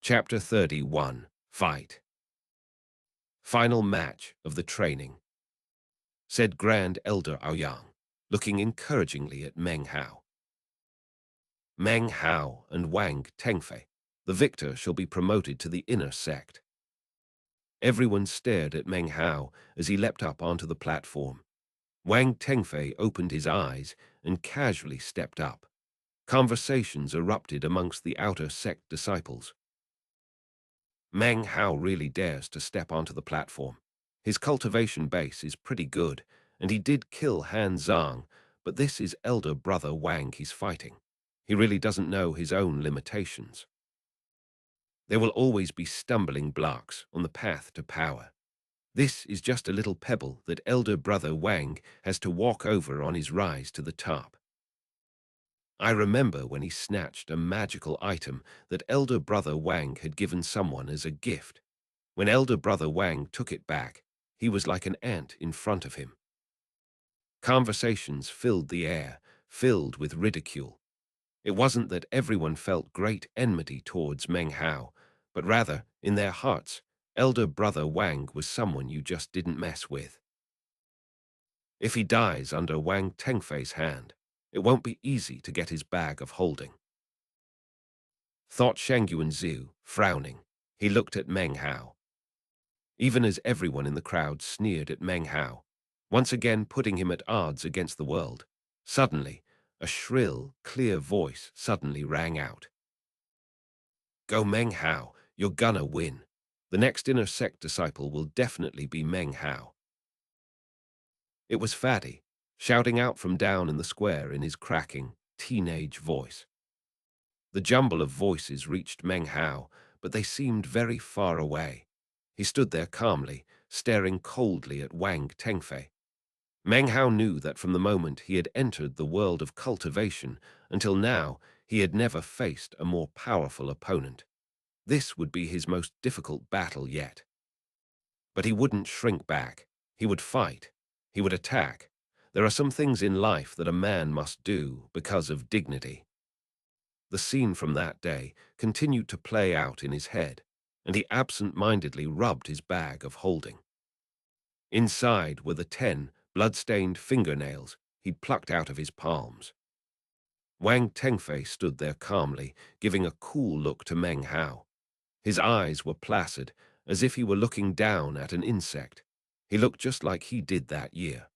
Chapter 31. Fight. Final match of the training, said Grand Elder Aoyang, looking encouragingly at Meng Hao. Meng Hao and Wang Tengfei, the victor shall be promoted to the inner sect. Everyone stared at Meng Hao as he leapt up onto the platform. Wang Tengfei opened his eyes and casually stepped up. Conversations erupted amongst the outer sect disciples. Meng Hao really dares to step onto the platform. His cultivation base is pretty good, and he did kill Han Zhang, but this is elder brother Wang he's fighting. He really doesn't know his own limitations. There will always be stumbling blocks on the path to power. This is just a little pebble that elder brother Wang has to walk over on his rise to the top. I remember when he snatched a magical item that elder brother Wang had given someone as a gift. When elder brother Wang took it back, he was like an ant in front of him. Conversations filled the air, filled with ridicule. It wasn't that everyone felt great enmity towards Meng Hao, but rather, in their hearts, elder brother Wang was someone you just didn't mess with. If he dies under Wang Tengfei's hand, it won't be easy to get his bag of holding. Thought Shangyuan Zhu, frowning. He looked at Meng Hao. Even as everyone in the crowd sneered at Meng Hao, once again putting him at odds against the world, suddenly, a shrill, clear voice suddenly rang out. "Go Meng Hao, you're gonna win. The next inner sect disciple will definitely be Meng Hao." It was Fatty, shouting out from down in the square in his cracking, teenage voice. The jumble of voices reached Meng Hao, but they seemed very far away. He stood there calmly, staring coldly at Wang Tengfei. Meng Hao knew that from the moment he had entered the world of cultivation until now, he had never faced a more powerful opponent. This would be his most difficult battle yet. But he wouldn't shrink back. He would fight. He would attack. There are some things in life that a man must do because of dignity. The scene from that day continued to play out in his head, and he absent-mindedly rubbed his bag of holding. Inside were the 10 blood-stained fingernails he'd plucked out of his palms. Wang Tengfei stood there calmly, giving a cool look to Meng Hao. His eyes were placid, as if he were looking down at an insect. He looked just like he did that year.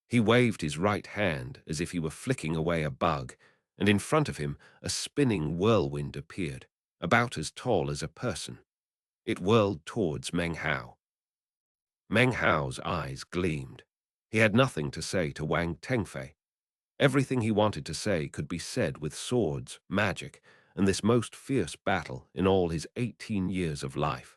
He waved his right hand as if he were flicking away a bug, and in front of him a spinning whirlwind appeared, about as tall as a person. It whirled towards Meng Hao. Meng Hao's eyes gleamed. He had nothing to say to Wang Tengfei. Everything he wanted to say could be said with swords, magic, and this most fierce battle in all his 18 years of life.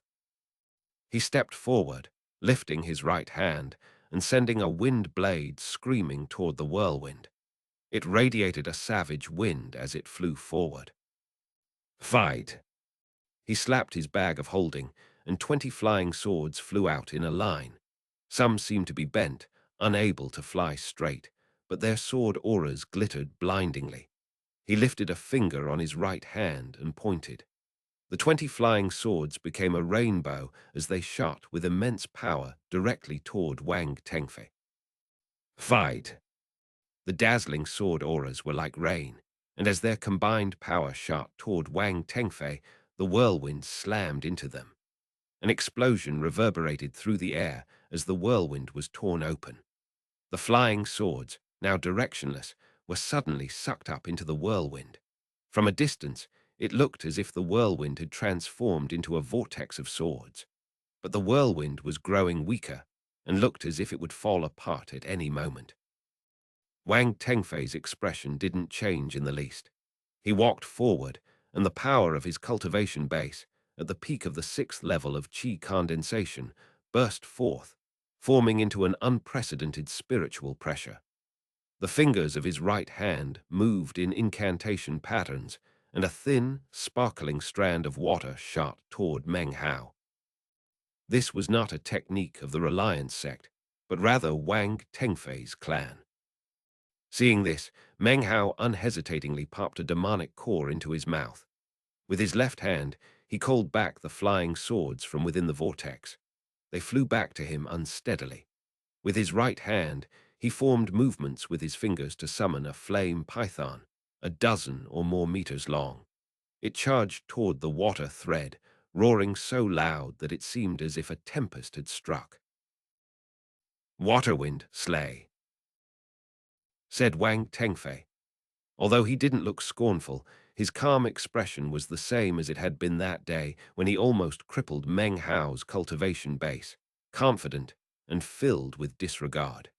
He stepped forward, lifting his right hand and sending a wind blade screaming toward the whirlwind. It radiated a savage wind as it flew forward. "Fight!" He slapped his bag of holding, and 20 flying swords flew out in a line. Some seemed to be bent, unable to fly straight, but their sword auras glittered blindingly. He lifted a finger on his right hand and pointed. The 20 flying swords became a rainbow as they shot with immense power directly toward Wang Tengfei. "Fight!" The dazzling sword auras were like rain, and as their combined power shot toward Wang Tengfei, the whirlwind slammed into them. An explosion reverberated through the air as the whirlwind was torn open. The flying swords, now directionless, were suddenly sucked up into the whirlwind. From a distance, it looked as if the whirlwind had transformed into a vortex of swords. But the whirlwind was growing weaker and looked as if it would fall apart at any moment. Wang Tengfei's expression didn't change in the least. He walked forward, and the power of his cultivation base, at the peak of the 6th level of qi condensation, burst forth, forming into an unprecedented spiritual pressure. The fingers of his right hand moved in incantation patterns, and a thin, sparkling strand of water shot toward Meng Hao. This was not a technique of the Reliance sect, but rather Wang Tengfei's clan. Seeing this, Meng Hao unhesitatingly popped a demonic core into his mouth. With his left hand, he called back the flying swords from within the vortex. They flew back to him unsteadily. With his right hand, he formed movements with his fingers to summon a flame python, a dozen or more meters long. It charged toward the water thread, roaring so loud that it seemed as if a tempest had struck. "Waterwind, slay," said Wang Tengfei. Although he didn't look scornful, his calm expression was the same as it had been that day when he almost crippled Meng Hao's cultivation base, confident and filled with disregard.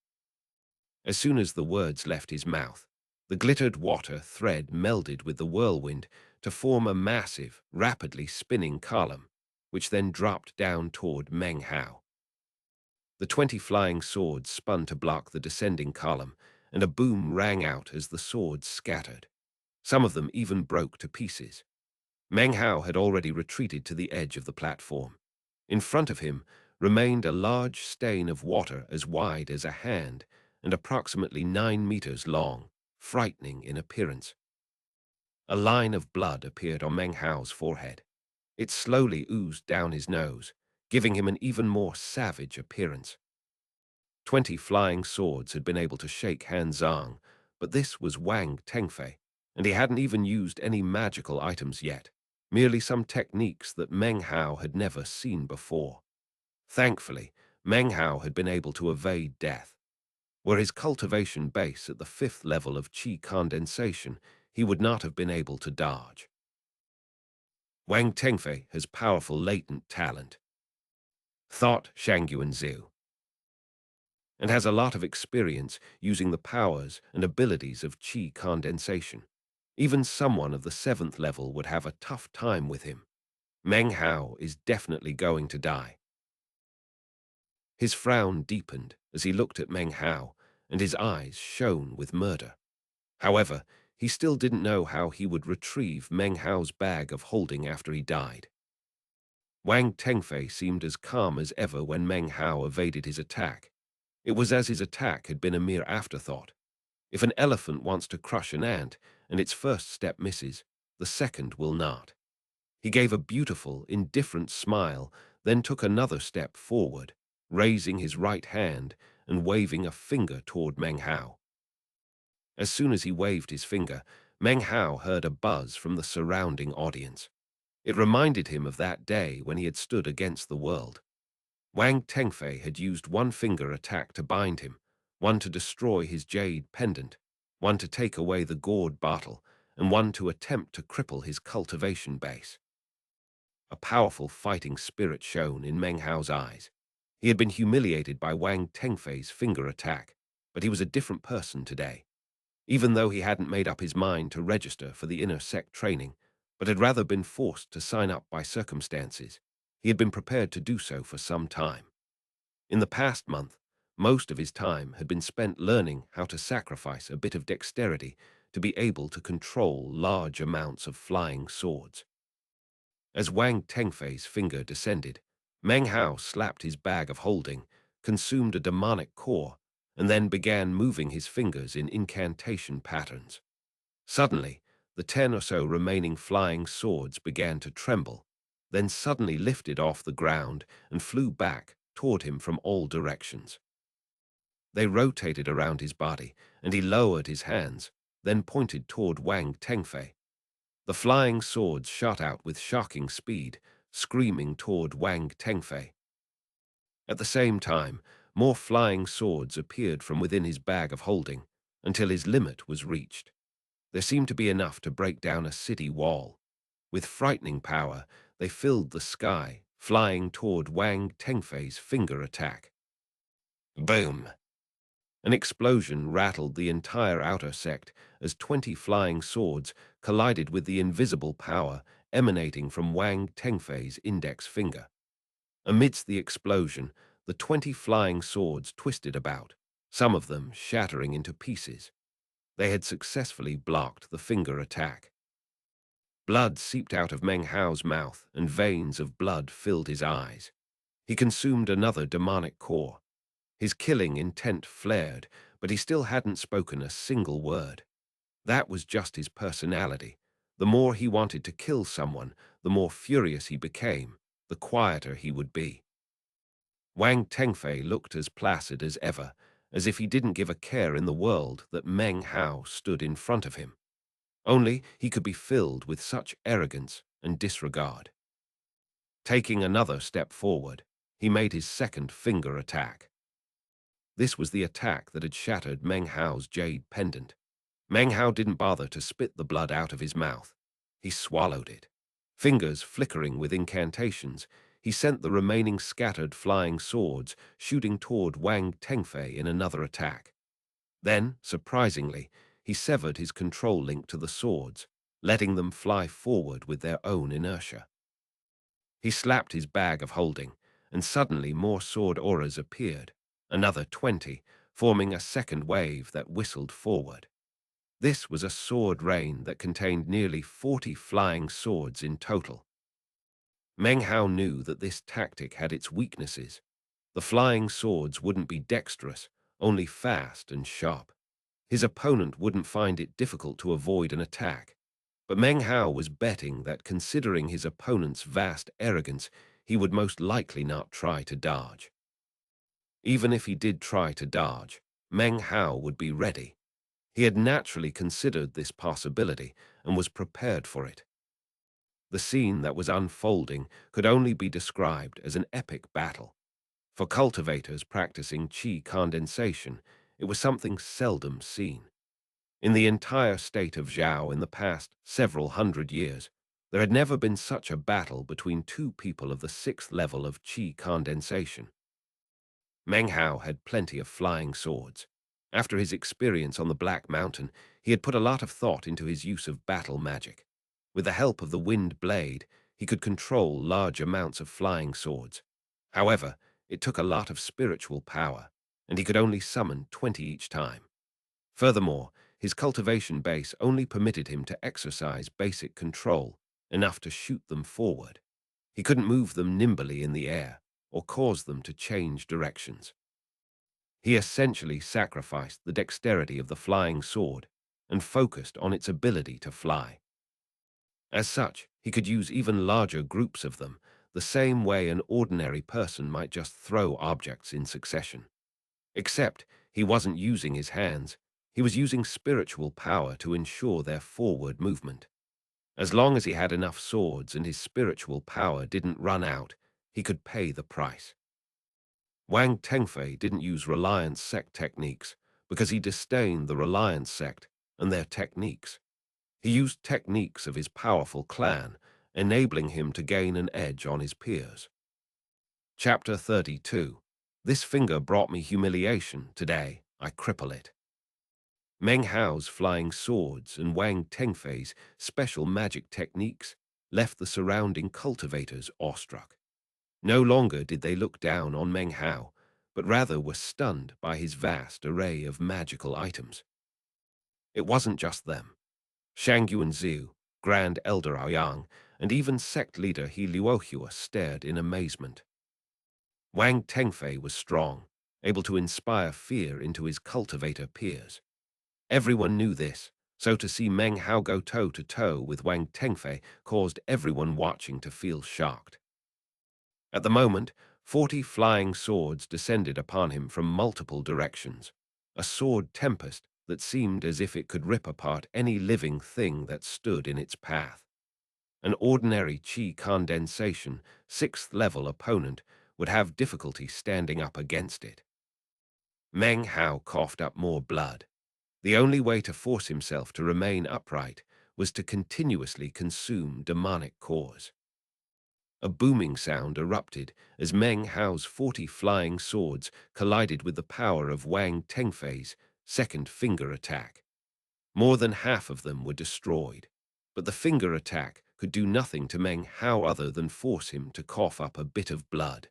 As soon as the words left his mouth, the glittered water thread melded with the whirlwind to form a massive, rapidly spinning column, which then dropped down toward Meng Hao. The 20 flying swords spun to block the descending column, and a boom rang out as the swords scattered. Some of them even broke to pieces. Meng Hao had already retreated to the edge of the platform. In front of him remained a large stain of water as wide as a hand and approximately 9 meters long, frightening in appearance. A line of blood appeared on Meng Hao's forehead. It slowly oozed down his nose, giving him an even more savage appearance. 20 flying swords had been able to shake Han Zhang, but this was Wang Tengfei, and he hadn't even used any magical items yet, merely some techniques that Meng Hao had never seen before. Thankfully, Meng Hao had been able to evade death. Were his cultivation base at the 5th level of qi condensation, he would not have been able to dodge. Wang Tengfei has powerful latent talent, thought Shangyuan Zhu, and has a lot of experience using the powers and abilities of qi condensation. Even someone of the 7th level would have a tough time with him. Meng Hao is definitely going to die. His frown deepened as he looked at Meng Hao, and his eyes shone with murder. However, he still didn't know how he would retrieve Meng Hao's bag of holding after he died. Wang Tengfei seemed as calm as ever when Meng Hao evaded his attack. It was as his attack had been a mere afterthought. If an elephant wants to crush an ant and its first step misses, the second will not. He gave a beautiful, indifferent smile, then took another step forward, raising his right hand and waving a finger toward Meng Hao. As soon as he waved his finger, Meng Hao heard a buzz from the surrounding audience. It reminded him of that day when he had stood against the world. Wang Tengfei had used one finger attack to bind him, one to destroy his jade pendant, one to take away the gourd bottle, and one to attempt to cripple his cultivation base. A powerful fighting spirit shone in Meng Hao's eyes. He had been humiliated by Wang Tengfei's finger attack, but he was a different person today. Even though he hadn't made up his mind to register for the inner sect training, but had rather been forced to sign up by circumstances, he had been prepared to do so for some time. In the past month, most of his time had been spent learning how to sacrifice a bit of dexterity to be able to control large amounts of flying swords. As Wang Tengfei's finger descended, Meng Hao slapped his bag of holding, consumed a demonic core, and then began moving his fingers in incantation patterns. Suddenly, the 10 or so remaining flying swords began to tremble, then suddenly lifted off the ground and flew back toward him from all directions. They rotated around his body, and he lowered his hands, then pointed toward Wang Tengfei. The flying swords shot out with shocking speed, screaming toward Wang Tengfei. At the same time, more flying swords appeared from within his bag of holding, until his limit was reached. There seemed to be enough to break down a city wall. With frightening power, they filled the sky, flying toward Wang Tengfei's finger attack. Boom! An explosion rattled the entire outer sect as 20 flying swords collided with the invisible power emanating from Wang Tengfei's index finger. Amidst the explosion, the 20 flying swords twisted about, some of them shattering into pieces. They had successfully blocked the finger attack. Blood seeped out of Meng Hao's mouth, and veins of blood filled his eyes. He consumed another demonic core. His killing intent flared, but he still hadn't spoken a single word. That was just his personality. The more he wanted to kill someone, the more furious he became, the quieter he would be. Wang Tengfei looked as placid as ever, as if he didn't give a care in the world that Meng Hao stood in front of him. Only he could be filled with such arrogance and disregard. Taking another step forward, he made his second finger attack. This was the attack that had shattered Meng Hao's jade pendant. Meng Hao didn't bother to spit the blood out of his mouth. He swallowed it. Fingers flickering with incantations, he sent the remaining scattered flying swords shooting toward Wang Tengfei in another attack. Then, surprisingly, he severed his control link to the swords, letting them fly forward with their own inertia. He slapped his bag of holding, and suddenly more sword auras appeared, another 20, forming a second wave that whistled forward. This was a sword rain that contained nearly 40 flying swords in total. Meng Hao knew that this tactic had its weaknesses. The flying swords wouldn't be dexterous, only fast and sharp. His opponent wouldn't find it difficult to avoid an attack. But Meng Hao was betting that considering his opponent's vast arrogance, he would most likely not try to dodge. Even if he did try to dodge, Meng Hao would be ready. He had naturally considered this possibility and was prepared for it. The scene that was unfolding could only be described as an epic battle. For cultivators practicing qi condensation, it was something seldom seen. In the entire state of Zhao in the past several hundred years, there had never been such a battle between two people of the 6th level of qi condensation. Meng Hao had plenty of flying swords. After his experience on the Black Mountain, he had put a lot of thought into his use of battle magic. With the help of the wind blade, he could control large amounts of flying swords. However, it took a lot of spiritual power, and he could only summon 20 each time. Furthermore, his cultivation base only permitted him to exercise basic control, enough to shoot them forward. He couldn't move them nimbly in the air, or cause them to change directions. He essentially sacrificed the dexterity of the flying sword and focused on its ability to fly. As such, he could use even larger groups of them, the same way an ordinary person might just throw objects in succession. Except he wasn't using his hands, he was using spiritual power to ensure their forward movement. As long as he had enough swords and his spiritual power didn't run out, he could pay the price. Wang Tengfei didn't use Reliance sect techniques because he disdained the Reliance sect and their techniques. He used techniques of his powerful clan, enabling him to gain an edge on his peers. Chapter 32. This finger brought me humiliation. Today, I cripple it. Meng Hao's flying swords and Wang Tengfei's special magic techniques left the surrounding cultivators awestruck. No longer did they look down on Meng Hao, but rather were stunned by his vast array of magical items. It wasn't just them. Shangyuan Ziu, Grand Elder Aoyang, and even sect leader He Luohua stared in amazement. Wang Tengfei was strong, able to inspire fear into his cultivator peers. Everyone knew this, so to see Meng Hao go toe-to-toe with Wang Tengfei caused everyone watching to feel shocked. At the moment, 40 flying swords descended upon him from multiple directions, a sword tempest that seemed as if it could rip apart any living thing that stood in its path. An ordinary qi condensation, 6th level opponent would have difficulty standing up against it. Meng Hao coughed up more blood. The only way to force himself to remain upright was to continuously consume demonic cores. A booming sound erupted as Meng Hao's 40 flying swords collided with the power of Wang Tengfei's second finger attack. More than half of them were destroyed, but the finger attack could do nothing to Meng Hao other than force him to cough up a bit of blood.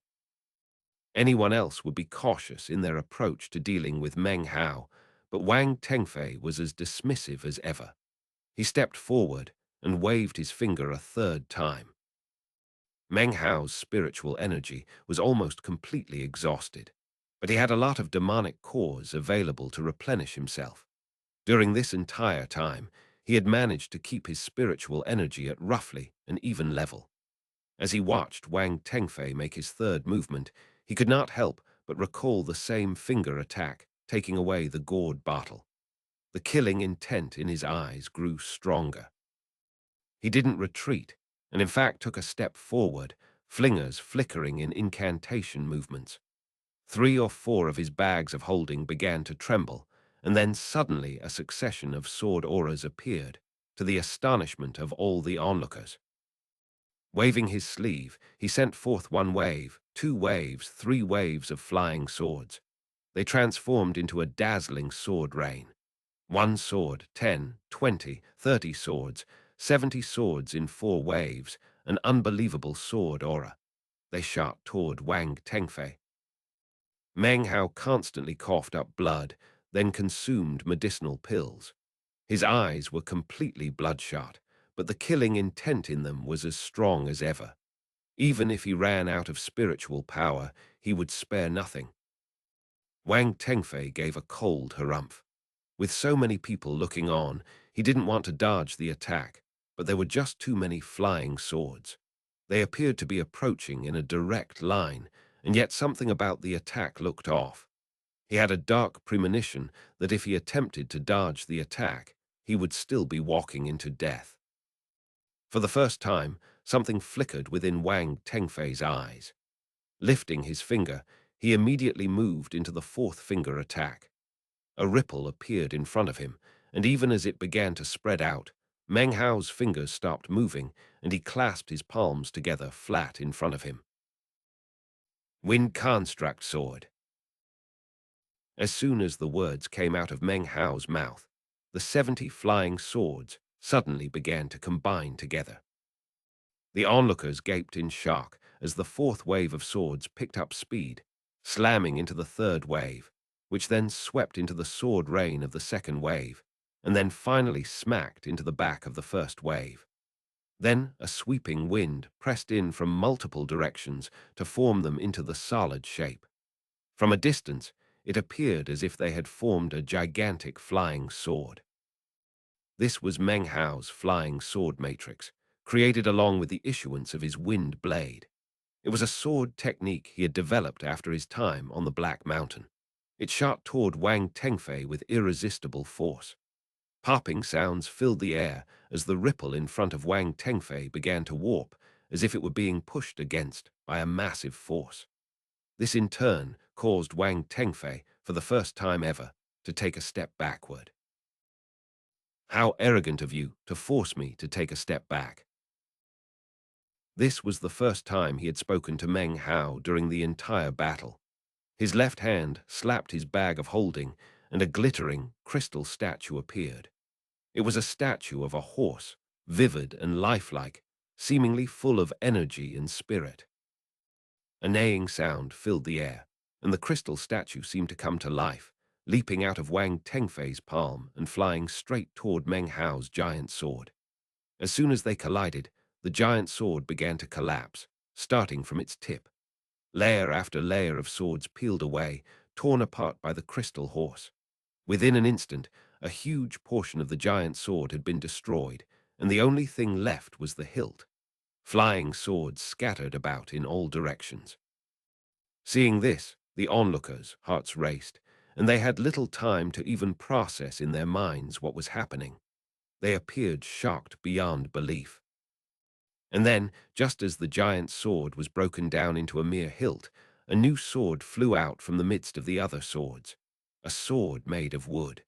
Anyone else would be cautious in their approach to dealing with Meng Hao, but Wang Tengfei was as dismissive as ever. He stepped forward and waved his finger a third time. Meng Hao's spiritual energy was almost completely exhausted, but he had a lot of demonic cores available to replenish himself. During this entire time, He had managed to keep his spiritual energy at roughly an even level. As he watched Wang Tengfei make his third movement, he could not help but recall the same finger attack, taking away the gourd bottle. The killing intent in his eyes grew stronger. He didn't retreat, and in fact took a step forward, flingers flickering in incantation movements. 3 or 4 of his bags of holding began to tremble, and then suddenly a succession of sword auras appeared, to the astonishment of all the onlookers. Waving his sleeve, he sent forth 1 wave, 2 waves, 3 waves of flying swords. They transformed into a dazzling sword rain. 1 sword, 10, 20, 30 swords, 70 swords in 4 waves, an unbelievable sword aura. They shot toward Wang Tengfei. Meng Hao constantly coughed up blood, then consumed medicinal pills. His eyes were completely bloodshot, but the killing intent in them was as strong as ever. Even if he ran out of spiritual power, he would spare nothing. Wang Tengfei gave a cold harumph. With so many people looking on, he didn't want to dodge the attack, but there were just too many flying swords. They appeared to be approaching in a direct line, and yet something about the attack looked off. He had a dark premonition that if he attempted to dodge the attack, he would still be walking into death. For the first time, something flickered within Wang Tengfei's eyes. Lifting his finger, he immediately moved into the 4th finger attack. A ripple appeared in front of him, and even as it began to spread out, Meng Hao's fingers stopped moving, and he clasped his palms together flat in front of him. Wind Construct Sword. As soon as the words came out of Meng Hao's mouth, the 70 flying swords suddenly began to combine together. The onlookers gaped in shock as the 4th wave of swords picked up speed, slamming into the 3rd wave, which then swept into the sword rain of the 2nd wave, and then finally smacked into the back of the 1st wave. Then a sweeping wind pressed in from multiple directions to form them into the solid shape. From a distance, it appeared as if they had formed a gigantic flying sword. This was Meng Hao's flying sword matrix, created along with the issuance of his wind blade. It was a sword technique he had developed after his time on the Black Mountain. It shot toward Wang Tengfei with irresistible force. Popping sounds filled the air as the ripple in front of Wang Tengfei began to warp, as if it were being pushed against by a massive force. This in turn caused Wang Tengfei, for the first time ever, to take a step backward. How arrogant of you to force me to take a step back. This was the first time he had spoken to Meng Hao during the entire battle. His left hand slapped his bag of holding, and a glittering crystal statue appeared. It was a statue of a horse, vivid and lifelike, seemingly full of energy and spirit. A neighing sound filled the air, and the crystal statue seemed to come to life, leaping out of Wang Tengfei's palm and flying straight toward Meng Hao's giant sword. As soon as they collided, the giant sword began to collapse, starting from its tip. Layer after layer of swords peeled away, torn apart by the crystal horse. Within an instant, a huge portion of the giant sword had been destroyed, and the only thing left was the hilt. Flying swords scattered about in all directions. Seeing this, the onlookers' hearts raced, and they had little time to even process in their minds what was happening. They appeared shocked beyond belief. And then, just as the giant sword was broken down into a mere hilt, a new sword flew out from the midst of the other swords, a sword made of wood.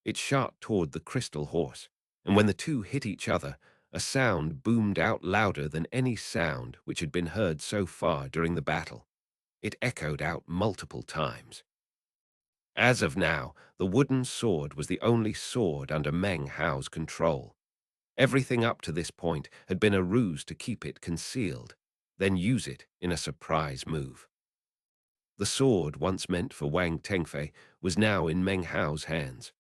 It shot toward the crystal horse, and when the two hit each other, a sound boomed out louder than any sound which had been heard so far during the battle. It echoed out multiple times. As of now, the wooden sword was the only sword under Meng Hao's control. Everything up to this point had been a ruse to keep it concealed, then use it in a surprise move. The sword once meant for Wang Tengfei was now in Meng Hao's hands.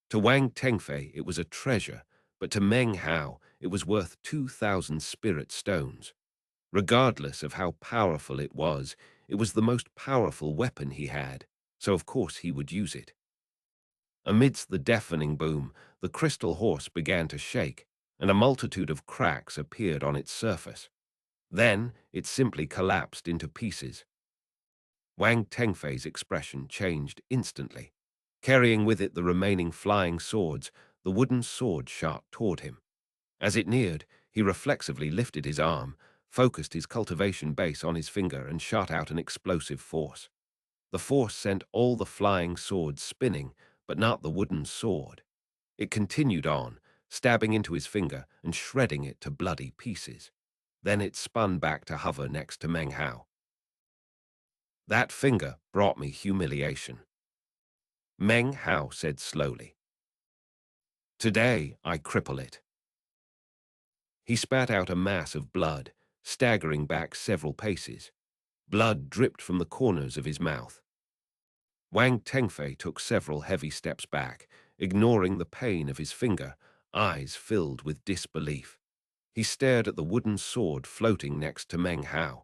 To Wang Tengfei it was a treasure, but to Meng Hao it was worth 2,000 spirit stones. Regardless of how powerful it was the most powerful weapon he had, so of course he would use it. Amidst the deafening boom, the crystal horse began to shake, and a multitude of cracks appeared on its surface. Then it simply collapsed into pieces. Wang Tengfei's expression changed instantly. Carrying with it the remaining flying swords, the wooden sword shot toward him. As it neared, he reflexively lifted his arm, focused his cultivation base on his finger, and shot out an explosive force. The force sent all the flying swords spinning, but not the wooden sword. It continued on, stabbing into his finger and shredding it to bloody pieces. Then it spun back to hover next to Meng Hao. That finger brought me humiliation, Meng Hao said slowly. Today I cripple it. He spat out a mass of blood, staggering back several paces. Blood dripped from the corners of his mouth. Wang Tengfei took several heavy steps back, ignoring the pain of his finger, eyes filled with disbelief. He stared at the wooden sword floating next to Meng Hao.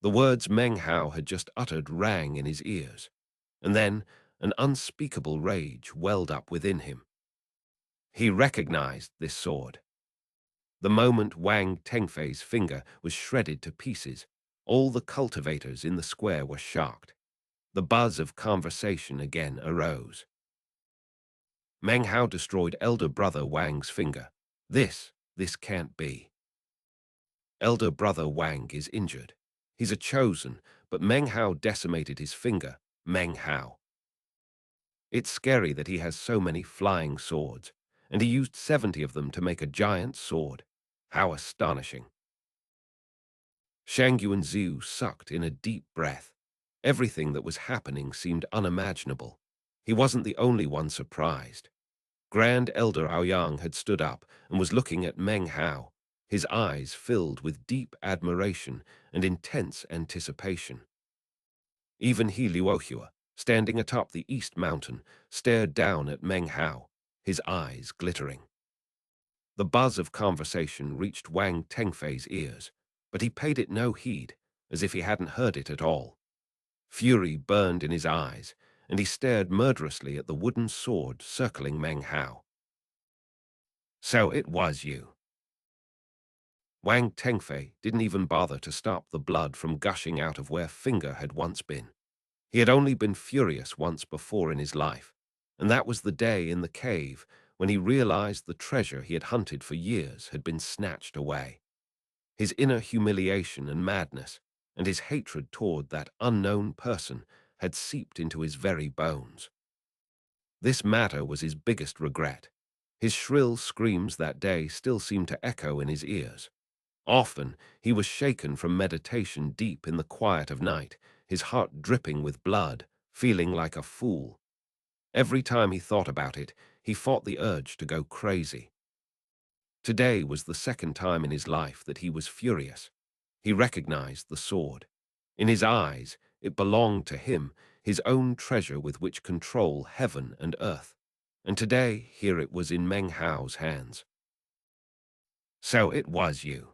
The words Meng Hao had just uttered rang in his ears, and then an unspeakable rage welled up within him. He recognized this sword. The moment Wang Tengfei's finger was shredded to pieces, all the cultivators in the square were shocked. The buzz of conversation again arose. Meng Hao destroyed elder brother Wang's finger. This can't be. Elder brother Wang is injured. He's a chosen, but Meng Hao decimated his finger. Meng Hao. It's scary that he has so many flying swords, and he used 70 of them to make a giant sword. How astonishing. Shang Yuanziu sucked in a deep breath. Everything that was happening seemed unimaginable. He wasn't the only one surprised. Grand Elder Aoyang had stood up and was looking at Meng Hao, his eyes filled with deep admiration and intense anticipation. Even he Luohua, standing atop the East Mountain, stared down at Meng Hao, his eyes glittering. The buzz of conversation reached Wang Tengfei's ears, but he paid it no heed, as if he hadn't heard it at all. Fury burned in his eyes, and he stared murderously at the wooden sword circling Meng Hao. So it was you. Wang Tengfei didn't even bother to stop the blood from gushing out of where finger had once been. He had only been furious once before in his life, and that was the day in the cave when he realized the treasure he had hunted for years had been snatched away. His inner humiliation and madness, and his hatred toward that unknown person had seeped into his very bones. This matter was his biggest regret. His shrill screams that day still seemed to echo in his ears. Often he was shaken from meditation deep in the quiet of night, his heart dripping with blood, feeling like a fool. Every time he thought about it, he fought the urge to go crazy. Today was the second time in his life that he was furious. He recognized the sword. In his eyes, it belonged to him, his own treasure with which control heaven and earth. And today, here it was in Meng Hao's hands. So it was you.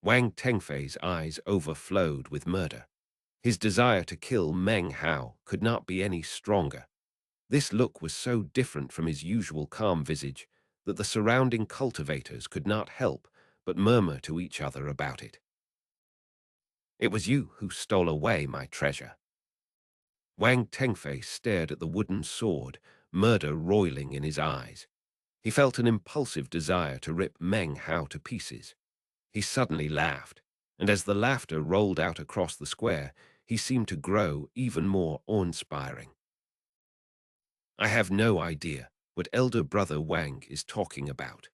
Wang Tengfei's eyes overflowed with murder. His desire to kill Meng Hao could not be any stronger. This look was so different from his usual calm visage that the surrounding cultivators could not help but murmur to each other about it. It was you who stole away my treasure. Wang Tengfei stared at the wooden sword, murder roiling in his eyes. He felt an impulsive desire to rip Meng Hao to pieces. He suddenly laughed, and as the laughter rolled out across the square, he seemed to grow even more awe-inspiring. I have no idea what elder brother Wang is talking about,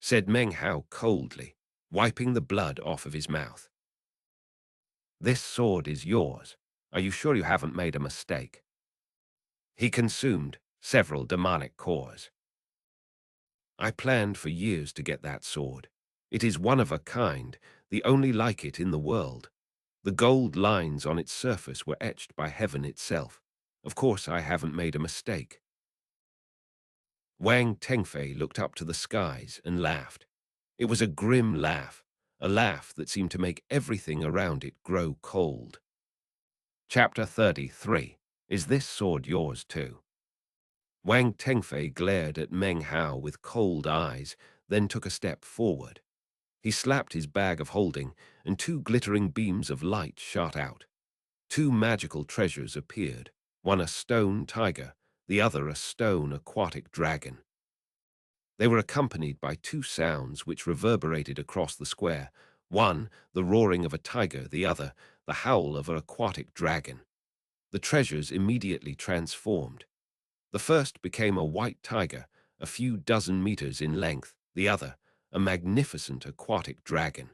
said Meng Hao coldly, wiping the blood off of his mouth. This sword is yours. Are you sure you haven't made a mistake? He consumed several demonic cores. I planned for years to get that sword. It is one of a kind, the only like it in the world. The gold lines on its surface were etched by heaven itself. Of course, I haven't made a mistake. Wang Tengfei looked up to the skies and laughed. It was a grim laugh, a laugh that seemed to make everything around it grow cold. Chapter 33. Is this sword yours too? Wang Tengfei glared at Meng Hao with cold eyes, then took a step forward. He slapped his bag of holding, and two glittering beams of light shot out. Two magical treasures appeared, one a stone tiger, the other a stone aquatic dragon. They were accompanied by two sounds which reverberated across the square, one the roaring of a tiger, the other the howl of an aquatic dragon. The treasures immediately transformed. The first became a white tiger, a few dozen meters in length, the other a magnificent aquatic dragon.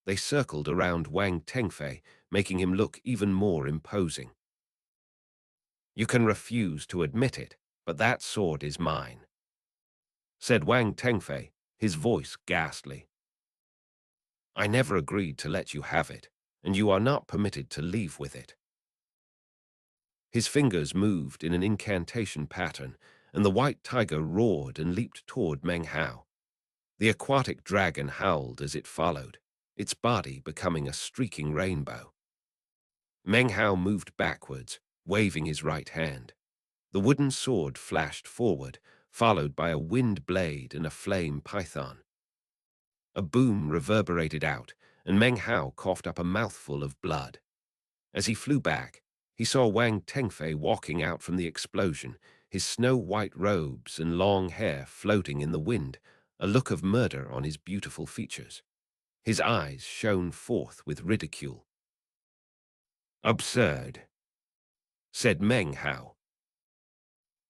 They circled around Wang Tengfei, making him look even more imposing. "You can refuse to admit it, but that sword is mine," said Wang Tengfei, his voice ghastly. "I never agreed to let you have it, and you are not permitted to leave with it." His fingers moved in an incantation pattern, and the white tiger roared and leaped toward Meng Hao. The aquatic dragon howled as it followed, its body becoming a streaking rainbow. Meng Hao moved backwards, waving his right hand. The wooden sword flashed forward, followed by a wind blade and a flame python. A boom reverberated out, and Meng Hao coughed up a mouthful of blood. As he flew back, he saw Wang Tengfei walking out from the explosion, his snow-white robes and long hair floating in the wind, a look of murder on his beautiful features. His eyes shone forth with ridicule. "Absurd," said Meng Hao.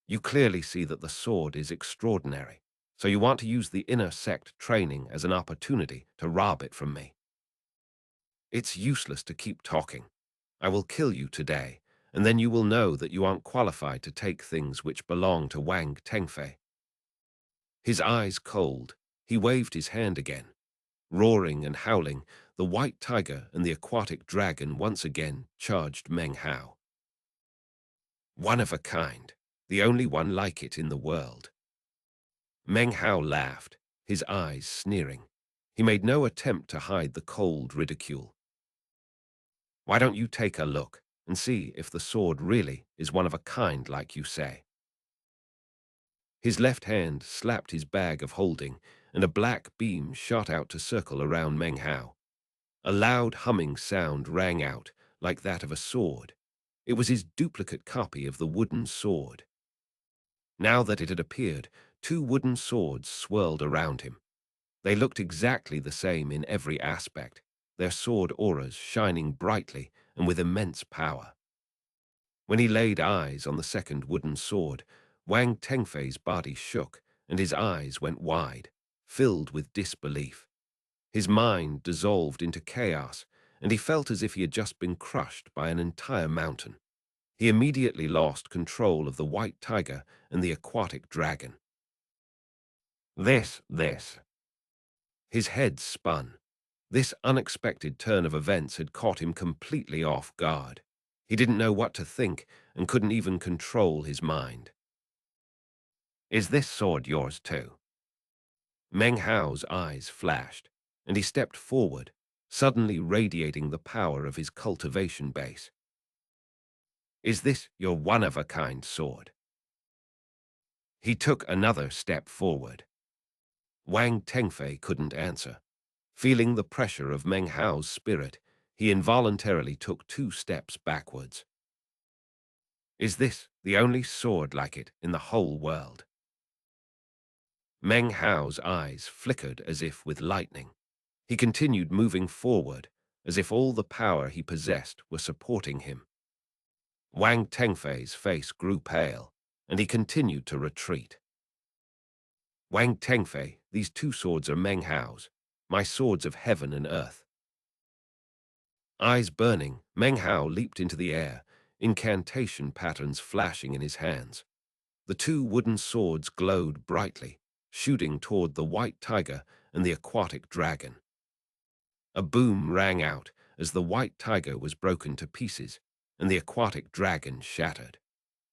"You clearly see that the sword is extraordinary, so you want to use the inner sect training as an opportunity to rob it from me. It's useless to keep talking. I will kill you today, and then you will know that you aren't qualified to take things which belong to Wang Tengfei." His eyes cold, he waved his hand again. Roaring and howling, the white tiger and the aquatic dragon once again charged Meng Hao. One of a kind, the only one like it in the world. Meng Hao laughed, his eyes sneering. He made no attempt to hide the cold ridicule. "Why don't you take a look and see if the sword really is one of a kind like you say?" His left hand slapped his bag of holding, and a black beam shot out to circle around Meng Hao. A loud humming sound rang out, like that of a sword. It was his duplicate copy of the wooden sword. Now that it had appeared, two wooden swords swirled around him. They looked exactly the same in every aspect, their sword auras shining brightly and with immense power. When he laid eyes on the second wooden sword, Wang Tengfei's body shook and his eyes went wide, filled with disbelief. His mind dissolved into chaos, and he felt as if he had just been crushed by an entire mountain. He immediately lost control of the white tiger and the aquatic dragon. This. His head spun. This unexpected turn of events had caught him completely off guard. He didn't know what to think and couldn't even control his mind. "Is this sword yours too?" Meng Hao's eyes flashed, and he stepped forward, suddenly radiating the power of his cultivation base. "Is this your one-of-a-kind sword?" He took another step forward. Wang Tengfei couldn't answer. Feeling the pressure of Meng Hao's spirit, he involuntarily took two steps backwards. "Is this the only sword like it in the whole world?" Meng Hao's eyes flickered as if with lightning. He continued moving forward, as if all the power he possessed were supporting him. Wang Tengfei's face grew pale, and he continued to retreat. "Wang Tengfei, these two swords are Meng Hao's, my swords of heaven and earth." Eyes burning, Meng Hao leaped into the air, incantation patterns flashing in his hands. The two wooden swords glowed brightly, shooting toward the white tiger and the aquatic dragon. A boom rang out as the white tiger was broken to pieces and the aquatic dragon shattered.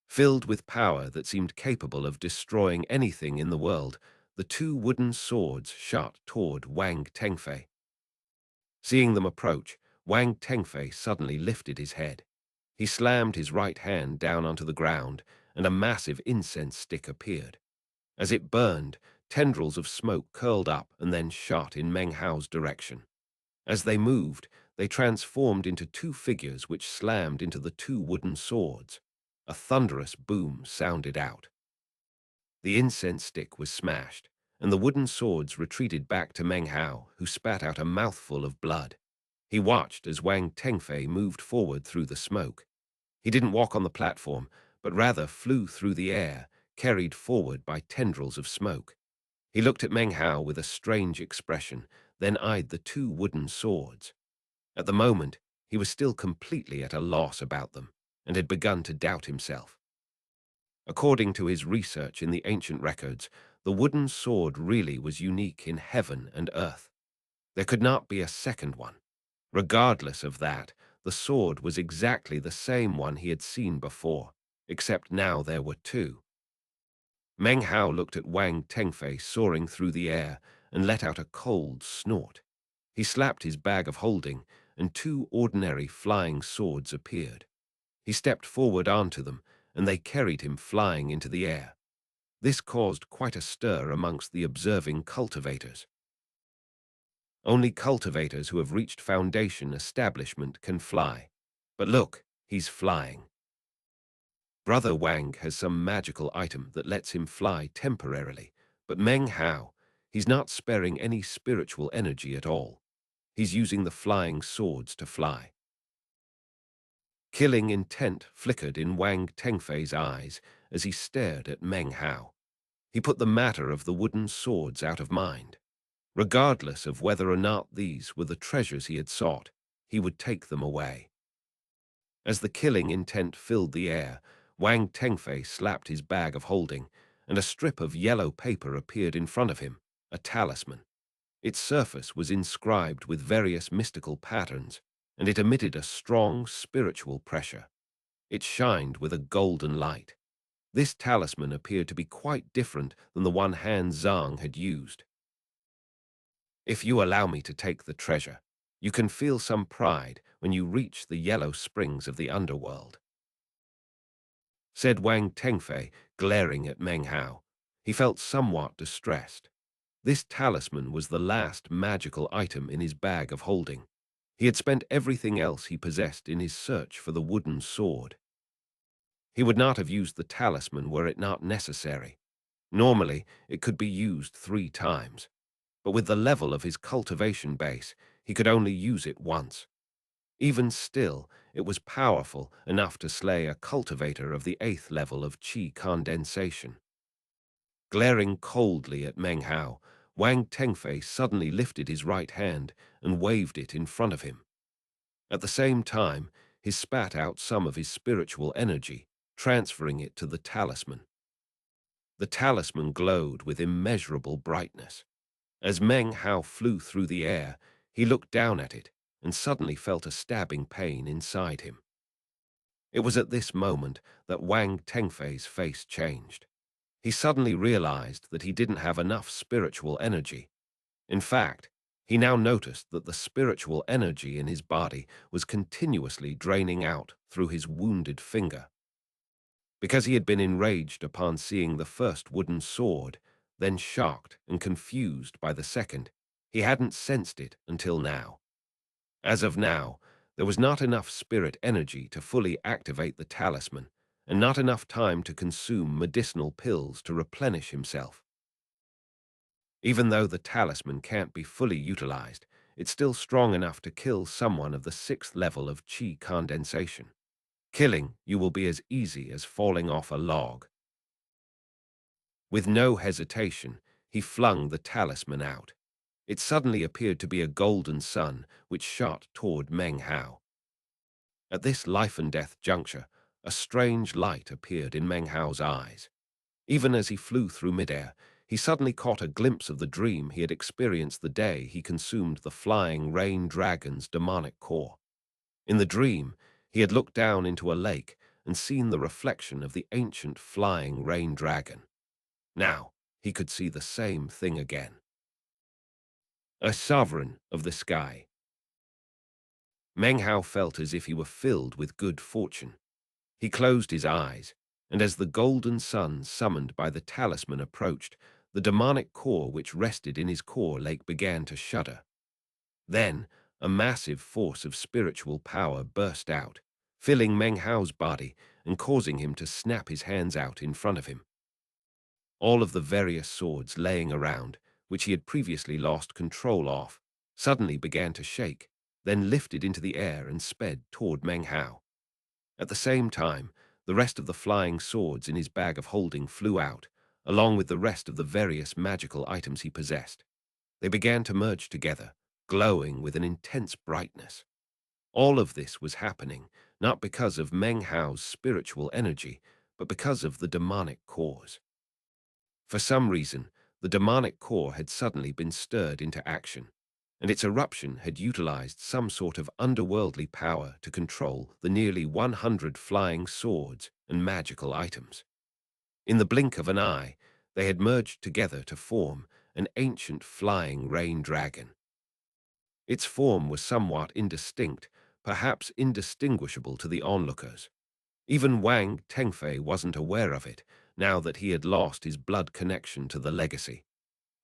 Filled with power that seemed capable of destroying anything in the world, the two wooden swords shot toward Wang Tengfei. Seeing them approach, Wang Tengfei suddenly lifted his head. He slammed his right hand down onto the ground, and a massive incense stick appeared. As it burned, tendrils of smoke curled up and then shot in Meng Hao's direction. As they moved, they transformed into two figures which slammed into the two wooden swords. A thunderous boom sounded out. The incense stick was smashed, and the wooden swords retreated back to Meng Hao, who spat out a mouthful of blood. He watched as Wang Tengfei moved forward through the smoke. He didn't walk on the platform, but rather flew through the air, carried forward by tendrils of smoke. He looked at Meng Hao with a strange expression, then eyed the two wooden swords. At the moment, he was still completely at a loss about them, and had begun to doubt himself. According to his research in the ancient records, the wooden sword really was unique in heaven and earth. There could not be a second one. Regardless of that, the sword was exactly the same one he had seen before, except now there were two. Meng Hao looked at Wang Tengfei soaring through the air and let out a cold snort. He slapped his bag of holding, and two ordinary flying swords appeared. He stepped forward onto them, and they carried him flying into the air. This caused quite a stir amongst the observing cultivators. Only cultivators who have reached foundation establishment can fly. But look, he's flying. Brother Wang has some magical item that lets him fly temporarily, but Meng Hao, he's not sparing any spiritual energy at all. He's using the flying swords to fly. Killing intent flickered in Wang Tengfei's eyes as he stared at Meng Hao. He put the matter of the wooden swords out of mind. Regardless of whether or not these were the treasures he had sought, he would take them away. As the killing intent filled the air, Wang Tengfei slapped his bag of holding, and a strip of yellow paper appeared in front of him, a talisman. Its surface was inscribed with various mystical patterns, and it emitted a strong spiritual pressure. It shined with a golden light. This talisman appeared to be quite different than the one Han Zhang had used. If you allow me to take the treasure, you can feel some pride when you reach the yellow springs of the underworld, said Wang Tengfei, glaring at Meng Hao. He felt somewhat distressed. This talisman was the last magical item in his bag of holding. He had spent everything else he possessed in his search for the wooden sword. He would not have used the talisman were it not necessary. Normally, it could be used 3 times, but with the level of his cultivation base, he could only use it once. Even still, it was powerful enough to slay a cultivator of the 8th level of qi condensation. Glaring coldly at Meng Hao, Wang Tengfei suddenly lifted his right hand and waved it in front of him. At the same time, he spat out some of his spiritual energy, transferring it to the talisman. The talisman glowed with immeasurable brightness. As Meng Hao flew through the air, he looked down at it and suddenly felt a stabbing pain inside him. It was at this moment that Wang Tengfei's face changed. He suddenly realized that he didn't have enough spiritual energy. In fact, he now noticed that the spiritual energy in his body was continuously draining out through his wounded finger. Because he had been enraged upon seeing the first wooden sword, then shocked and confused by the second, he hadn't sensed it until now. As of now, there was not enough spirit energy to fully activate the talisman, and not enough time to consume medicinal pills to replenish himself. Even though the talisman can't be fully utilized, it's still strong enough to kill someone of the 6th level of qi condensation. Killing you will be as easy as falling off a log. With no hesitation, he flung the talisman out. It suddenly appeared to be a golden sun which shot toward Meng Hao. At this life-and-death juncture, a strange light appeared in Meng Hao's eyes. Even as he flew through midair, he suddenly caught a glimpse of the dream he had experienced the day he consumed the flying rain dragon's demonic core. In the dream, he had looked down into a lake and seen the reflection of the ancient flying rain dragon. Now, he could see the same thing again. A sovereign of the sky. Meng Hao felt as if he were filled with good fortune. He closed his eyes, and as the golden sun summoned by the talisman approached, the demonic core which rested in his core lake began to shudder. Then, a massive force of spiritual power burst out, filling Meng Hao's body and causing him to snap his hands out in front of him. All of the various swords laying around, which he had previously lost control of, suddenly began to shake, then lifted into the air and sped toward Meng Hao. At the same time, the rest of the flying swords in his bag of holding flew out, along with the rest of the various magical items he possessed. They began to merge together, glowing with an intense brightness. All of this was happening not because of Meng Hao's spiritual energy, but because of the demonic cores. For some reason, the demonic core had suddenly been stirred into action, and its eruption had utilized some sort of underworldly power to control the nearly 100 flying swords and magical items. In the blink of an eye, they had merged together to form an ancient flying rain dragon. Its form was somewhat indistinct, perhaps indistinguishable to the onlookers. Even Wang Tengfei wasn't aware of it, now that he had lost his blood connection to the legacy.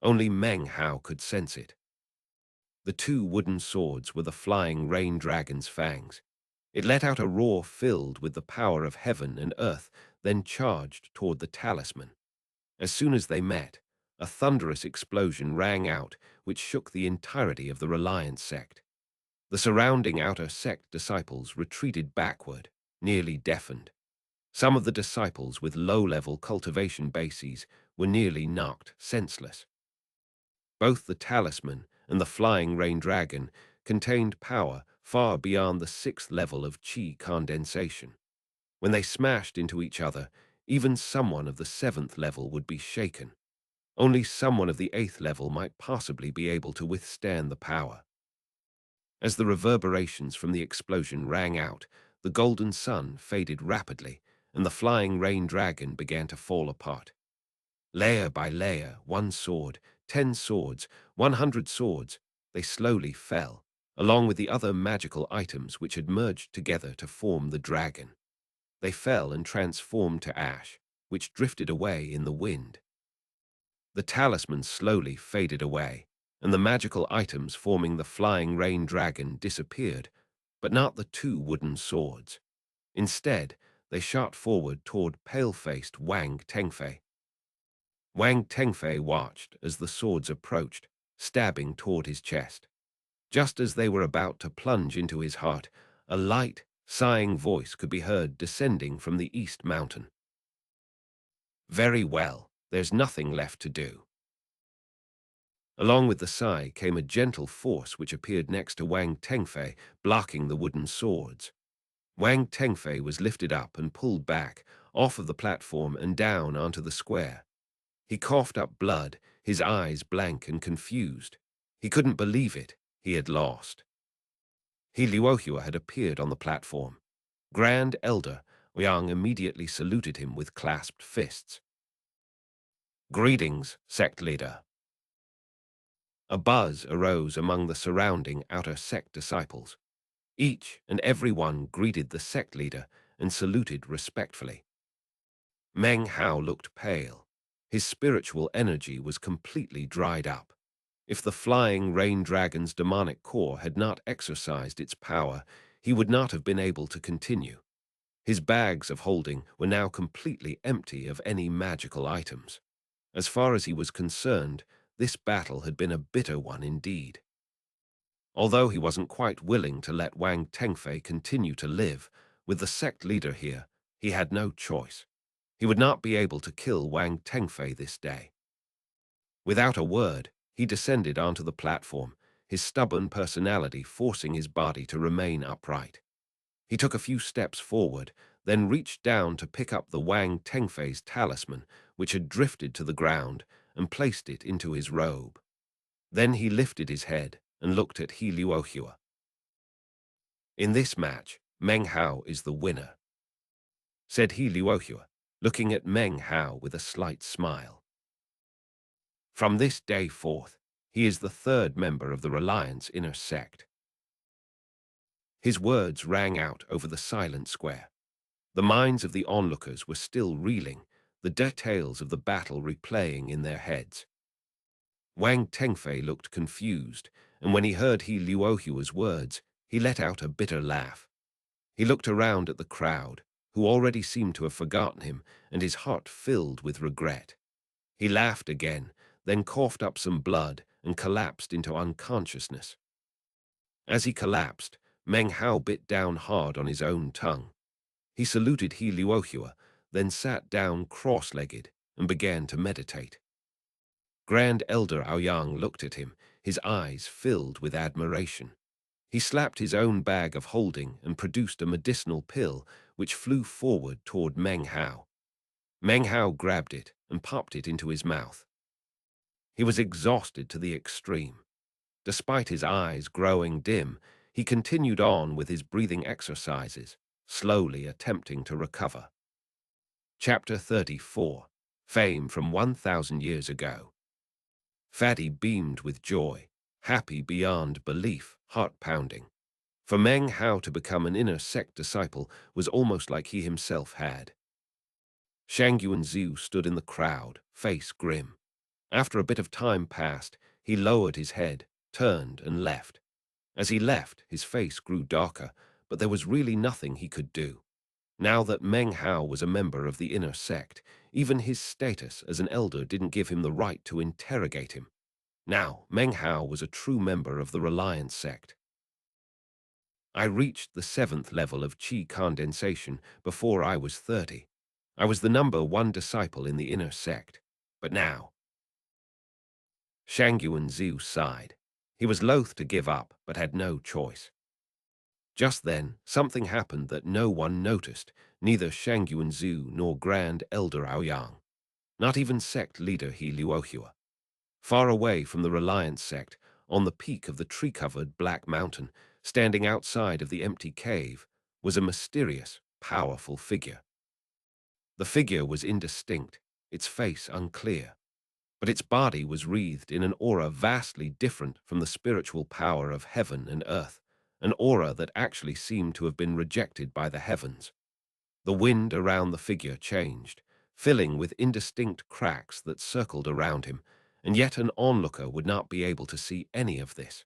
Only Meng Hao could sense it. The two wooden swords were the flying rain dragon's fangs. It let out a roar filled with the power of heaven and earth, then charged toward the talisman. As soon as they met, a thunderous explosion rang out, which shook the entirety of the Reliance sect. The surrounding outer sect disciples retreated backward, nearly deafened. Some of the disciples with low-level cultivation bases were nearly knocked senseless. Both the talisman and the flying rain dragon contained power far beyond the 6th level of qi condensation. When they smashed into each other, even someone of the 7th level would be shaken. Only someone of the 8th level might possibly be able to withstand the power. As the reverberations from the explosion rang out, the golden sun faded rapidly, and the flying rain dragon began to fall apart. Layer by layer, 1 sword, 10 swords, 100 swords, they slowly fell, along with the other magical items which had merged together to form the dragon. They fell and transformed to ash, which drifted away in the wind. The talisman slowly faded away, and the magical items forming the flying rain dragon disappeared, but not the 2 wooden swords. Instead, they shot forward toward pale-faced Wang Tengfei. Wang Tengfei watched as the swords approached, stabbing toward his chest. Just as they were about to plunge into his heart, a light, sighing voice could be heard descending from the east mountain. "Very well, there's nothing left to do." Along with the sigh came a gentle force which appeared next to Wang Tengfei, blocking the wooden swords. Wang Tengfei was lifted up and pulled back, off of the platform and down onto the square. He coughed up blood, his eyes blank and confused. He couldn't believe it. He had lost. He Luohua had appeared on the platform. Grand Elder Yang immediately saluted him with clasped fists. "Greetings, sect leader." A buzz arose among the surrounding outer sect disciples. Each and every one greeted the sect leader and saluted respectfully. Meng Hao looked pale. His spiritual energy was completely dried up. If the flying rain dragon's demonic core had not exercised its power, he would not have been able to continue. His bags of holding were now completely empty of any magical items. As far as he was concerned, this battle had been a bitter one indeed. Although he wasn't quite willing to let Wang Tengfei continue to live, with the sect leader here, he had no choice. He would not be able to kill Wang Tengfei this day. Without a word, he descended onto the platform, his stubborn personality forcing his body to remain upright. He took a few steps forward, then reached down to pick up the Wang Tengfei's talisman, which had drifted to the ground, and placed it into his robe. Then he lifted his head and looked at He Luohua. "In this match, Meng Hao is the winner," said He Luohua, looking at Meng Hao with a slight smile. "From this day forth, he is the 3rd member of the Reliance inner sect." His words rang out over the silent square. The minds of the onlookers were still reeling, the details of the battle replaying in their heads. Wang Tengfei looked confused, and when he heard He Luohua's words, he let out a bitter laugh. He looked around at the crowd, who already seemed to have forgotten him, and his heart filled with regret. He laughed again, then coughed up some blood and collapsed into unconsciousness. As he collapsed, Meng Hao bit down hard on his own tongue. He saluted He Luohua, then sat down cross-legged and began to meditate. Grand Elder Aoyang looked at him, his eyes filled with admiration. He slapped his own bag of holding and produced a medicinal pill which flew forward toward Meng Hao. Meng Hao grabbed it and popped it into his mouth. He was exhausted to the extreme. Despite his eyes growing dim, he continued on with his breathing exercises, slowly attempting to recover. Chapter 34. Fame from 1,000 years ago. Fatty beamed with joy, happy beyond belief, heart-pounding. For Meng Hao to become an inner sect disciple was almost like he himself had. Shang Yuanziu stood in the crowd, face grim. After a bit of time passed, he lowered his head, turned and left. As he left, his face grew darker, but there was really nothing he could do. Now that Meng Hao was a member of the inner sect, even his status as an elder didn't give him the right to interrogate him. Now, Meng Hao was a true member of the Reliance sect. I reached the 7th level of qi condensation before I was 30. I was the #1 disciple in the inner sect. But now... Shang Yuanziu sighed. He was loath to give up, but had no choice. Just then, something happened that no one noticed, neither Shang Yuanziu nor Grand Elder Aoyang. Not even sect leader He Luohua. Far away from the Reliance sect, on the peak of the tree-covered Black Mountain, standing outside of the empty cave, was a mysterious, powerful figure. The figure was indistinct, its face unclear, but its body was wreathed in an aura vastly different from the spiritual power of heaven and earth, an aura that actually seemed to have been rejected by the heavens. The wind around the figure changed, filling with indistinct cracks that circled around him, and yet an onlooker would not be able to see any of this.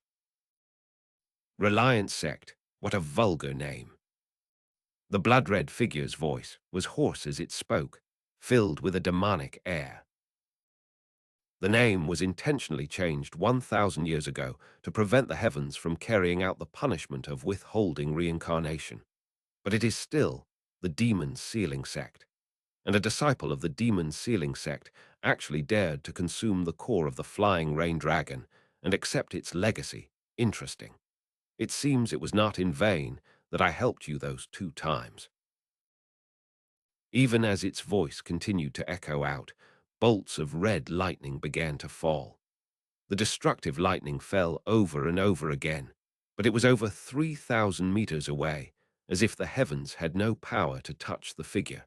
Reliance sect, what a vulgar name. The blood-red figure's voice was hoarse as it spoke, filled with a demonic air. The name was intentionally changed 1,000 years ago to prevent the heavens from carrying out the punishment of withholding reincarnation. But it is still the Demon Sealing Sect, and a disciple of the Demon Sealing Sect actually dared to consume the core of the flying rain dragon and accept its legacy. Interesting. It seems it was not in vain that I helped you those 2 times. Even as its voice continued to echo out, bolts of red lightning began to fall. The destructive lightning fell over and over again, but it was over 3,000 meters away, as if the heavens had no power to touch the figure.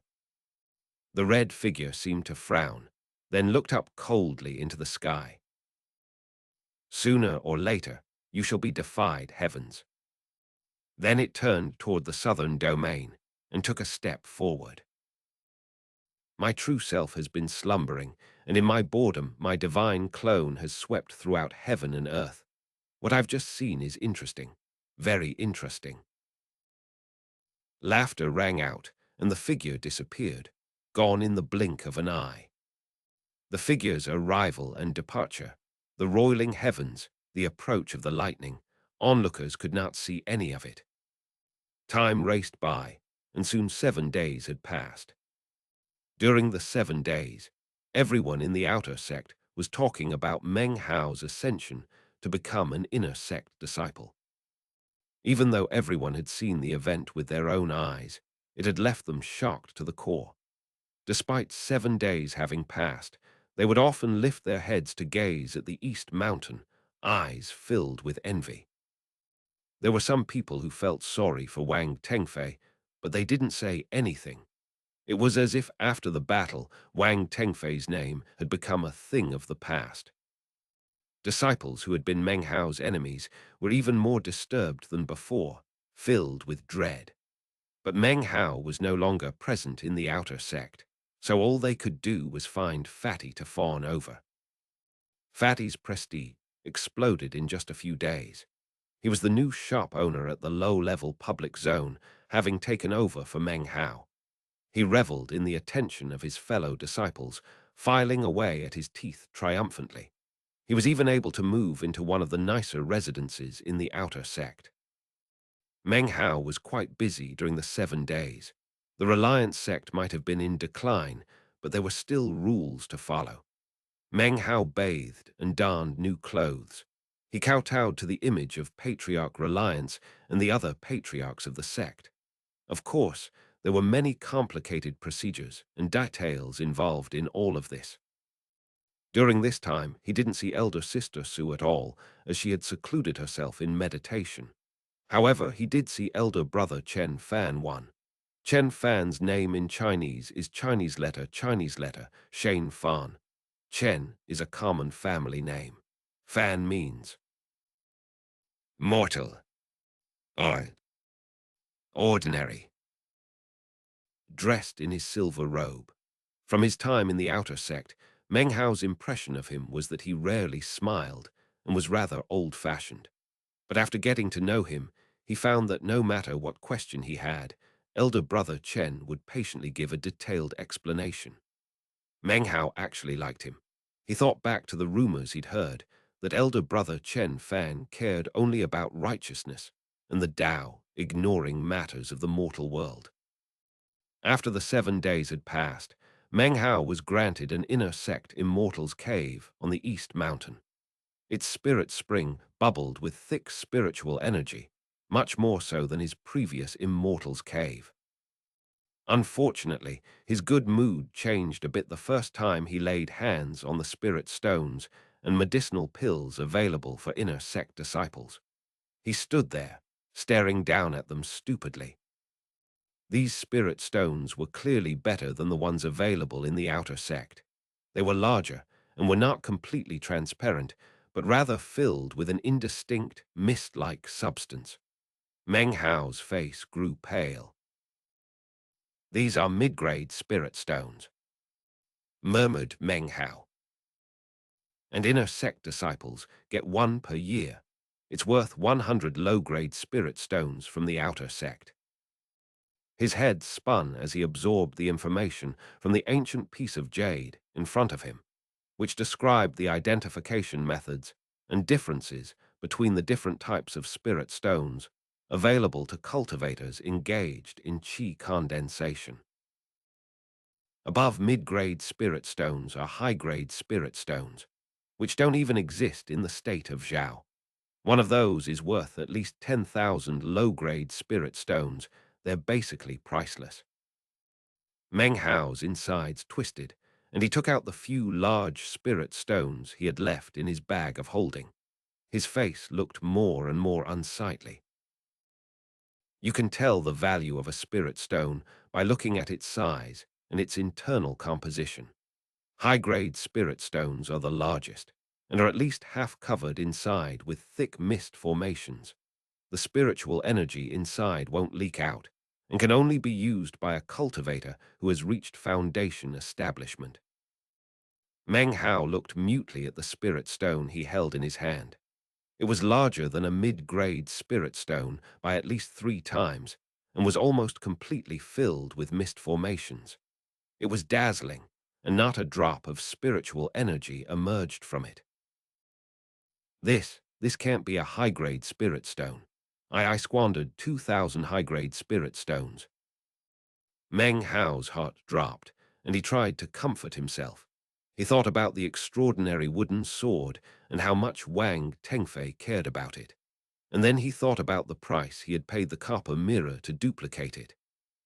The red figure seemed to frown, then looked up coldly into the sky. Sooner or later, you shall be defied, heavens. Then it turned toward the southern domain and took a step forward. My true self has been slumbering, and in my boredom, my divine clone has swept throughout heaven and earth. What I've just seen is interesting, very interesting. Laughter rang out, and the figure disappeared, gone in the blink of an eye. The figure's arrival and departure, the roiling heavens, the approach of the lightning, onlookers could not see any of it. Time raced by, and soon 7 days had passed. During the 7 days, everyone in the outer sect was talking about Meng Hao's ascension to become an inner sect disciple. Even though everyone had seen the event with their own eyes, it had left them shocked to the core. Despite 7 days having passed, they would often lift their heads to gaze at the East Mountain, eyes filled with envy. There were some people who felt sorry for Wang Tengfei, but they didn't say anything. It was as if after the battle, Wang Tengfei's name had become a thing of the past. Disciples who had been Meng Hao's enemies were even more disturbed than before, filled with dread. But Meng Hao was no longer present in the outer sect, so all they could do was find Fatty to fawn over. Fatty's prestige exploded in just a few days. He was the new shop owner at the low-level public zone, having taken over for Meng Hao. He reveled in the attention of his fellow disciples, filing away at his teeth triumphantly. He was even able to move into one of the nicer residences in the outer sect. Meng Hao was quite busy during the 7 days. The Reliance sect might have been in decline, but there were still rules to follow. Meng Hao bathed and donned new clothes. He kowtowed to the image of Patriarch Reliance and the other patriarchs of the sect. Of course, there were many complicated procedures and details involved in all of this. During this time, he didn't see elder sister Sue at all, as she had secluded herself in meditation. However, he did see elder brother Chen Fan one. Chen Fan's name in Chinese is Chinese letter, Shane Fan. Chen is a common family name. Fan means mortal or ordinary. Dressed in his silver robe. From his time in the outer sect, Meng Hao's impression of him was that he rarely smiled and was rather old-fashioned. But after getting to know him, he found that no matter what question he had, elder brother Chen would patiently give a detailed explanation. Meng Hao actually liked him. He thought back to the rumors he'd heard that elder brother Chen Fan cared only about righteousness and the Tao, ignoring matters of the mortal world. After the 7 days had passed, Meng Hao was granted an inner sect immortal's cave on the East Mountain. Its spirit spring bubbled with thick spiritual energy, much more so than his previous immortal's cave. Unfortunately, his good mood changed a bit the first time he laid hands on the spirit stones and medicinal pills available for inner sect disciples. He stood there, staring down at them stupidly. These spirit stones were clearly better than the ones available in the outer sect. They were larger and were not completely transparent, but rather filled with an indistinct, mist-like substance. Meng Hao's face grew pale. "These are mid-grade spirit stones," murmured Meng Hao. "And inner sect disciples get 1 per year. It's worth 100 low-grade spirit stones from the outer sect." His head spun as he absorbed the information from the ancient piece of jade in front of him, which described the identification methods and differences between the different types of spirit stones available to cultivators engaged in qi condensation. Above mid-grade spirit stones are high-grade spirit stones, which don't even exist in the state of Zhao. One of those is worth at least 10,000 low-grade spirit stones. They're basically priceless. Meng Hao's insides twisted, and he took out the few large spirit stones he had left in his bag of holding. His face looked more and more unsightly. You can tell the value of a spirit stone by looking at its size and its internal composition. High-grade spirit stones are the largest, and are at least half covered inside with thick mist formations. The spiritual energy inside won't leak out, and can only be used by a cultivator who has reached foundation establishment. Meng Hao looked mutely at the spirit stone he held in his hand. It was larger than a mid-grade spirit stone by at least 3 times, and was almost completely filled with mist formations. It was dazzling, and not a drop of spiritual energy emerged from it. This can't be a high-grade spirit stone. I squandered 2,000 high-grade spirit stones." Meng Hao's heart dropped, and he tried to comfort himself. He thought about the extraordinary wooden sword and how much Wang Tengfei cared about it. And then he thought about the price he had paid the copper mirror to duplicate it.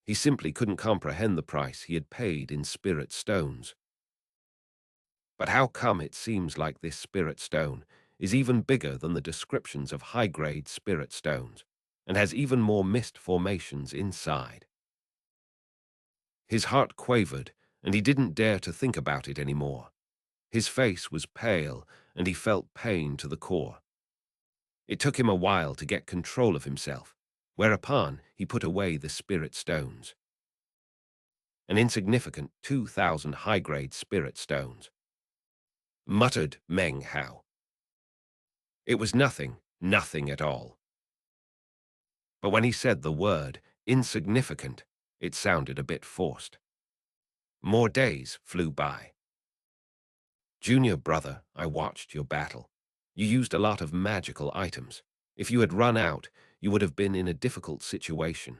He simply couldn't comprehend the price he had paid in spirit stones. But how come it seems like this spirit stone is even bigger than the descriptions of high-grade spirit stones, and has even more mist formations inside? His heart quavered, and he didn't dare to think about it anymore. His face was pale, and he felt pain to the core. It took him a while to get control of himself. whereupon he put away the spirit stones. An insignificant 2,000 high-grade spirit stones, muttered Meng Hao. It was nothing, nothing at all. But when he said the word insignificant, it sounded a bit forced. More days flew by. Junior brother, I watched your battle. You used a lot of magical items. If you had run out, you would have been in a difficult situation.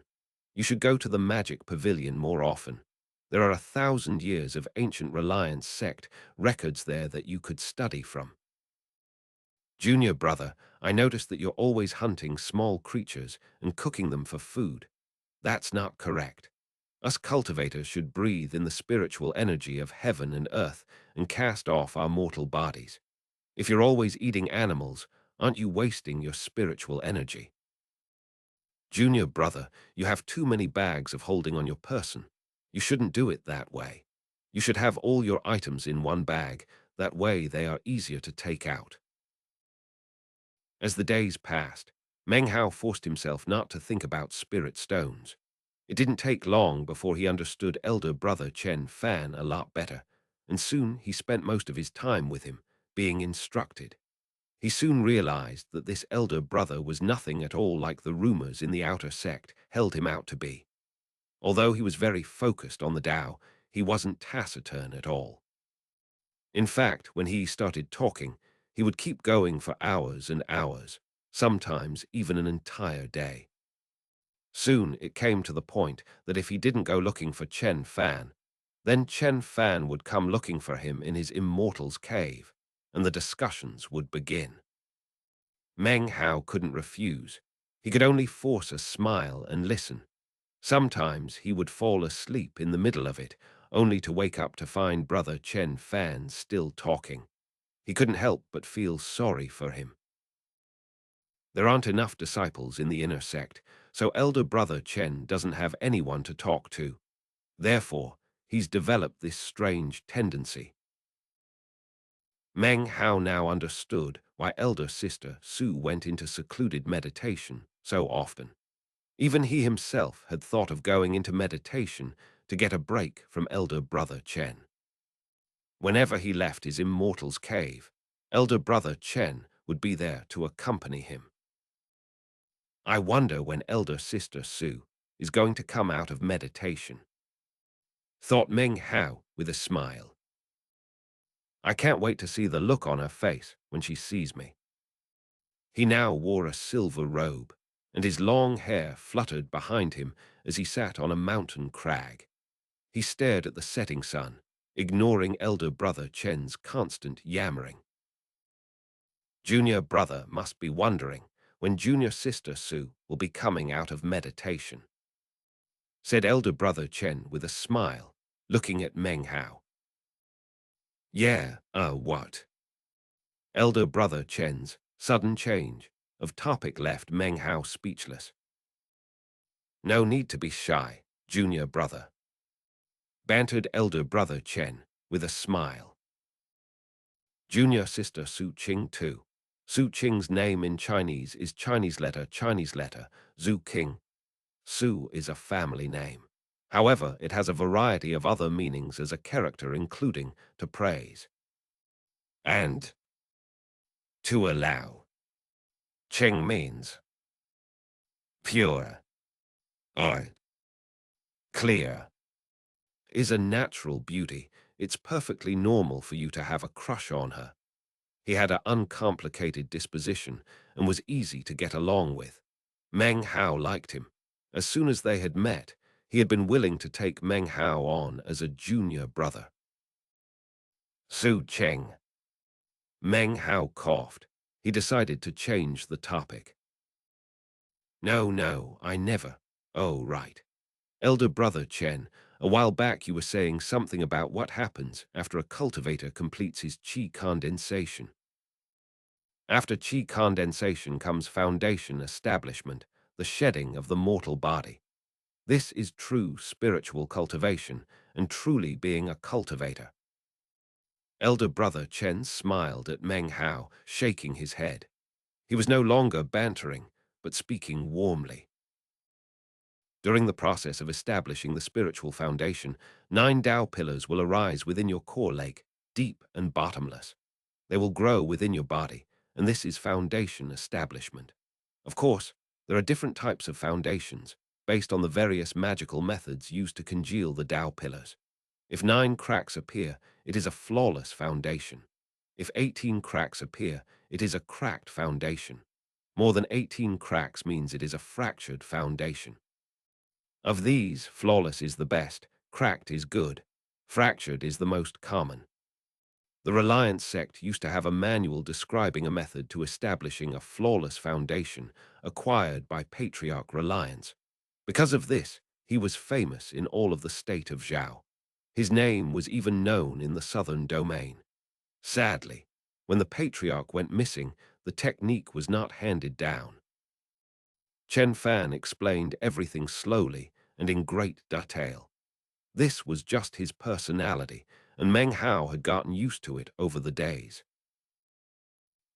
You should go to the magic pavilion more often. There are 1,000 years of ancient Reliance sect records there that you could study from. Junior brother, I noticed that you're always hunting small creatures and cooking them for food. That's not correct. Us cultivators should breathe in the spiritual energy of heaven and earth and cast off our mortal bodies. If you're always eating animals, aren't you wasting your spiritual energy? Junior brother, you have too many bags of holding on your person. You shouldn't do it that way. You should have all your items in one bag. That way they are easier to take out. As the days passed, Meng Hao forced himself not to think about spirit stones. It didn't take long before he understood elder brother Chen Fan a lot better, and soon he spent most of his time with him, being instructed. He soon realized that this elder brother was nothing at all like the rumors in the outer sect held him out to be. Although he was very focused on the Tao, he wasn't taciturn at all. In fact, when he started talking, he would keep going for hours and hours, sometimes even an entire day. Soon it came to the point that if he didn't go looking for Chen Fan, then Chen Fan would come looking for him in his immortal's cave, and the discussions would begin. Meng Hao couldn't refuse. He could only force a smile and listen. Sometimes he would fall asleep in the middle of it, only to wake up to find brother Chen Fan still talking. He couldn't help but feel sorry for him. There aren't enough disciples in the inner sect, so elder brother Chen doesn't have anyone to talk to. Therefore, he's developed this strange tendency. Meng Hao now understood why elder sister Su went into secluded meditation so often. Even he himself had thought of going into meditation to get a break from elder brother Chen. Whenever he left his immortal's cave, elder brother Chen would be there to accompany him. I wonder when elder sister Su is going to come out of meditation, thought Meng Hao with a smile. I can't wait to see the look on her face when she sees me. He now wore a silver robe, and his long hair fluttered behind him as he sat on a mountain crag. He stared at the setting sun, ignoring elder brother Chen's constant yammering. Junior brother must be wondering when junior sister Su will be coming out of meditation, said elder brother Chen with a smile, looking at Meng Hao. Yeah, what? Elder brother Chen's sudden change of topic left Meng Hao speechless. No need to be shy, junior brother, bantered elder brother Chen with a smile. Junior sister Su Qing too. Su Qing's name in Chinese is Chinese letter, Zhu King. Su is a family name. However, it has a variety of other meanings as a character, including to praise and to allow. Qing means pure or clear, is a natural beauty. It's perfectly normal for you to have a crush on her. He had an uncomplicated disposition and was easy to get along with. Meng Hao liked him. As soon as they had met, he had been willing to take Meng Hao on as a junior brother. Su Cheng. Meng Hao coughed. He decided to change the topic. No, I never. Oh, right. Elder brother Chen, a while back you were saying something about what happens after a cultivator completes his qi condensation. After qi condensation comes foundation establishment, the shedding of the mortal body. This is true spiritual cultivation and truly being a cultivator. Elder brother Chen smiled at Meng Hao, shaking his head. He was no longer bantering, but speaking warmly. During the process of establishing the spiritual foundation, 9 Tao pillars will arise within your core lake, deep and bottomless. They will grow within your body, and this is foundation establishment. Of course, there are different types of foundations, based on the various magical methods used to congeal the Tao pillars. If 9 cracks appear, it is a flawless foundation. If 18 cracks appear, it is a cracked foundation. More than 18 cracks means it is a fractured foundation. Of these, flawless is the best, cracked is good, fractured is the most common. The Reliance sect used to have a manual describing a method to establishing a flawless foundation acquired by Patriarch Reliance. Because of this, he was famous in all of the state of Zhao. His name was even known in the southern domain. Sadly, when the Patriarch went missing, the technique was not handed down. Chen Fan explained everything slowly and in great detail. This was just his personality, and Meng Hao had gotten used to it over the days.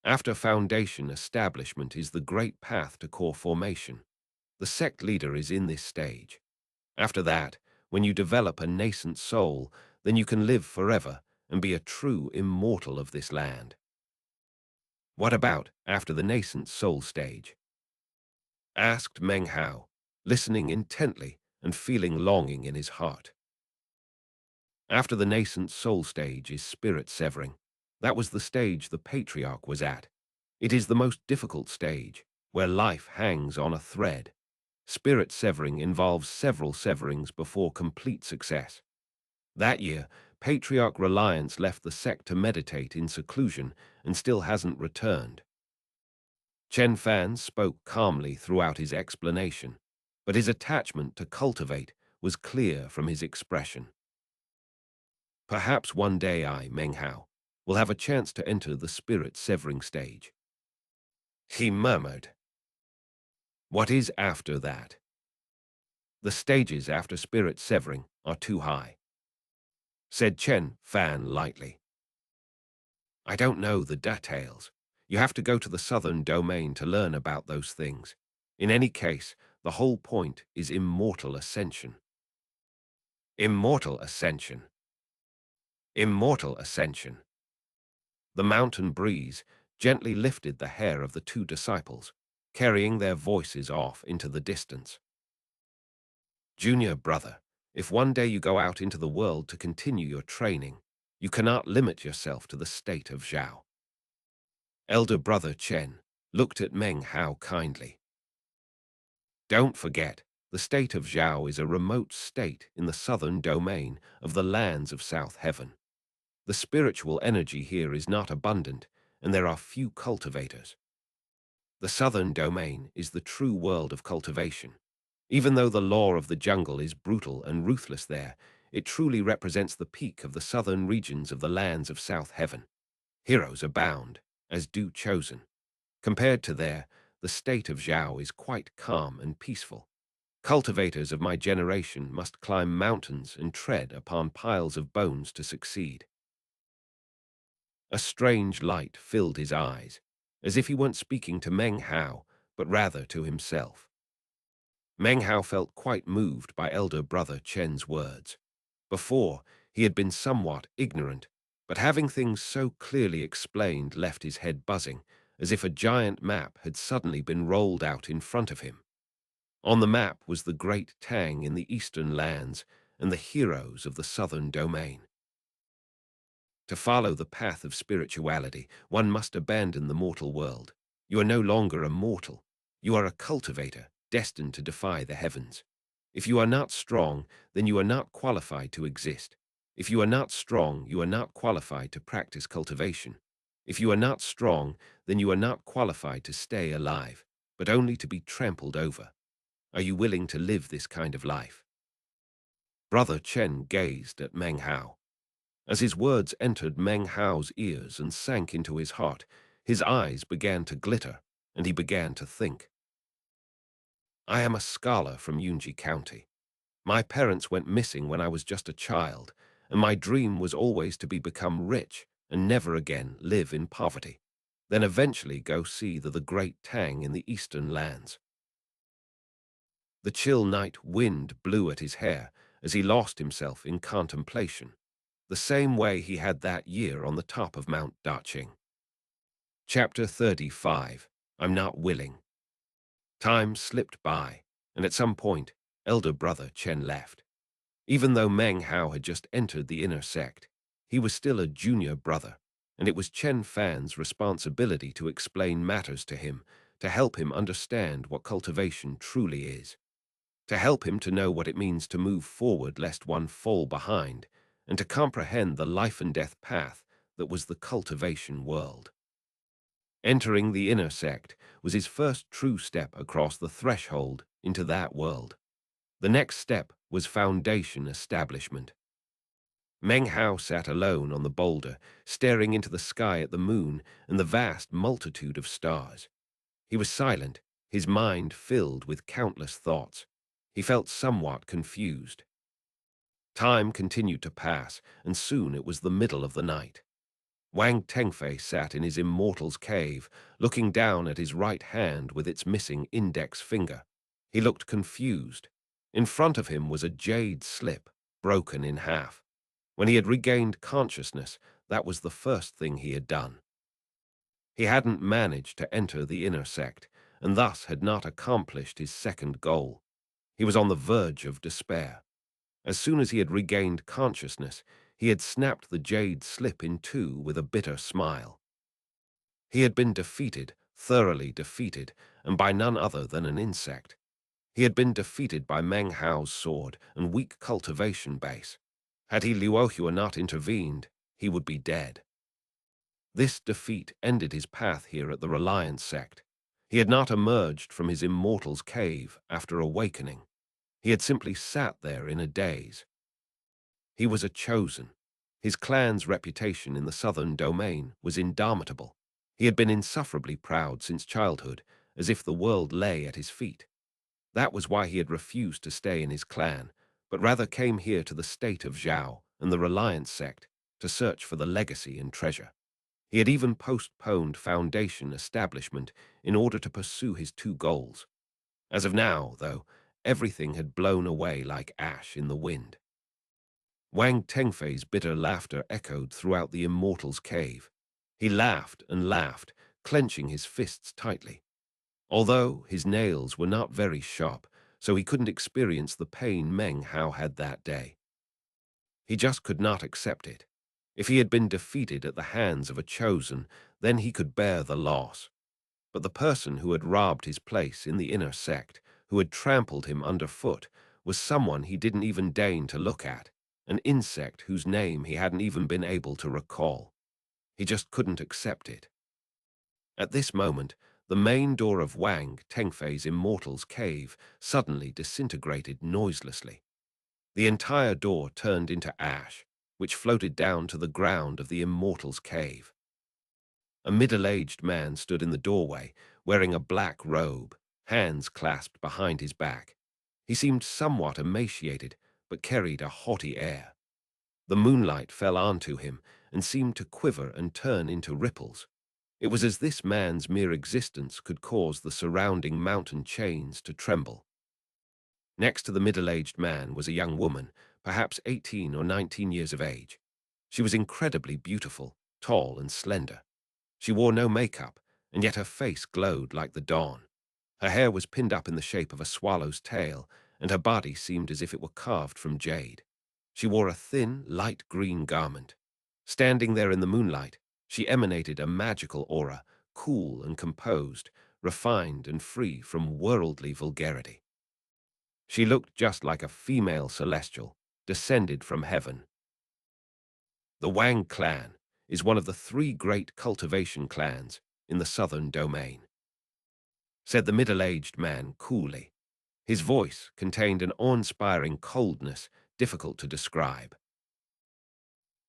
After foundation establishment is the great path to core formation. The sect leader is in this stage. After that, when you develop a nascent soul, then you can live forever and be a true immortal of this land. What about after the nascent soul stage? Asked Meng Hao, listening intently and feeling longing in his heart. After the nascent soul stage is spirit severing. That was the stage the Patriarch was at. It is the most difficult stage, where life hangs on a thread. Spirit severing involves several severings before complete success. That year, Patriarch Reliance left the sect to meditate in seclusion and still hasn't returned. Chen Fan spoke calmly throughout his explanation, but his attachment to cultivate was clear from his expression. Perhaps one day I, Meng Hao, will have a chance to enter the spirit-severing stage. He murmured. What is after that? The stages after spirit-severing are too high, said Chen Fan lightly. I don't know the details. You have to go to the southern domain to learn about those things. In any case, the whole point is immortal ascension. Immortal ascension. Immortal ascension. The mountain breeze gently lifted the hair of the 2 disciples, carrying their voices off into the distance. Junior brother, if one day you go out into the world to continue your training, you cannot limit yourself to the state of Zhao. Elder brother Chen looked at Meng Hao kindly. Don't forget, the state of Zhao is a remote state in the southern domain of the lands of South Heaven. The spiritual energy here is not abundant, and there are few cultivators. The southern domain is the true world of cultivation. Even though the law of the jungle is brutal and ruthless there, it truly represents the peak of the southern regions of the lands of South Heaven. Heroes abound, as do chosen. Compared to there, the state of Zhao is quite calm and peaceful. Cultivators of my generation must climb mountains and tread upon piles of bones to succeed. A strange light filled his eyes, as if he weren't speaking to Meng Hao, but rather to himself. Meng Hao felt quite moved by elder brother Chen's words. Before, he had been somewhat ignorant, but having things so clearly explained left his head buzzing, as if a giant map had suddenly been rolled out in front of him. On the map was the great Tang in the eastern lands and the heroes of the southern domain. To follow the path of spirituality, one must abandon the mortal world. You are no longer a mortal. You are a cultivator, destined to defy the heavens. If you are not strong, then you are not qualified to exist. If you are not strong, you are not qualified to practice cultivation. If you are not strong, then you are not qualified to stay alive, but only to be trampled over. Are you willing to live this kind of life? Brother Chen gazed at Meng Hao. As his words entered Meng Hao's ears and sank into his heart, his eyes began to glitter, and he began to think. I am a scholar from Yunji County. My parents went missing when I was just a child, and my dream was always to become rich and never again live in poverty, then eventually go see the great Tang in the eastern lands. The chill night wind blew at his hair as he lost himself in contemplation, the same way he had that year on the top of Mount Daching. Chapter 35. I'm Not Willing. Time slipped by, and at some point, elder brother Chen left. Even though Meng Hao had just entered the inner sect, he was still a junior brother, and it was Chen Fan's responsibility to explain matters to him, to help him understand what cultivation truly is, to help him to know what it means to move forward lest one fall behind, and to comprehend the life and death path that was the cultivation world. Entering the inner sect was his first true step across the threshold into that world. The next step was foundation establishment. Meng Hao sat alone on the boulder, staring into the sky at the moon and the vast multitude of stars. He was silent, his mind filled with countless thoughts. He felt somewhat confused. Time continued to pass, and soon it was the middle of the night. Wang Tengfei sat in his immortal's cave, looking down at his right hand with its missing index finger. He looked confused. In front of him was a jade slip, broken in half. When he had regained consciousness, that was the first thing he had done. He hadn't managed to enter the inner sect, and thus had not accomplished his second goal. He was on the verge of despair. As soon as he had regained consciousness, he had snapped the jade slip in two with a bitter smile. He had been defeated, thoroughly defeated, and by none other than an insect. He had been defeated by Meng Hao's sword and weak cultivation base. Had he Luohua not intervened, he would be dead. This defeat ended his path here at the Reliance sect. He had not emerged from his immortal's cave after awakening. He had simply sat there in a daze. He was a chosen. His clan's reputation in the southern domain was indomitable. He had been insufferably proud since childhood, as if the world lay at his feet. That was why he had refused to stay in his clan, but rather came here to the state of Zhao and the Reliance sect to search for the legacy and treasure. He had even postponed foundation establishment in order to pursue his two goals. As of now, though, everything had blown away like ash in the wind. Wang Tengfei's bitter laughter echoed throughout the immortal's cave. He laughed and laughed, clenching his fists tightly. Although his nails were not very sharp, so he couldn't experience the pain Meng Hao had that day. He just could not accept it. If he had been defeated at the hands of a chosen, then he could bear the loss. But the person who had robbed his place in the inner sect, who had trampled him underfoot, was someone he didn't even deign to look at, an insect whose name he hadn't even been able to recall. He just couldn't accept it. At this moment, the main door of Wang Tengfei's immortal's cave suddenly disintegrated noiselessly. The entire door turned into ash, which floated down to the ground of the immortal's cave. A middle-aged man stood in the doorway, wearing a black robe, hands clasped behind his back. He seemed somewhat emaciated, but carried a haughty air. The moonlight fell onto him and seemed to quiver and turn into ripples. It was as this man's mere existence could cause the surrounding mountain chains to tremble. Next to the middle-aged man was a young woman, perhaps 18 or 19 years of age. She was incredibly beautiful, tall and slender. She wore no makeup, and yet her face glowed like the dawn. Her hair was pinned up in the shape of a swallow's tail, and her body seemed as if it were carved from jade. She wore a thin, light green garment. Standing there in the moonlight, she emanated a magical aura, cool and composed, refined and free from worldly vulgarity. She looked just like a female celestial, descended from heaven. The Wang clan is one of the three great cultivation clans in the southern domain, said the middle-aged man coolly. His voice contained an awe-inspiring coldness difficult to describe.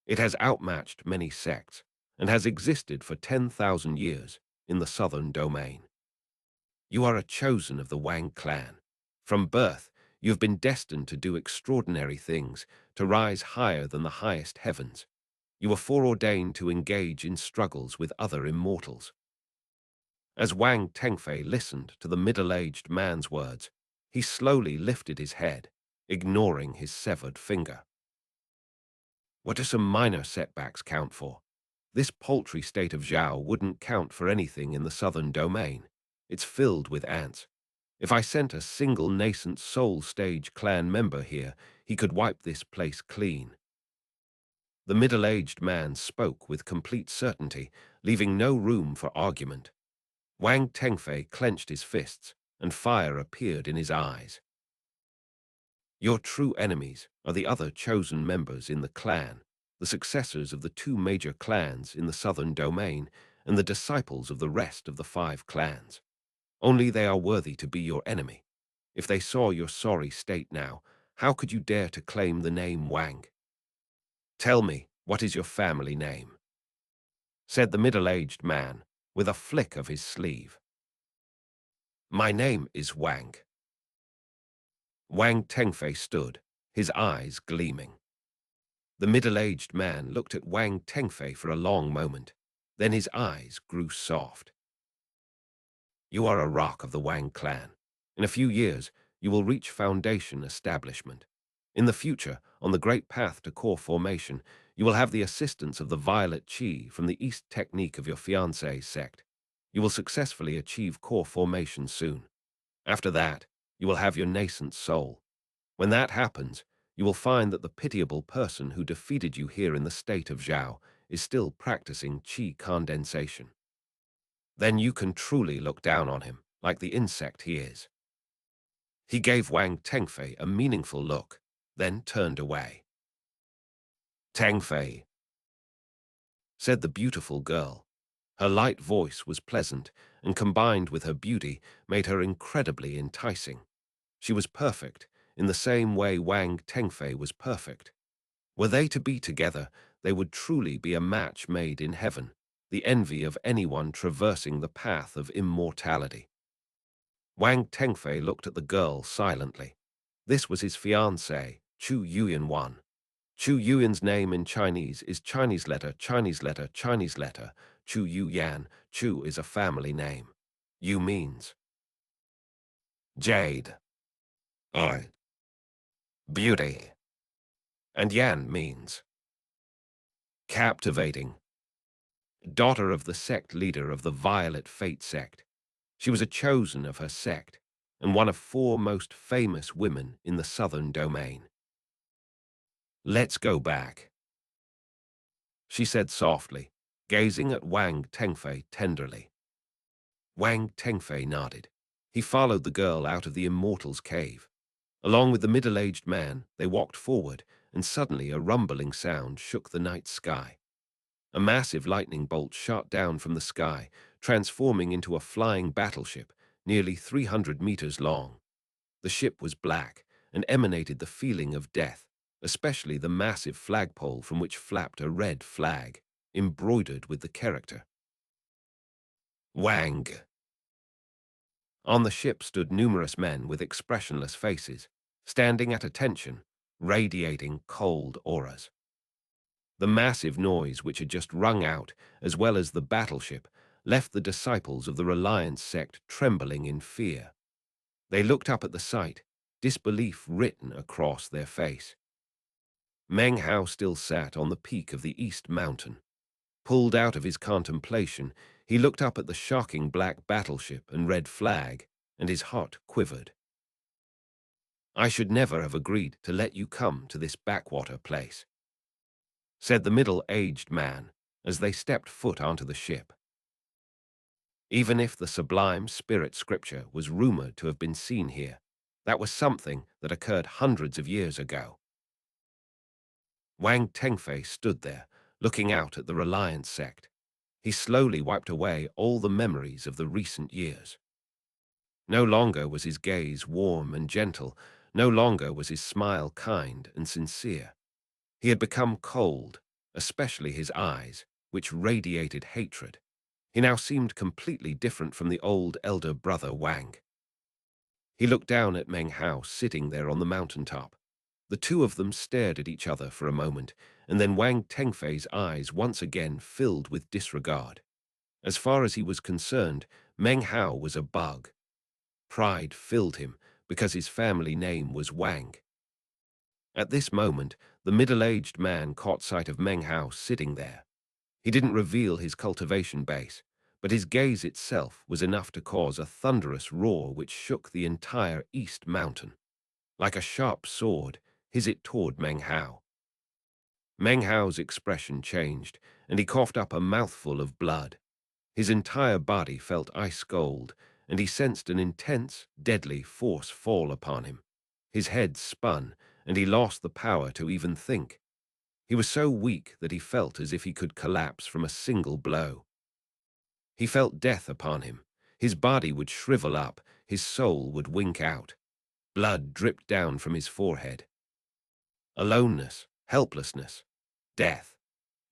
It has outmatched many sects and has existed for 10,000 years in the southern domain. You are a chosen of the Wang clan. From birth, you have been destined to do extraordinary things, to rise higher than the highest heavens. You were foreordained to engage in struggles with other immortals. As Wang Tengfei listened to the middle-aged man's words, He slowly lifted his head, ignoring his severed finger. What do some minor setbacks count for? This paltry state of Zhao wouldn't count for anything in the southern domain. It's filled with ants. If I sent a single nascent soul stage clan member here, he could wipe this place clean. The middle-aged man spoke with complete certainty, leaving no room for argument. Wang Tengfei clenched his fists, and fire appeared in his eyes. Your true enemies are the other chosen members in the clan, the successors of the two major clans in the southern domain, and the disciples of the rest of the 5 clans. Only they are worthy to be your enemy. If they saw your sorry state now, how could you dare to claim the name Wang? Tell me, what is your family name? Said the middle-aged man, with a flick of his sleeve. My name is Wang. Wang Tengfei stood, his eyes gleaming. The middle-aged man looked at Wang Tengfei for a long moment. Then his eyes grew soft. You are a rock of the Wang clan. In a few years, you will reach foundation establishment. In the future, on the great path to core formation, you will have the assistance of the violet qi from the East technique of your fiancé's sect. You will successfully achieve core formation soon. After that, you will have your nascent soul. When that happens, you will find that the pitiable person who defeated you here in the state of Zhao is still practicing qi condensation. Then you can truly look down on him, like the insect he is. He gave Wang Tengfei a meaningful look, then turned away. Tengfei, said the beautiful girl. Her light voice was pleasant, and combined with her beauty, made her incredibly enticing. She was perfect, in the same way Wang Tengfei was perfect. Were they to be together, they would truly be a match made in heaven, the envy of anyone traversing the path of immortality. Wang Tengfei looked at the girl silently. This was his fiancée, Chu Yuan. Chu Yuan's name in Chinese is Chinese letter, Chinese letter, Chinese letter. Chu Yuan. Chu is a family name. Yu means jade, I, beauty, and Yan means captivating. Daughter of the sect leader of the Violet Fate sect. She was a chosen of her sect, and one of 4 most famous women in the southern domain. Let's go back, she said softly, gazing at Wang Tengfei tenderly. Wang Tengfei nodded. He followed the girl out of the immortal's cave. Along with the middle-aged man, they walked forward, and suddenly a rumbling sound shook the night sky. A massive lightning bolt shot down from the sky, transforming into a flying battleship, nearly 300 meters long. The ship was black and emanated the feeling of death, especially the massive flagpole from which flapped a red flag, embroidered with the character Wang. On the ship stood numerous men with expressionless faces, standing at attention, radiating cold auras. The massive noise which had just rung out, as well as the battleship, left the disciples of the Reliance sect trembling in fear. They looked up at the sight, disbelief written across their face. Meng Hao still sat on the peak of the East Mountain. Pulled out of his contemplation, he looked up at the shocking black battleship and red flag, and his heart quivered. I should never have agreed to let you come to this backwater place, said the middle-aged man as they stepped foot onto the ship. Even if the sublime spirit scripture was rumored to have been seen here, that was something that occurred hundreds of years ago. Wang Tengfei stood there, looking out at the Reliance sect. He slowly wiped away all the memories of the recent years. No longer was his gaze warm and gentle, no longer was his smile kind and sincere. He had become cold, especially his eyes, which radiated hatred. He now seemed completely different from the old elder brother Wang. He looked down at Meng Hao sitting there on the mountaintop. The two of them stared at each other for a moment, and then Wang Tengfei's eyes once again filled with disregard. As far as he was concerned, Meng Hao was a bug. Pride filled him, because his family name was Wang. At this moment, the middle-aged man caught sight of Meng Hao sitting there. He didn't reveal his cultivation base, but his gaze itself was enough to cause a thunderous roar which shook the entire East Mountain. Like a sharp sword, it toward Meng Hao. Meng Hao's expression changed, and he coughed up a mouthful of blood. His entire body felt ice cold, and he sensed an intense, deadly force fall upon him. His head spun, and he lost the power to even think. He was so weak that he felt as if he could collapse from a single blow. He felt death upon him. His body would shrivel up, his soul would wink out. Blood dripped down from his forehead. Aloneness, helplessness, death.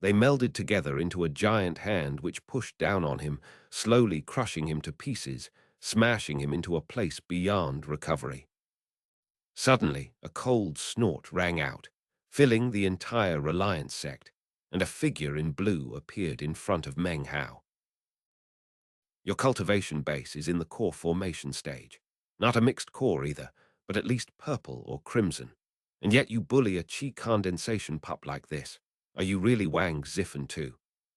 They melded together into a giant hand which pushed down on him, slowly crushing him to pieces, smashing him into a place beyond recovery. Suddenly, a cold snort rang out, filling the entire Reliance sect, and a figure in blue appeared in front of Meng Hao. Your cultivation base is in the core formation stage. Not a mixed core either, but at least purple or crimson. And yet you bully a chi condensation pup like this. Are you really Wang Zifen too?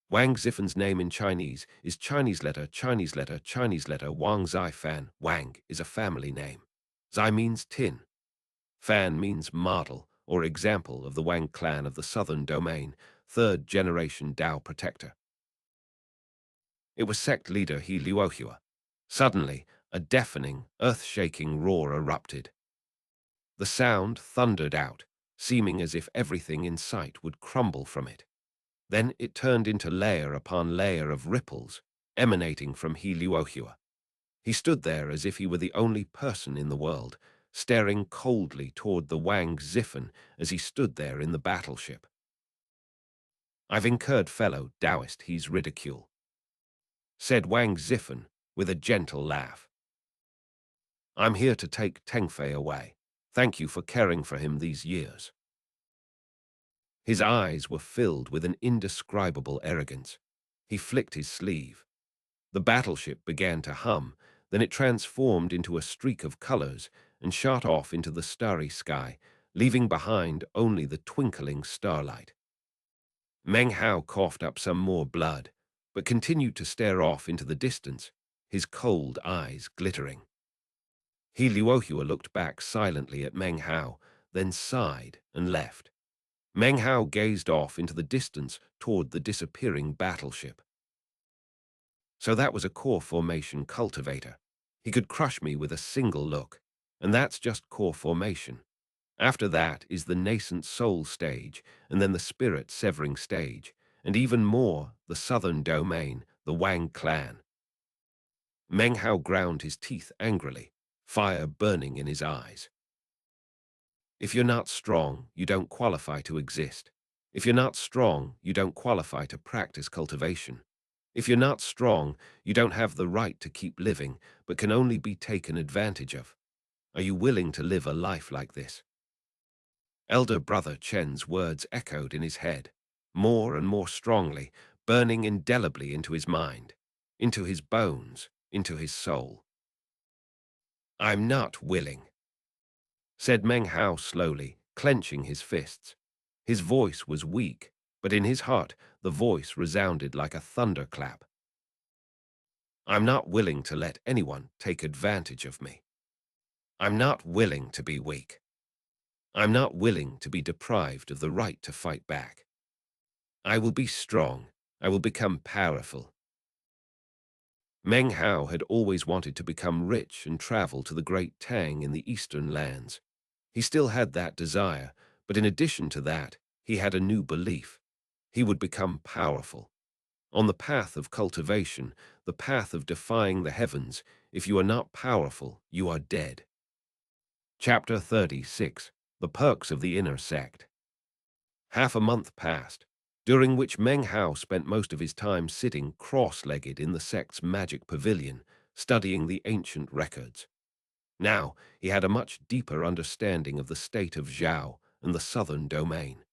Wang Zifen's name in Chinese is Chinese letter, Chinese letter, Chinese letter, Wang Zai Fan. Wang is a family name. Zai means tin. Fan means model or example of the Wang clan of the southern domain, third generation Dao protector. It was sect leader He Luohua. Suddenly, a deafening, earth-shaking roar erupted. The sound thundered out, seeming as if everything in sight would crumble from it. Then it turned into layer upon layer of ripples, emanating from He Luohua. He stood there as if he were the only person in the world, staring coldly toward the Wang Zifen as he stood there in the battleship. I've incurred fellow Taoist He's ridicule, said Wang Zifen with a gentle laugh. I'm here to take Tengfei away. Thank you for caring for him these years. His eyes were filled with an indescribable arrogance. He flicked his sleeve. The battleship began to hum, then it transformed into a streak of colors and shot off into the starry sky, leaving behind only the twinkling starlight. Meng Hao coughed up some more blood, but continued to stare off into the distance, his cold eyes glittering. He Luohua looked back silently at Meng Hao, then sighed and left. Meng Hao gazed off into the distance toward the disappearing battleship. So that was a core formation cultivator. He could crush me with a single look, and that's just core formation. After that is the nascent soul stage, and then the spirit severing stage, and even more, the southern domain, the Wang clan. Meng Hao ground his teeth angrily, fire burning in his eyes. If you're not strong, you don't qualify to exist. If you're not strong, you don't qualify to practice cultivation. If you're not strong, you don't have the right to keep living, but can only be taken advantage of. Are you willing to live a life like this? Elder Brother Chen's words echoed in his head, more and more strongly, burning indelibly into his mind, into his bones, into his soul. I'm not willing, said Meng Hao slowly, clenching his fists. His voice was weak, but in his heart the voice resounded like a thunderclap. I'm not willing to let anyone take advantage of me. I'm not willing to be weak. I'm not willing to be deprived of the right to fight back. I will be strong. I will become powerful. Meng Hao had always wanted to become rich and travel to the great Tang in the eastern lands. He still had that desire, but in addition to that, he had a new belief. He would become powerful. On the path of cultivation, the path of defying the heavens, if you are not powerful, you are dead. Chapter 36. The Perks of the Inner Sect. Half a month passed, during which Meng Hao spent most of his time sitting cross-legged in the sect's magic pavilion, studying the ancient records. Now he had a much deeper understanding of the state of Zhao and the southern domain.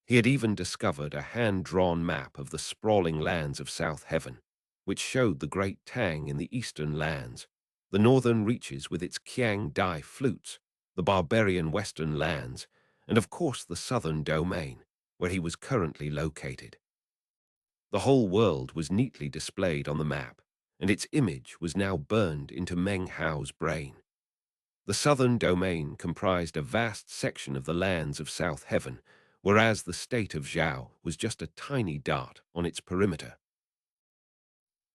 He had even discovered a hand-drawn map of the sprawling lands of South Heaven, which showed the great Tang in the eastern lands. the northern reaches with its Qiang Dai flutes, the barbarian western lands, and of course the southern domain, where he was currently located. The whole world was neatly displayed on the map, and its image was now burned into Meng Hao's brain. The southern domain comprised a vast section of the lands of South Heaven, whereas the state of Zhao was just a tiny dot on its perimeter.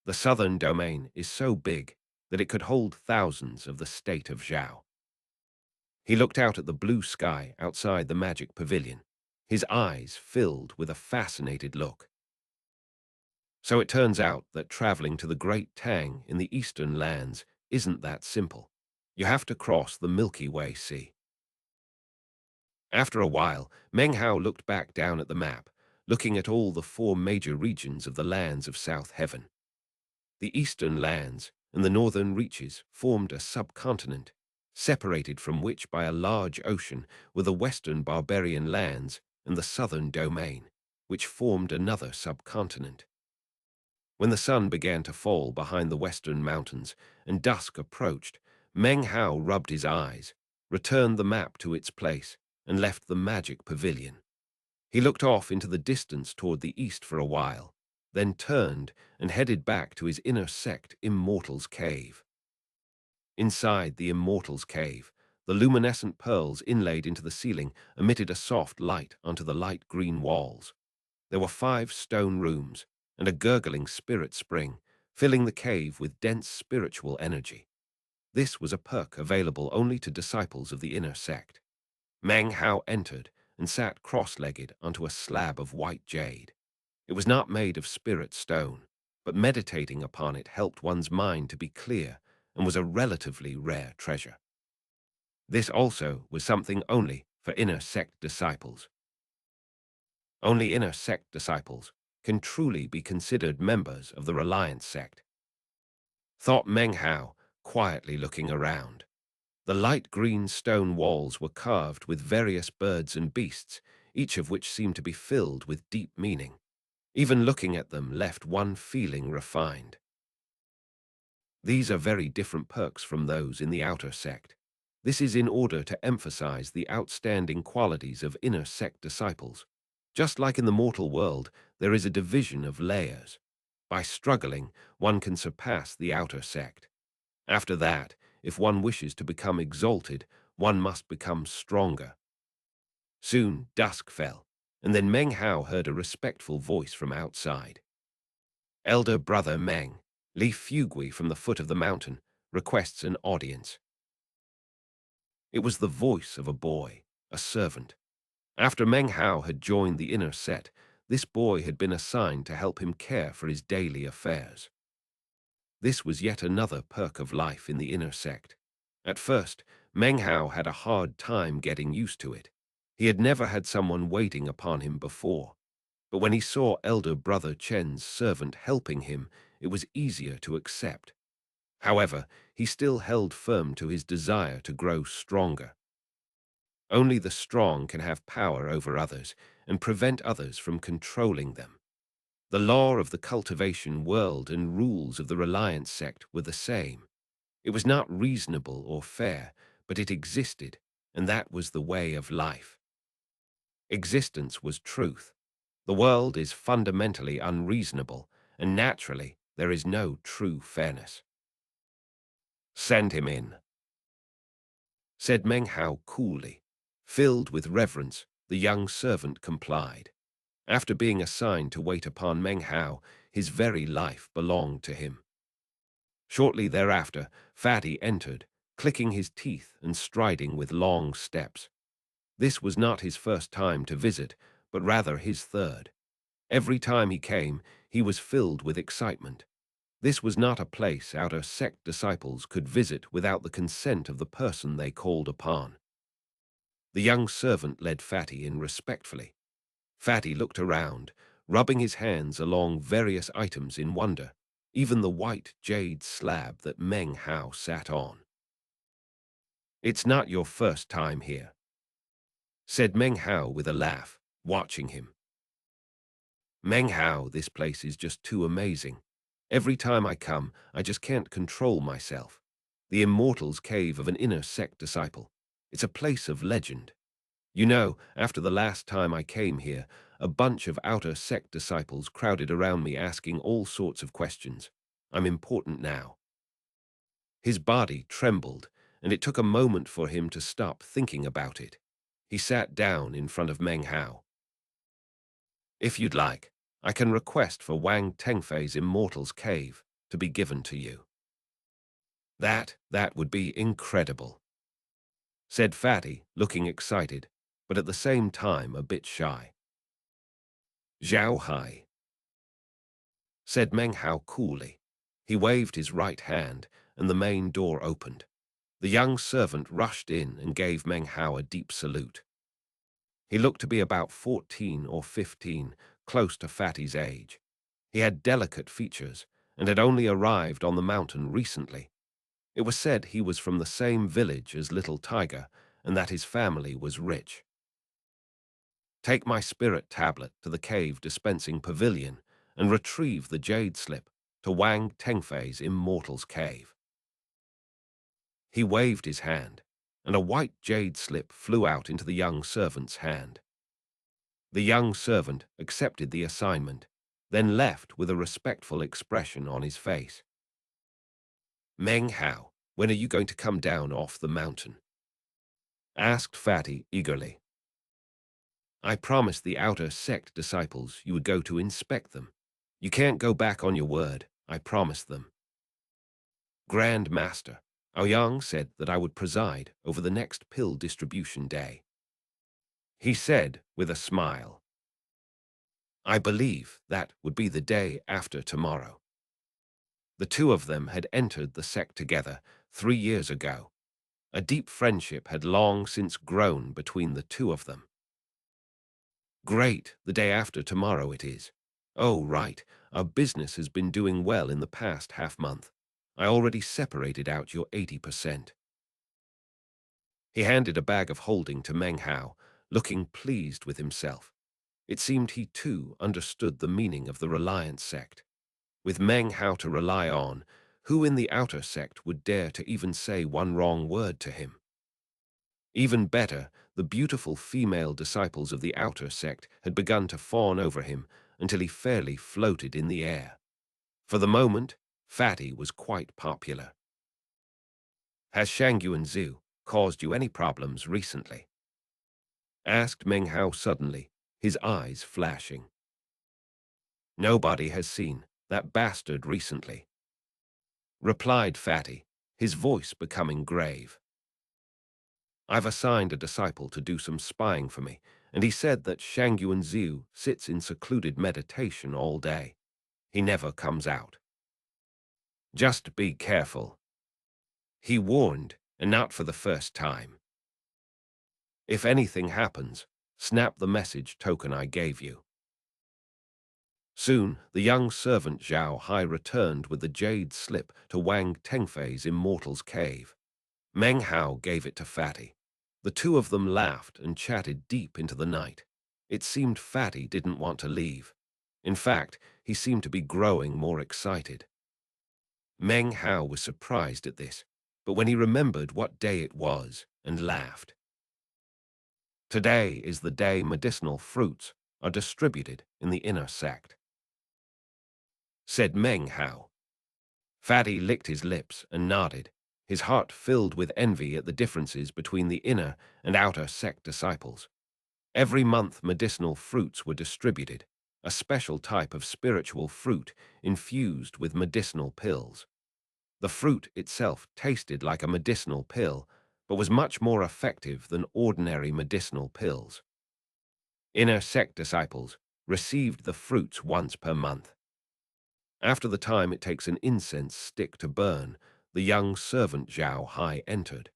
The southern domain is so big that it could hold thousands of the state of Zhao. He looked out at the blue sky outside the magic pavilion, his eyes filled with a fascinated look. So it turns out that traveling to the Great Tang in the eastern lands isn't that simple. You have to cross the Milky Way Sea. After a while, Meng Hao looked back down at the map, looking at all the four major regions of the lands of South Heaven. The eastern lands and the northern reaches formed a subcontinent, separated from which by a large ocean were the western barbarian lands and the southern domain, which formed another subcontinent. When the sun began to fall behind the western mountains and dusk approached, Meng Hao rubbed his eyes, returned the map to its place, and left the magic pavilion. He looked off into the distance toward the east for a while, then turned and headed back to his inner sect Immortal's Cave. Inside the Immortal's Cave, the luminescent pearls inlaid into the ceiling emitted a soft light onto the light green walls. There were 5 stone rooms and a gurgling spirit spring, filling the cave with dense spiritual energy. This was a perk available only to disciples of the inner sect. Meng Hao entered and sat cross-legged onto a slab of white jade. It was not made of spirit stone, but meditating upon it helped one's mind to be clear and was a relatively rare treasure. This also was something only for inner sect disciples. Only inner sect disciples can truly be considered members of the Reliance sect, thought Meng Hao, quietly looking around. The light green stone walls were carved with various birds and beasts, each of which seemed to be filled with deep meaning. Even looking at them left one feeling refined. These are very different perks from those in the outer sect. This is in order to emphasize the outstanding qualities of inner sect disciples. Just like in the mortal world, there is a division of layers. By struggling, one can surpass the outer sect. After that, if one wishes to become exalted, one must become stronger. Soon, dusk fell, and then Meng Hao heard a respectful voice from outside. Elder Brother Meng, Li Fugui from the foot of the mountain, requests an audience. It was the voice of a boy, a servant. After Meng Hao had joined the inner set, this boy had been assigned to help him care for his daily affairs. This was yet another perk of life in the inner sect. At first, Meng Hao had a hard time getting used to it. He had never had someone waiting upon him before. But when he saw Elder Brother Chen's servant helping him, it was easier to accept. However, he still held firm to his desire to grow stronger. Only the strong can have power over others and prevent others from controlling them. The law of the cultivation world and rules of the Reliance sect were the same. It was not reasonable or fair, but it existed, and that was the way of life. Existence was truth. The world is fundamentally unreasonable, and naturally there is no true fairness. Send him in, said Meng Hao coolly. Filled with reverence, the young servant complied. After being assigned to wait upon Meng Hao, his very life belonged to him. Shortly thereafter, Fatty entered, clicking his teeth and striding with long steps. This was not his first time to visit, but rather his third. Every time he came, he was filled with excitement. This was not a place outer sect disciples could visit without the consent of the person they called upon. The young servant led Fatty in respectfully. Fatty looked around, rubbing his hands along various items in wonder, even the white jade slab that Meng Hao sat on. "It's not your first time here," said Meng Hao with a laugh, watching him. "Meng Hao, this place is just too amazing. Every time I come, I just can't control myself. the immortal's cave of an inner sect disciple. It's a place of legend. You know, after the last time I came here, a bunch of outer sect disciples crowded around me asking all sorts of questions. I'm important now. His body trembled, and it took a moment for him to stop thinking about it. He sat down in front of Meng Hao. If you'd like, I can request for Wang Tengfei's Immortal's Cave to be given to you. That would be incredible, said Fatty, looking excited, but at the same time a bit shy. Zhao Hai, said Meng Hao coolly. He waved his right hand, and the main door opened. The young servant rushed in and gave Meng Hao a deep salute. He looked to be about 14 or 15, close to Fatty's age. He had delicate features and had only arrived on the mountain recently. It was said he was from the same village as Little Tiger and that his family was rich. Take my spirit tablet to the cave dispensing pavilion and retrieve the jade slip to Wang Tengfei's Immortal's Cave. He waved his hand, and a white jade slip flew out into the young servant's hand. The young servant accepted the assignment, then left with a respectful expression on his face. Meng Hao, when are you going to come down off the mountain? Asked Fatty eagerly. I promised the outer sect disciples you would go to inspect them. You can't go back on your word, I promised them. Grand Master, Aoyang said that I would preside over the next pill distribution day. He said with a smile. I believe that would be the day after tomorrow. The two of them had entered the sect together 3 years ago. A deep friendship had long since grown between the two of them. Great, the day after tomorrow it is. Oh, right, our business has been doing well in the past half-month. I already separated out your 80%. He handed a bag of holding to Meng Hao, looking pleased with himself. It seemed he too understood the meaning of the Reliance sect. With Meng Hao to rely on, who in the outer sect would dare to even say one wrong word to him? Even better, the beautiful female disciples of the outer sect had begun to fawn over him until he fairly floated in the air. For the moment, Fatty was quite popular. Has Shangyuan Zhu caused you any problems recently? Asked Meng Hao suddenly, his eyes flashing. Nobody has seen that bastard recently, replied Fatty, his voice becoming grave. I've assigned a disciple to do some spying for me, and he said that Shangyuan Zhu sits in secluded meditation all day. He never comes out. Just be careful, he warned, and not for the first time. If anything happens, snap the message token I gave you. Soon, the young servant Zhao Hai returned with the jade slip to Wang Tengfei's Immortal's Cave. Meng Hao gave it to Fatty. The two of them laughed and chatted deep into the night. It seemed Fatty didn't want to leave. In fact, he seemed to be growing more excited. Meng Hao was surprised at this, but when he remembered what day it was, and laughed. Today is the day medicinal fruits are distributed in the inner sect, said Meng Hao. Fatty licked his lips and nodded, his heart filled with envy at the differences between the inner and outer sect disciples. Every month medicinal fruits were distributed, a special type of spiritual fruit infused with medicinal pills. The fruit itself tasted like a medicinal pill, but was much more effective than ordinary medicinal pills. Inner sect disciples received the fruits once per month. After the time it takes an incense stick to burn, the young servant Zhao Hai entered.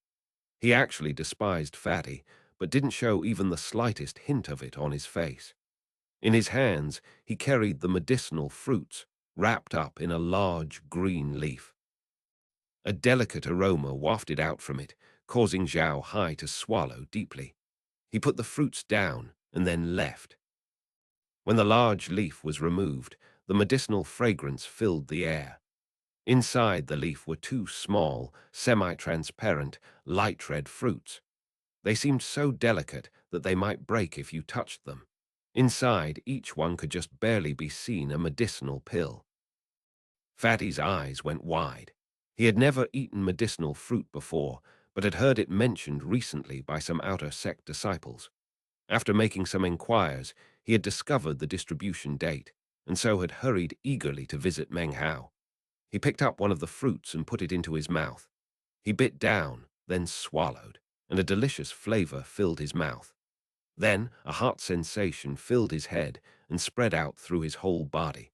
He actually despised Fatty, but didn't show even the slightest hint of it on his face. In his hands, he carried the medicinal fruits, wrapped up in a large green leaf. A delicate aroma wafted out from it, causing Zhao Hai to swallow deeply. He put the fruits down and then left. When the large leaf was removed, the medicinal fragrance filled the air. Inside the leaf were two small, semi-transparent, light red fruits. They seemed so delicate that they might break if you touched them. Inside, each one could just barely be seen a medicinal pill. Fatty's eyes went wide. He had never eaten medicinal fruit before, but had heard it mentioned recently by some outer sect disciples. After making some inquiries, he had discovered the distribution date, and so had hurried eagerly to visit Meng Hao. He picked up one of the fruits and put it into his mouth. He bit down, then swallowed, and a delicious flavor filled his mouth. Then a hot sensation filled his head and spread out through his whole body.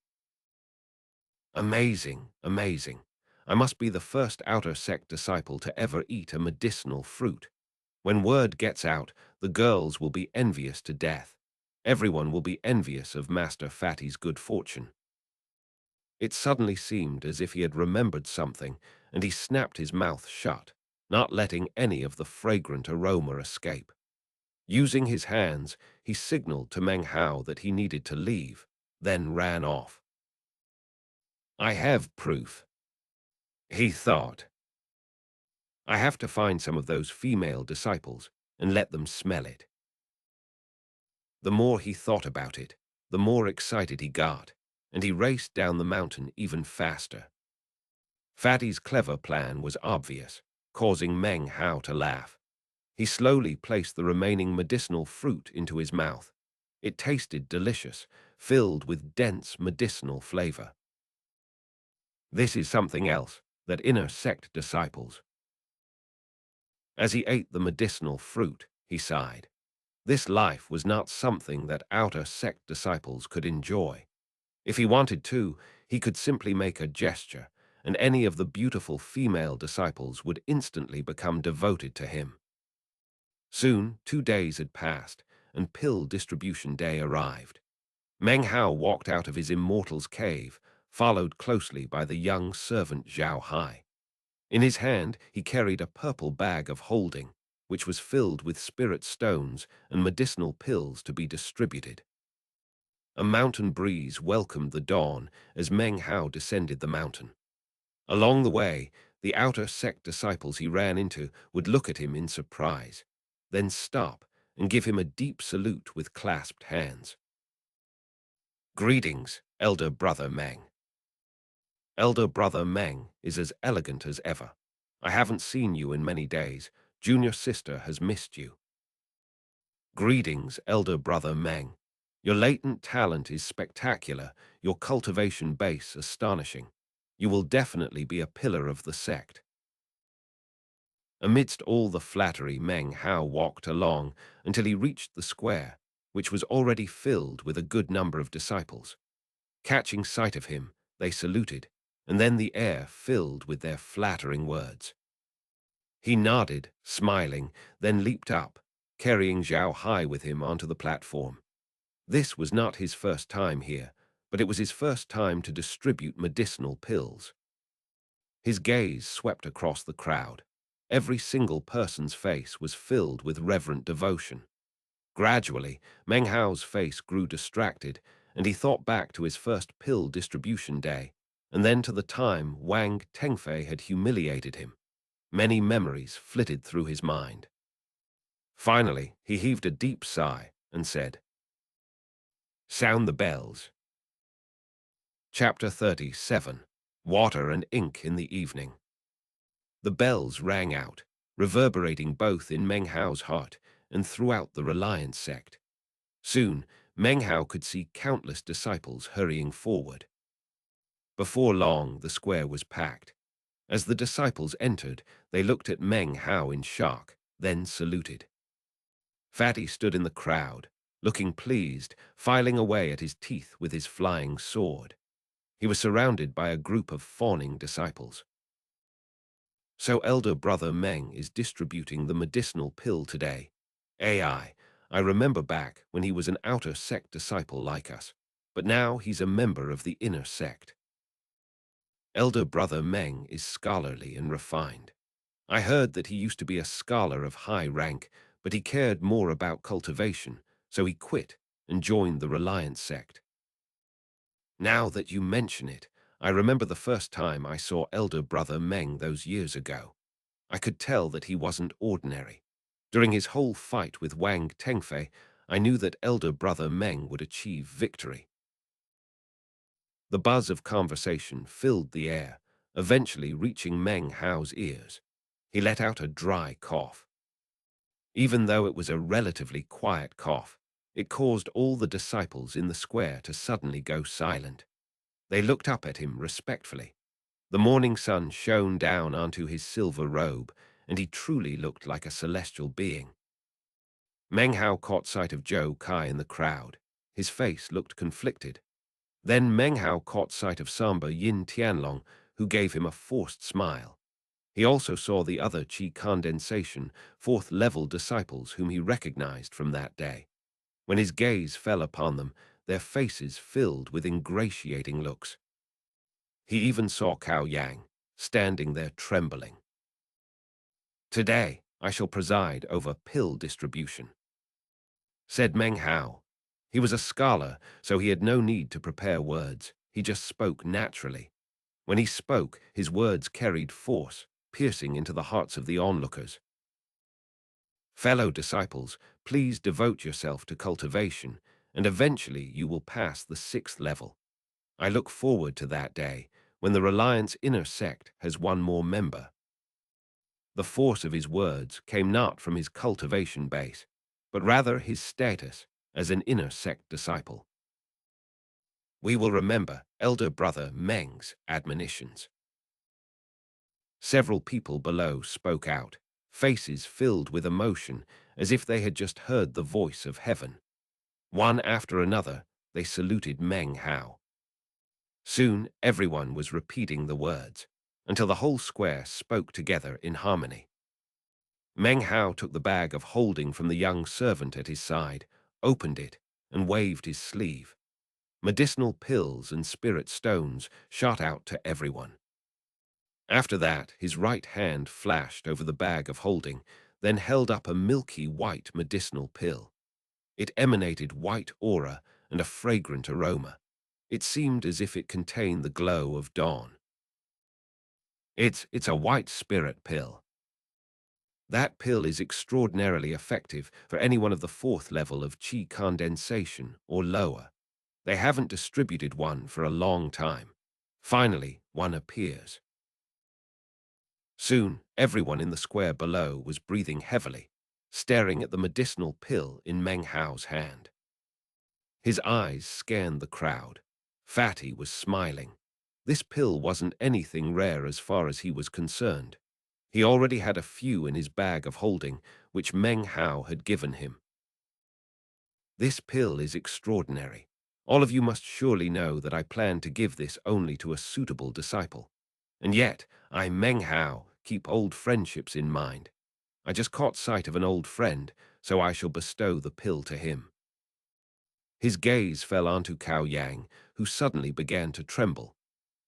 Amazing, amazing. I must be the first outer sect disciple to ever eat a medicinal fruit. When word gets out, the girls will be envious to death. Everyone will be envious of Master Fatty's good fortune. It suddenly seemed as if he had remembered something, and he snapped his mouth shut, not letting any of the fragrant aroma escape. Using his hands, he signaled to Meng Hao that he needed to leave, then ran off. I have proof, he thought. I have to find some of those female disciples and let them smell it. The more he thought about it, the more excited he got, and he raced down the mountain even faster. Fatty's clever plan was obvious, causing Meng Hao to laugh. He slowly placed the remaining medicinal fruit into his mouth. It tasted delicious, filled with dense medicinal flavor. This is something else that inner sect disciples. As he ate the medicinal fruit, he sighed. This life was not something that outer sect disciples could enjoy. If he wanted to, he could simply make a gesture, and any of the beautiful female disciples would instantly become devoted to him. Soon, 2 days had passed, and pill distribution day arrived. Meng Hao walked out of his immortal's cave, followed closely by the young servant Zhao Hai. In his hand, he carried a purple bag of holding, which was filled with spirit stones and medicinal pills to be distributed. A mountain breeze welcomed the dawn as Meng Hao descended the mountain. Along the way, the outer sect disciples he ran into would look at him in surprise, then stop and give him a deep salute with clasped hands. Greetings, elder brother Meng. Elder brother Meng is as elegant as ever. I haven't seen you in many days. Junior sister has missed you. Greetings, elder brother Meng. Your latent talent is spectacular, your cultivation base astonishing. You will definitely be a pillar of the sect. Amidst all the flattery, Meng Hao walked along until he reached the square, which was already filled with a good number of disciples. Catching sight of him, they saluted, and then the air filled with their flattering words. He nodded, smiling, then leaped up, carrying Zhao Hai with him onto the platform. This was not his first time here, but it was his first time to distribute medicinal pills. His gaze swept across the crowd. Every single person's face was filled with reverent devotion. Gradually, Meng Hao's face grew distracted, and he thought back to his first pill distribution day, and then to the time Wang Tengfei had humiliated him. Many memories flitted through his mind. Finally, he heaved a deep sigh and said, "Sound the bells." Chapter 37. Water and Ink in the Evening. The bells rang out, reverberating both in Meng Hao's heart and throughout the Reliance sect. Soon, Meng Hao could see countless disciples hurrying forward. Before long, the square was packed. As the disciples entered, they looked at Meng Hao in shock, then saluted. Fatty stood in the crowd, looking pleased, filing away at his teeth with his flying sword. He was surrounded by a group of fawning disciples. So elder brother Meng is distributing the medicinal pill today. I remember back when he was an outer sect disciple like us, but now he's a member of the inner sect. Elder brother Meng is scholarly and refined. I heard that he used to be a scholar of high rank, but he cared more about cultivation, so he quit and joined the Reliance sect. Now that you mention it, I remember the first time I saw elder brother Meng those years ago. I could tell that he wasn't ordinary. During his whole fight with Wang Tengfei, I knew that elder brother Meng would achieve victory. The buzz of conversation filled the air, eventually reaching Meng Hao's ears. He let out a dry cough. Even though it was a relatively quiet cough, it caused all the disciples in the square to suddenly go silent. They looked up at him respectfully. The morning sun shone down onto his silver robe, and he truly looked like a celestial being. Meng Hao caught sight of Zhou Kai in the crowd. His face looked conflicted. Then Meng Hao caught sight of Samba Yin Tianlong, who gave him a forced smile. He also saw the other Qi condensation, fourth-level disciples whom he recognized from that day. When his gaze fell upon them, their faces filled with ingratiating looks. He even saw Cao Yang, standing there trembling. "Today, I shall preside over pill distribution," said Meng Hao. He was a scholar, so he had no need to prepare words. He just spoke naturally. When he spoke, his words carried force, piercing into the hearts of the onlookers. "Fellow disciples, please devote yourself to cultivation, and eventually you will pass the 6th level. I look forward to that day, when the Reliance Inner Sect has one more member." The force of his words came not from his cultivation base, but rather his status as an inner sect disciple. "We will remember elder brother Meng's admonitions." Several people below spoke out, faces filled with emotion as if they had just heard the voice of heaven. One after another, they saluted Meng Hao. Soon everyone was repeating the words, until the whole square spoke together in harmony. Meng Hao took the bag of holding from the young servant at his side, opened it, and waved his sleeve. Medicinal pills and spirit stones shot out to everyone. After that, his right hand flashed over the bag of holding, then held up a milky white medicinal pill. It emanated white aura and a fragrant aroma. It seemed as if it contained the glow of dawn. It's a white spirit pill. That pill is extraordinarily effective for anyone of the 4th level of Qi condensation or lower. They haven't distributed one for a long time. Finally, one appears. Soon, everyone in the square below was breathing heavily, staring at the medicinal pill in Meng Hao's hand. His eyes scanned the crowd. Fatty was smiling. This pill wasn't anything rare as far as he was concerned. He already had a few in his bag of holding, which Meng Hao had given him. "This pill is extraordinary. All of you must surely know that I plan to give this only to a suitable disciple. And yet, I, Meng Hao, keep old friendships in mind. I just caught sight of an old friend, so I shall bestow the pill to him." His gaze fell onto Cao Yang, who suddenly began to tremble.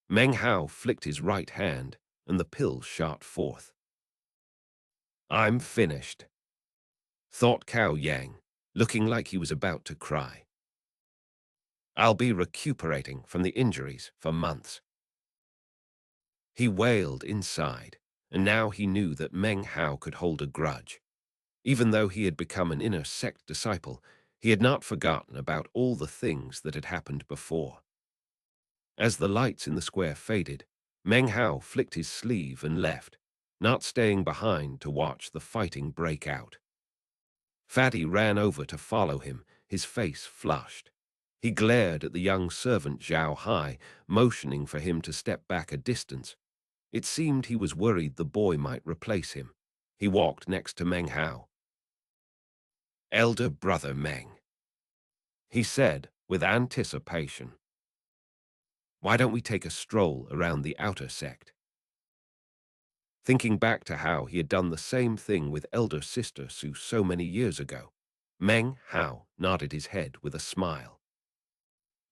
Meng Hao flicked his right hand, and the pill shot forth. "I'm finished," thought Cao Yang, looking like he was about to cry. "I'll be recuperating from the injuries for months." He wailed inside, and now he knew that Meng Hao could hold a grudge. Even though he had become an inner sect disciple, he had not forgotten about all the things that had happened before. As the lights in the square faded, Meng Hao flicked his sleeve and left, not staying behind to watch the fighting break out. Fatty ran over to follow him, his face flushed. He glared at the young servant Zhao Hai, motioning for him to step back a distance. It seemed he was worried the boy might replace him. He walked next to Meng Hao. "Elder brother Meng," he said with anticipation. "Why don't we take a stroll around the outer sect?" Thinking back to how he had done the same thing with elder sister Su so many years ago, Meng Hao nodded his head with a smile.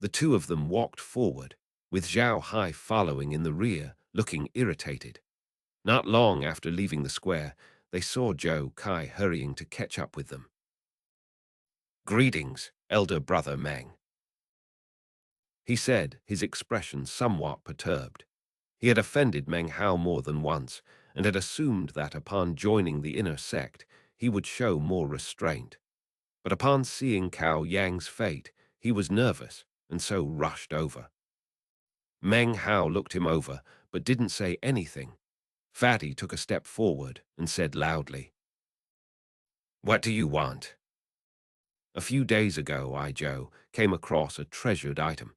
The two of them walked forward, with Zhao Hai following in the rear, looking irritated. Not long after leaving the square, they saw Zhou Kai hurrying to catch up with them. "Greetings, elder brother Meng." he said, his expression somewhat perturbed. He had offended Meng Hao more than once, and had assumed that upon joining the inner sect, he would show more restraint. But upon seeing Cao Yang's fate, he was nervous, and so rushed over. Meng Hao looked him over, but didn't say anything. Fatty took a step forward and said loudly, "What do you want?" A few days ago, Joe, came across a treasured item.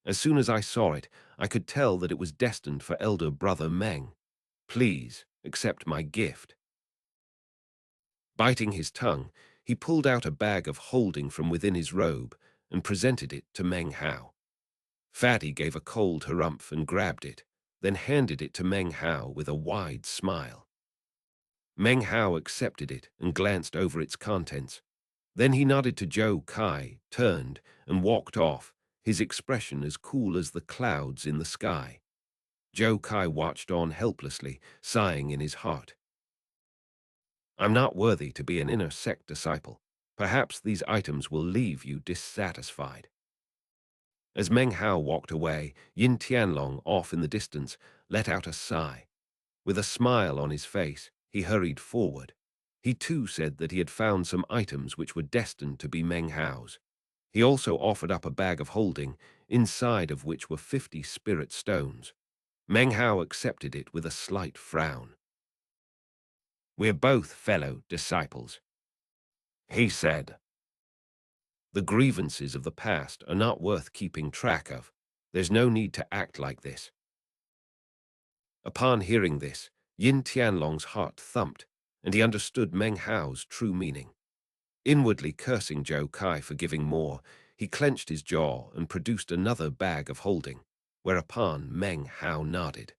As soon as I saw it, I could tell that it was destined for elder brother Meng. Please accept my gift. Biting his tongue, he pulled out a bag of holding from within his robe and presented it to Meng Hao. Fatty gave a cold harumph and grabbed it, then handed it to Meng Hao with a wide smile. Meng Hao accepted it and glanced over its contents. Then he nodded to Zhou Kai, turned, and walked off, his expression as cool as the clouds in the sky. Zhou Kai watched on helplessly, sighing in his heart. "I'm not worthy to be an inner sect disciple. Perhaps these items will leave you dissatisfied." As Meng Hao walked away, Yin Tianlong, off in the distance, let out a sigh. With a smile on his face, he hurried forward. He too said that he had found some items which were destined to be Meng Hao's. He also offered up a bag of holding, inside of which were 50 spirit stones. Meng Hao accepted it with a slight frown. "We're both fellow disciples," he said. "The grievances of the past are not worth keeping track of. There's no need to act like this." Upon hearing this, Yin Tianlong's heart thumped, and he understood Meng Hao's true meaning. Inwardly cursing Zhou Kai for giving more, he clenched his jaw and produced another bag of holding, whereupon Meng Hao nodded.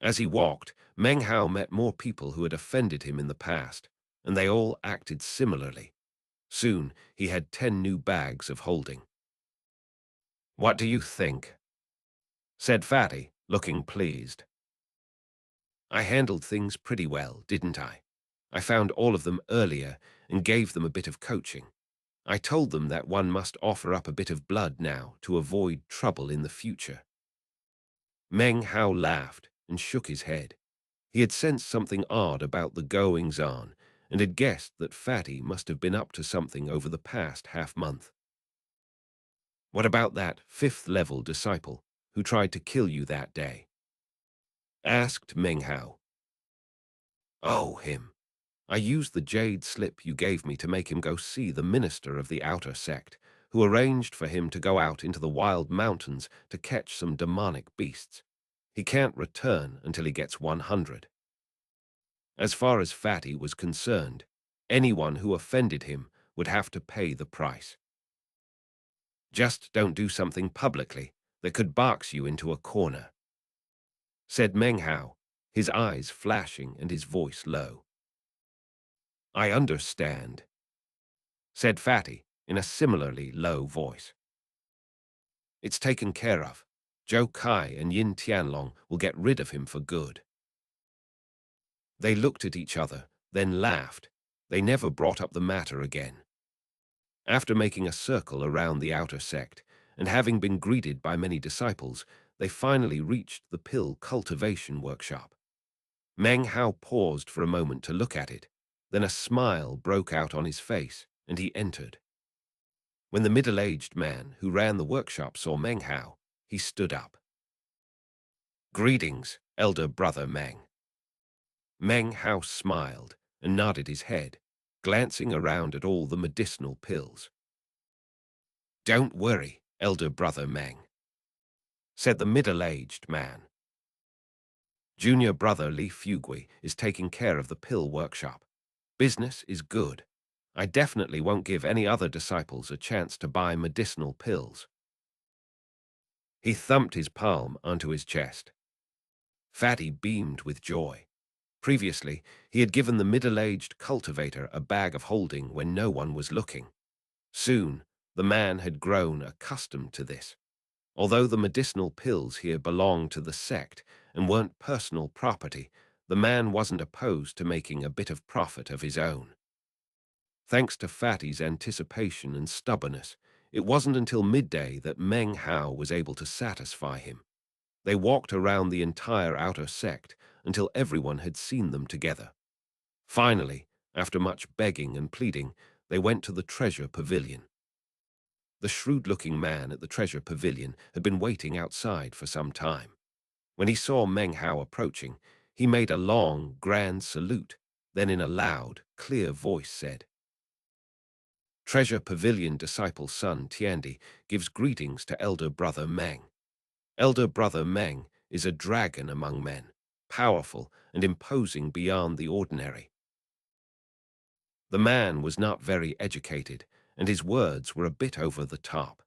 As he walked, Meng Hao met more people who had offended him in the past, and they all acted similarly. Soon, he had 10 new bags of holding. "What do you think?" said Fatty, looking pleased. "I handled things pretty well, didn't I? I found all of them earlier and gave them a bit of coaching. I told them that one must offer up a bit of blood now to avoid trouble in the future." Meng Hao laughed and shook his head. He had sensed something odd about the goings-on and had guessed that Fatty must have been up to something over the past half-month. "What about that 5th-level disciple who tried to kill you that day?" asked Meng Hao. "Oh, him. I used the jade slip you gave me to make him go see the minister of the outer sect, who arranged for him to go out into the wild mountains to catch some demonic beasts. He can't return until he gets 100. As far as Fatty was concerned, anyone who offended him would have to pay the price. Just don't do something publicly that could box you into a corner," said Meng Hao, his eyes flashing and his voice low. "I understand," said Fatty in a similarly low voice. "It's taken care of. Zhou Kai and Yin Tianlong will get rid of him for good." They looked at each other, then laughed. They never brought up the matter again. After making a circle around the outer sect, and having been greeted by many disciples, they finally reached the pill cultivation workshop. Meng Hao paused for a moment to look at it. Then a smile broke out on his face, and he entered. When the middle-aged man who ran the workshop saw Meng Hao, he stood up. "Greetings, elder brother Meng." Meng Hao smiled and nodded his head, glancing around at all the medicinal pills. "Don't worry, elder brother Meng," said the middle-aged man. "Junior brother Li Fugui is taking care of the pill workshop. Business is good. I definitely won't give any other disciples a chance to buy medicinal pills." He thumped his palm onto his chest. Fatty beamed with joy. Previously, he had given the middle-aged cultivator a bag of holding when no one was looking. Soon, the man had grown accustomed to this. Although the medicinal pills here belonged to the sect and weren't personal property, the man wasn't opposed to making a bit of profit of his own. Thanks to Fatty's anticipation and stubbornness, It wasn't until midday that Meng Hao was able to satisfy him. They walked around the entire outer sect until everyone had seen them together. Finally, after much begging and pleading, they went to the treasure pavilion. The shrewd-looking man at the treasure pavilion had been waiting outside for some time. When he saw Meng Hao approaching, he made a long, grand salute, then in a loud, clear voice said, "Treasure Pavilion disciple son Tiandi gives greetings to elder brother Meng. Elder brother Meng is a dragon among men, powerful and imposing beyond the ordinary." The man was not very educated, and his words were a bit over the top.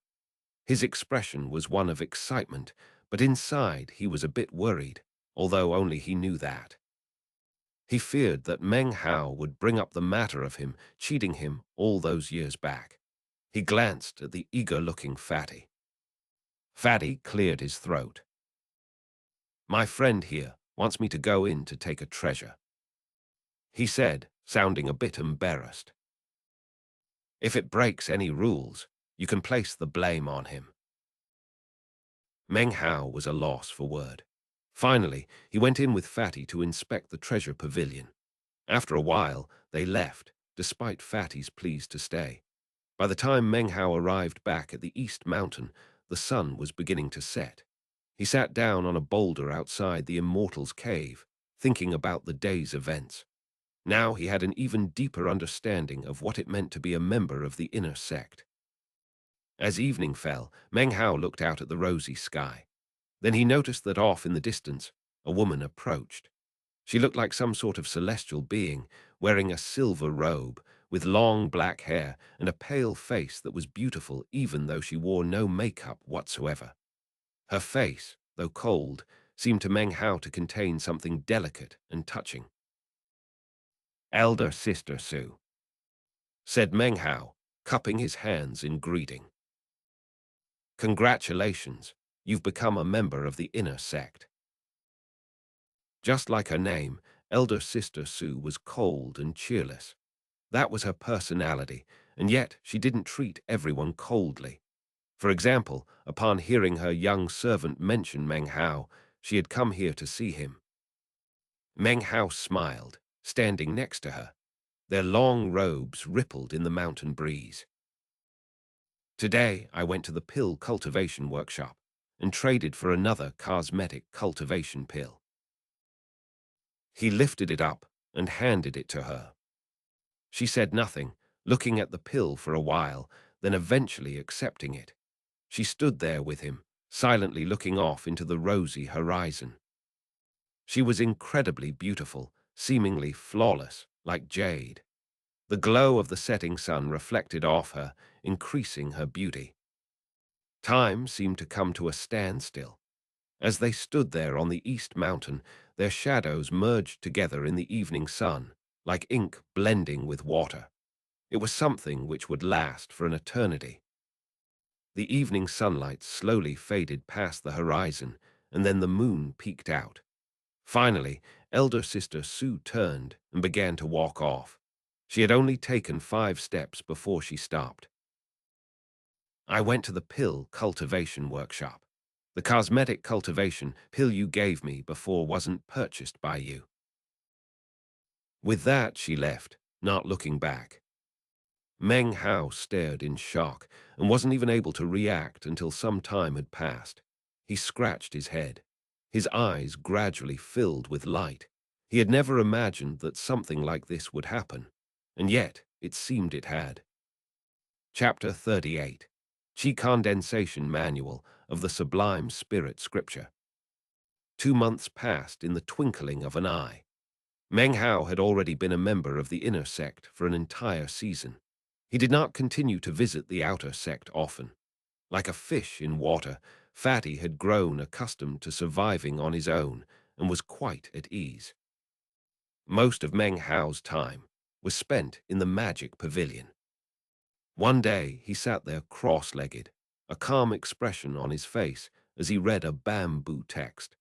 His expression was one of excitement, but inside he was a bit worried, although only he knew that. He feared that Meng Hao would bring up the matter of him cheating him all those years back. He glanced at the eager-looking Fatty. Fatty cleared his throat. "My friend here wants me to go in to take a treasure," he said, sounding a bit embarrassed. "If it breaks any rules, you can place the blame on him." Meng Hao was a loss for word. Finally, he went in with Fatty to inspect the treasure pavilion. After a while, they left, despite Fatty's pleas to stay. By the time Meng Hao arrived back at the East Mountain, the sun was beginning to set. He sat down on a boulder outside the Immortal's cave, thinking about the day's events. Now he had an even deeper understanding of what it meant to be a member of the inner sect. As evening fell, Meng Hao looked out at the rosy sky. Then he noticed that off in the distance, a woman approached. She looked like some sort of celestial being, wearing a silver robe, with long black hair and a pale face that was beautiful even though she wore no makeup whatsoever. Her face, though cold, seemed to Meng Hao to contain something delicate and touching. "Elder Sister Sue," said Meng Hao, cupping his hands in greeting. "Congratulations, you've become a member of the inner sect." Just like her name, Elder Sister Sue was cold and cheerless. That was her personality, and yet she didn't treat everyone coldly. For example, upon hearing her young servant mention Meng Hao, she had come here to see him. Meng Hao smiled, standing next to her. Their long robes rippled in the mountain breeze. "Today I went to the pill cultivation workshop and traded for another cosmetic cultivation pill." He lifted it up and handed it to her. She said nothing, looking at the pill for a while, then eventually accepting it. She stood there with him, silently looking off into the rosy horizon. She was incredibly beautiful, seemingly flawless, like jade. The glow of the setting sun reflected off her, increasing her beauty. Time seemed to come to a standstill. As they stood there on the East Mountain, their shadows merged together in the evening sun, like ink blending with water. It was something which would last for an eternity. The evening sunlight slowly faded past the horizon, and then the moon peeked out. Finally, elder sister Sue turned and began to walk off. She had only taken 5 steps before she stopped. "I went to the pill cultivation workshop. The cosmetic cultivation pill you gave me before wasn't purchased by you." With that, she left, not looking back. Meng Hao stared in shock and wasn't even able to react until some time had passed. He scratched his head. His eyes gradually filled with light. He had never imagined that something like this would happen, and yet it seemed it had. Chapter 38. Qi Condensation Manual of the Sublime Spirit Scripture. 2 months passed in the twinkling of an eye. Meng Hao had already been a member of the inner sect for an entire season. He did not continue to visit the outer sect often. Like a fish in water, Fatty had grown accustomed to surviving on his own and was quite at ease. Most of Meng Hao's time was spent in the magic pavilion. One day he sat there cross-legged, a calm expression on his face as he read a bamboo text.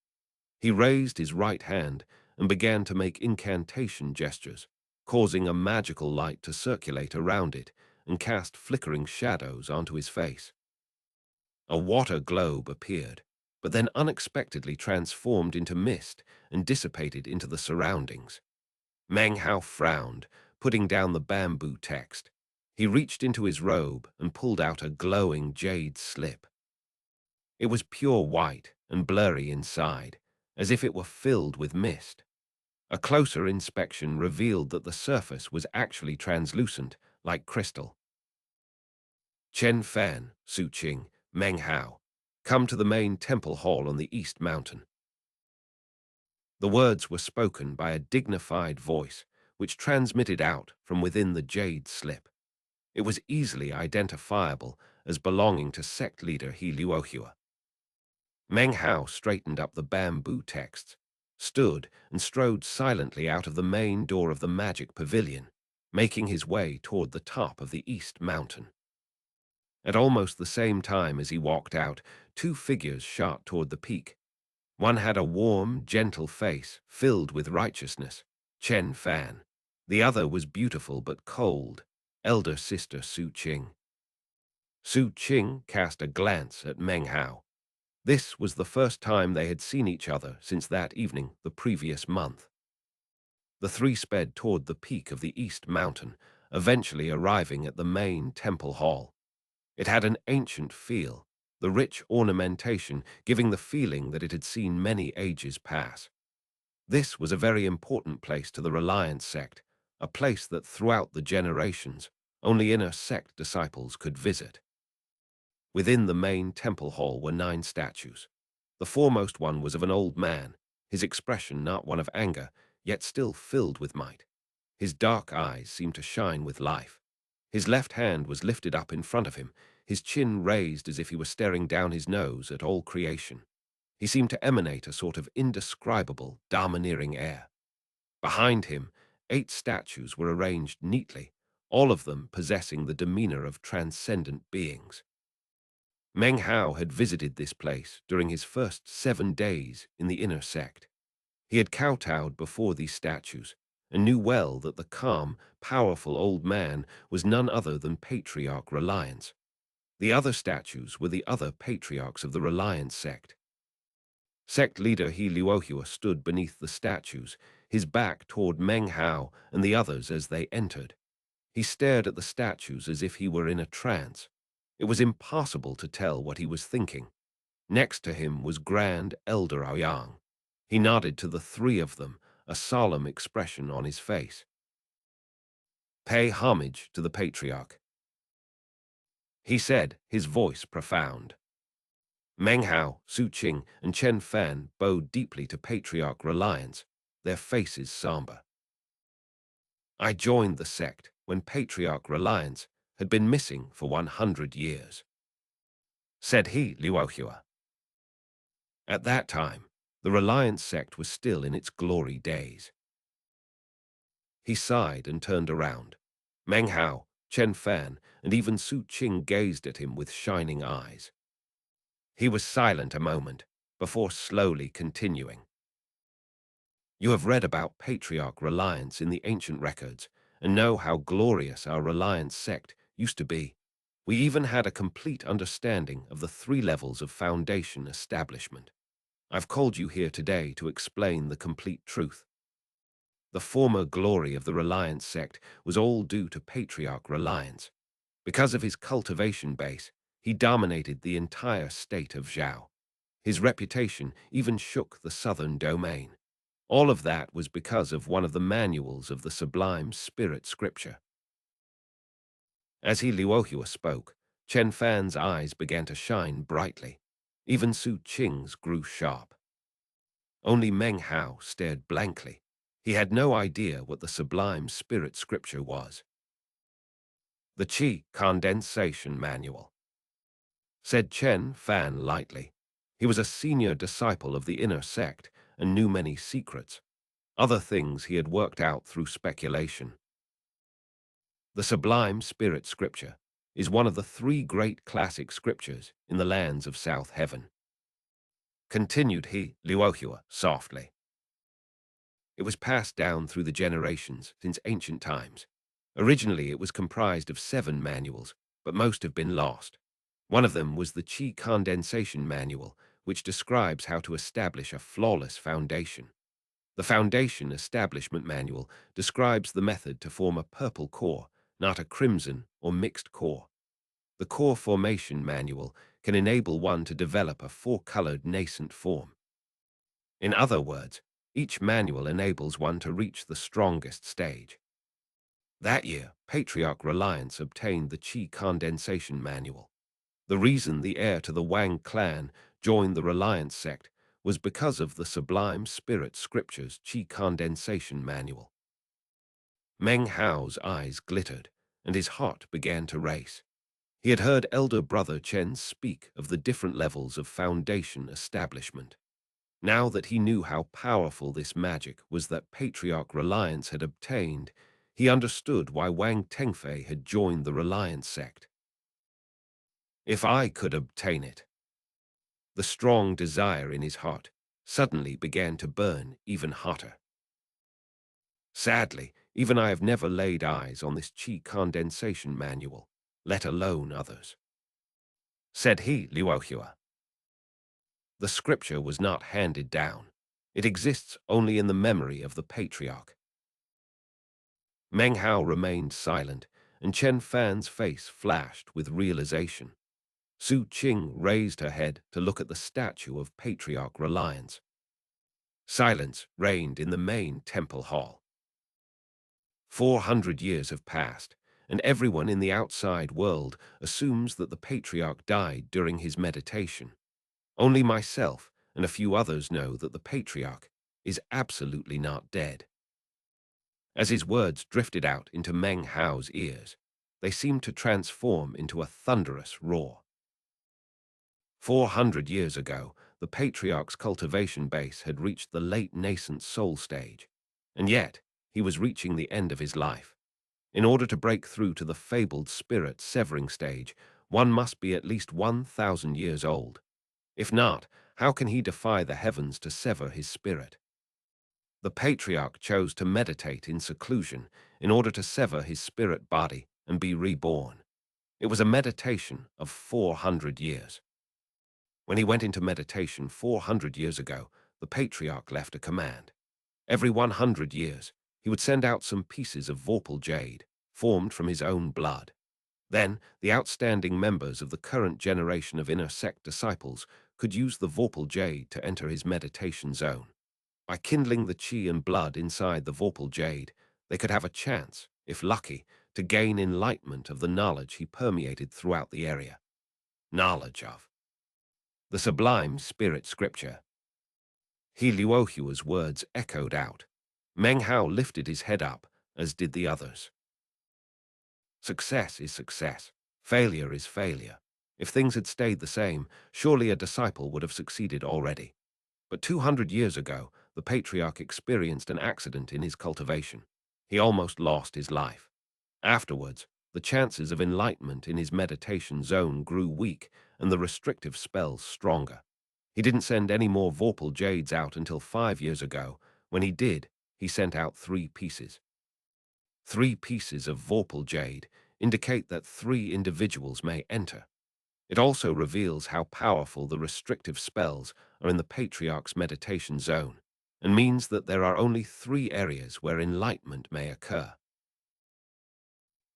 He raised his right hand and began to make incantation gestures, causing a magical light to circulate around it and cast flickering shadows onto his face. A water globe appeared, but then unexpectedly transformed into mist and dissipated into the surroundings. Meng Hao frowned, putting down the bamboo text. He reached into his robe and pulled out a glowing jade slip. It was pure white and blurry inside, as if it were filled with mist. A closer inspection revealed that the surface was actually translucent, like crystal. Chen Fan, Su Qing, Meng Hao, come to the main temple hall on the East Mountain. The words were spoken by a dignified voice, which transmitted out from within the jade slip. It was easily identifiable as belonging to sect leader He Luohua. Meng Hao straightened up the bamboo texts, stood and strode silently out of the main door of the magic pavilion, making his way toward the top of the East Mountain. At almost the same time as he walked out, two figures shot toward the peak. One had a warm, gentle face filled with righteousness, Chen Fan. The other was beautiful but cold, elder sister Su Qing. Su Qing cast a glance at Meng Hao. This was the first time they had seen each other since that evening the previous month. The three sped toward the peak of the East Mountain, eventually arriving at the main temple hall. It had an ancient feel, the rich ornamentation giving the feeling that it had seen many ages pass. This was a very important place to the Reliance sect, a place that throughout the generations, only inner sect disciples could visit. Within the main temple hall were 9 statues. The foremost one was of an old man, his expression not one of anger, yet still filled with might. His dark eyes seemed to shine with life. His left hand was lifted up in front of him, his chin raised as if he were staring down his nose at all creation. He seemed to emanate a sort of indescribable, domineering air. Behind him, 8 statues were arranged neatly, all of them possessing the demeanor of transcendent beings. Meng Hao had visited this place during his first 7 days in the inner sect. He had kowtowed before these statues and knew well that the calm, powerful old man was none other than Patriarch Reliance. The other statues were the other patriarchs of the Reliance sect. Sect leader He Luohua stood beneath the statues, his back toward Meng Hao and the others as they entered. He stared at the statues as if he were in a trance. It was impossible to tell what he was thinking. Next to him was Grand Elder Aoyang. He nodded to the 3 of them, a solemn expression on his face. "Pay homage to the patriarch," he said, his voice profound. Meng Hao, Su Qing, and Chen Fan bowed deeply to Patriarch Reliance, their faces somber. "I joined the sect when Patriarch Reliance had been missing for 100 years," said He Luohua. At that time, the Reliance sect was still in its glory days. He sighed and turned around. Meng Hao, Chen Fan, and even Su Qing gazed at him with shining eyes. He was silent a moment, before slowly continuing. "You have read about Patriarch Reliance in the ancient records, and know how glorious our Reliance sect used to be. We even had a complete understanding of the 3 levels of foundation establishment. I've called you here today to explain the complete truth. The former glory of the Reliance sect was all due to Patriarch Reliance. Because of his cultivation base, he dominated the entire state of Zhao. His reputation even shook the southern domain. All of that was because of one of the manuals of the sublime spirit scripture." As He Luohua spoke, Chen Fan's eyes began to shine brightly. Even Su Qing's grew sharp. Only Meng Hao stared blankly. He had no idea what the sublime spirit scripture was. "The Qi Condensation Manual," said Chen Fan lightly. He was a senior disciple of the inner sect and knew many secrets. Other things he had worked out through speculation. "The sublime spirit scripture is one of the 3 great classic scriptures in the lands of South Heaven," continued He Luohua softly. "It was passed down through the generations since ancient times. Originally, it was comprised of 7 manuals, but most have been lost. One of them was the Qi Condensation Manual, which describes how to establish a flawless foundation. The Foundation Establishment Manual describes the method to form a purple core, not a crimson or mixed core. The Core Formation Manual can enable one to develop a 4-colored nascent form. In other words, each manual enables one to reach the strongest stage. That year, Patriarch Reliance obtained the Qi Condensation Manual. The reason the heir to the Wang clan joined the Reliance sect was because of the Sublime Spirit Scriptures Qi Condensation Manual. Meng Hao's eyes glittered, and his heart began to race. He had heard elder brother Chen speak of the different levels of foundation establishment. Now that he knew how powerful this magic was that Patriarch Reliance had obtained, he understood why Wang Tengfei had joined the Reliance sect. If I could obtain it. The strong desire in his heart suddenly began to burn even hotter. Sadly, even I have never laid eyes on this Qi Condensation Manual, let alone others. Said he, Liuohua. The scripture was not handed down. It exists only in the memory of the patriarch. Meng Hao remained silent, and Chen Fan's face flashed with realization. Su Qing raised her head to look at the statue of Patriarch Reliance. Silence reigned in the main temple hall. 400 years have passed, and everyone in the outside world assumes that the patriarch died during his meditation. Only myself and a few others know that the patriarch is absolutely not dead. As his words drifted out into Meng Hao's ears, they seemed to transform into a thunderous roar. 400 years ago, the patriarch's cultivation base had reached the late nascent soul stage, and yet he was reaching the end of his life. In order to break through to the fabled spirit severing stage, one must be at least 1,000 years old. If not, how can he defy the heavens to sever his spirit? The patriarch chose to meditate in seclusion in order to sever his spirit body and be reborn. It was a meditation of 400 years. When he went into meditation 400 years ago, the patriarch left a command. Every 100 years, he would send out some pieces of vorpal jade, formed from his own blood. Then, the outstanding members of the current generation of inner sect disciples could use the vorpal jade to enter his meditation zone. By kindling the qi and blood inside the vorpal jade, they could have a chance, if lucky, to gain enlightenment of the knowledge he permeated throughout the area. Knowledge of the sublime spirit scripture. He Luohua's words echoed out. Meng Hao lifted his head up, as did the others. Success is success. Failure is failure. If things had stayed the same, surely a disciple would have succeeded already. But 200 years ago, the patriarch experienced an accident in his cultivation. He almost lost his life. Afterwards, the chances of enlightenment in his meditation zone grew weak and the restrictive spells stronger. He didn't send any more vorpal jades out until 5 years ago. When he did, he sent out 3 pieces. 3 pieces of vorpal jade indicate that 3 individuals may enter. It also reveals how powerful the restrictive spells are in the patriarch's meditation zone, and means that there are only 3 areas where enlightenment may occur.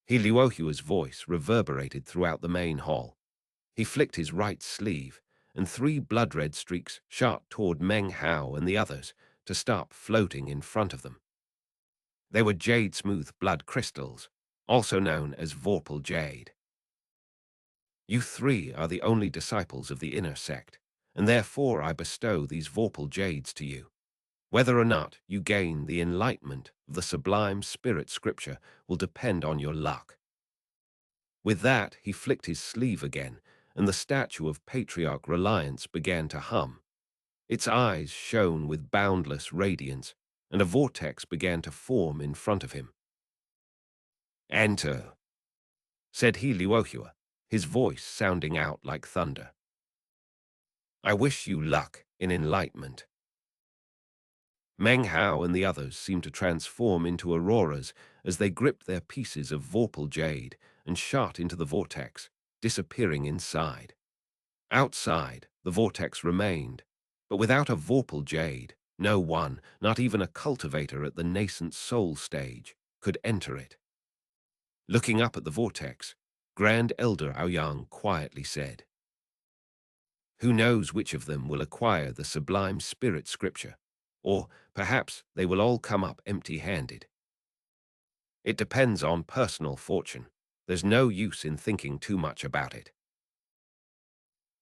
He Luohua's voice reverberated throughout the main hall. He flicked his right sleeve, and 3 blood-red streaks shot toward Meng Hao and the others to stop floating in front of them. They were jade-smooth blood crystals, also known as vorpal jade. You 3 are the only disciples of the inner sect, and therefore I bestow these vorpal jades to you. Whether or not you gain the enlightenment of the sublime spirit scripture will depend on your luck. With that, he flicked his sleeve again, and the statue of Patriarch Reliance began to hum. Its eyes shone with boundless radiance, and a vortex began to form in front of him. Enter, said he Luohua, his voice sounding out like thunder. I wish you luck in enlightenment. Meng Hao and the others seemed to transform into auroras as they gripped their pieces of vorpal jade and shot into the vortex, disappearing inside. Outside, the vortex remained, but without a vorpal jade, no one, not even a cultivator at the nascent soul stage, could enter it. Looking up at the vortex, Grand Elder Aoyang quietly said, "Who knows which of them will acquire the sublime spirit scripture, or perhaps they will all come up empty-handed. It depends on personal fortune. There's no use in thinking too much about it."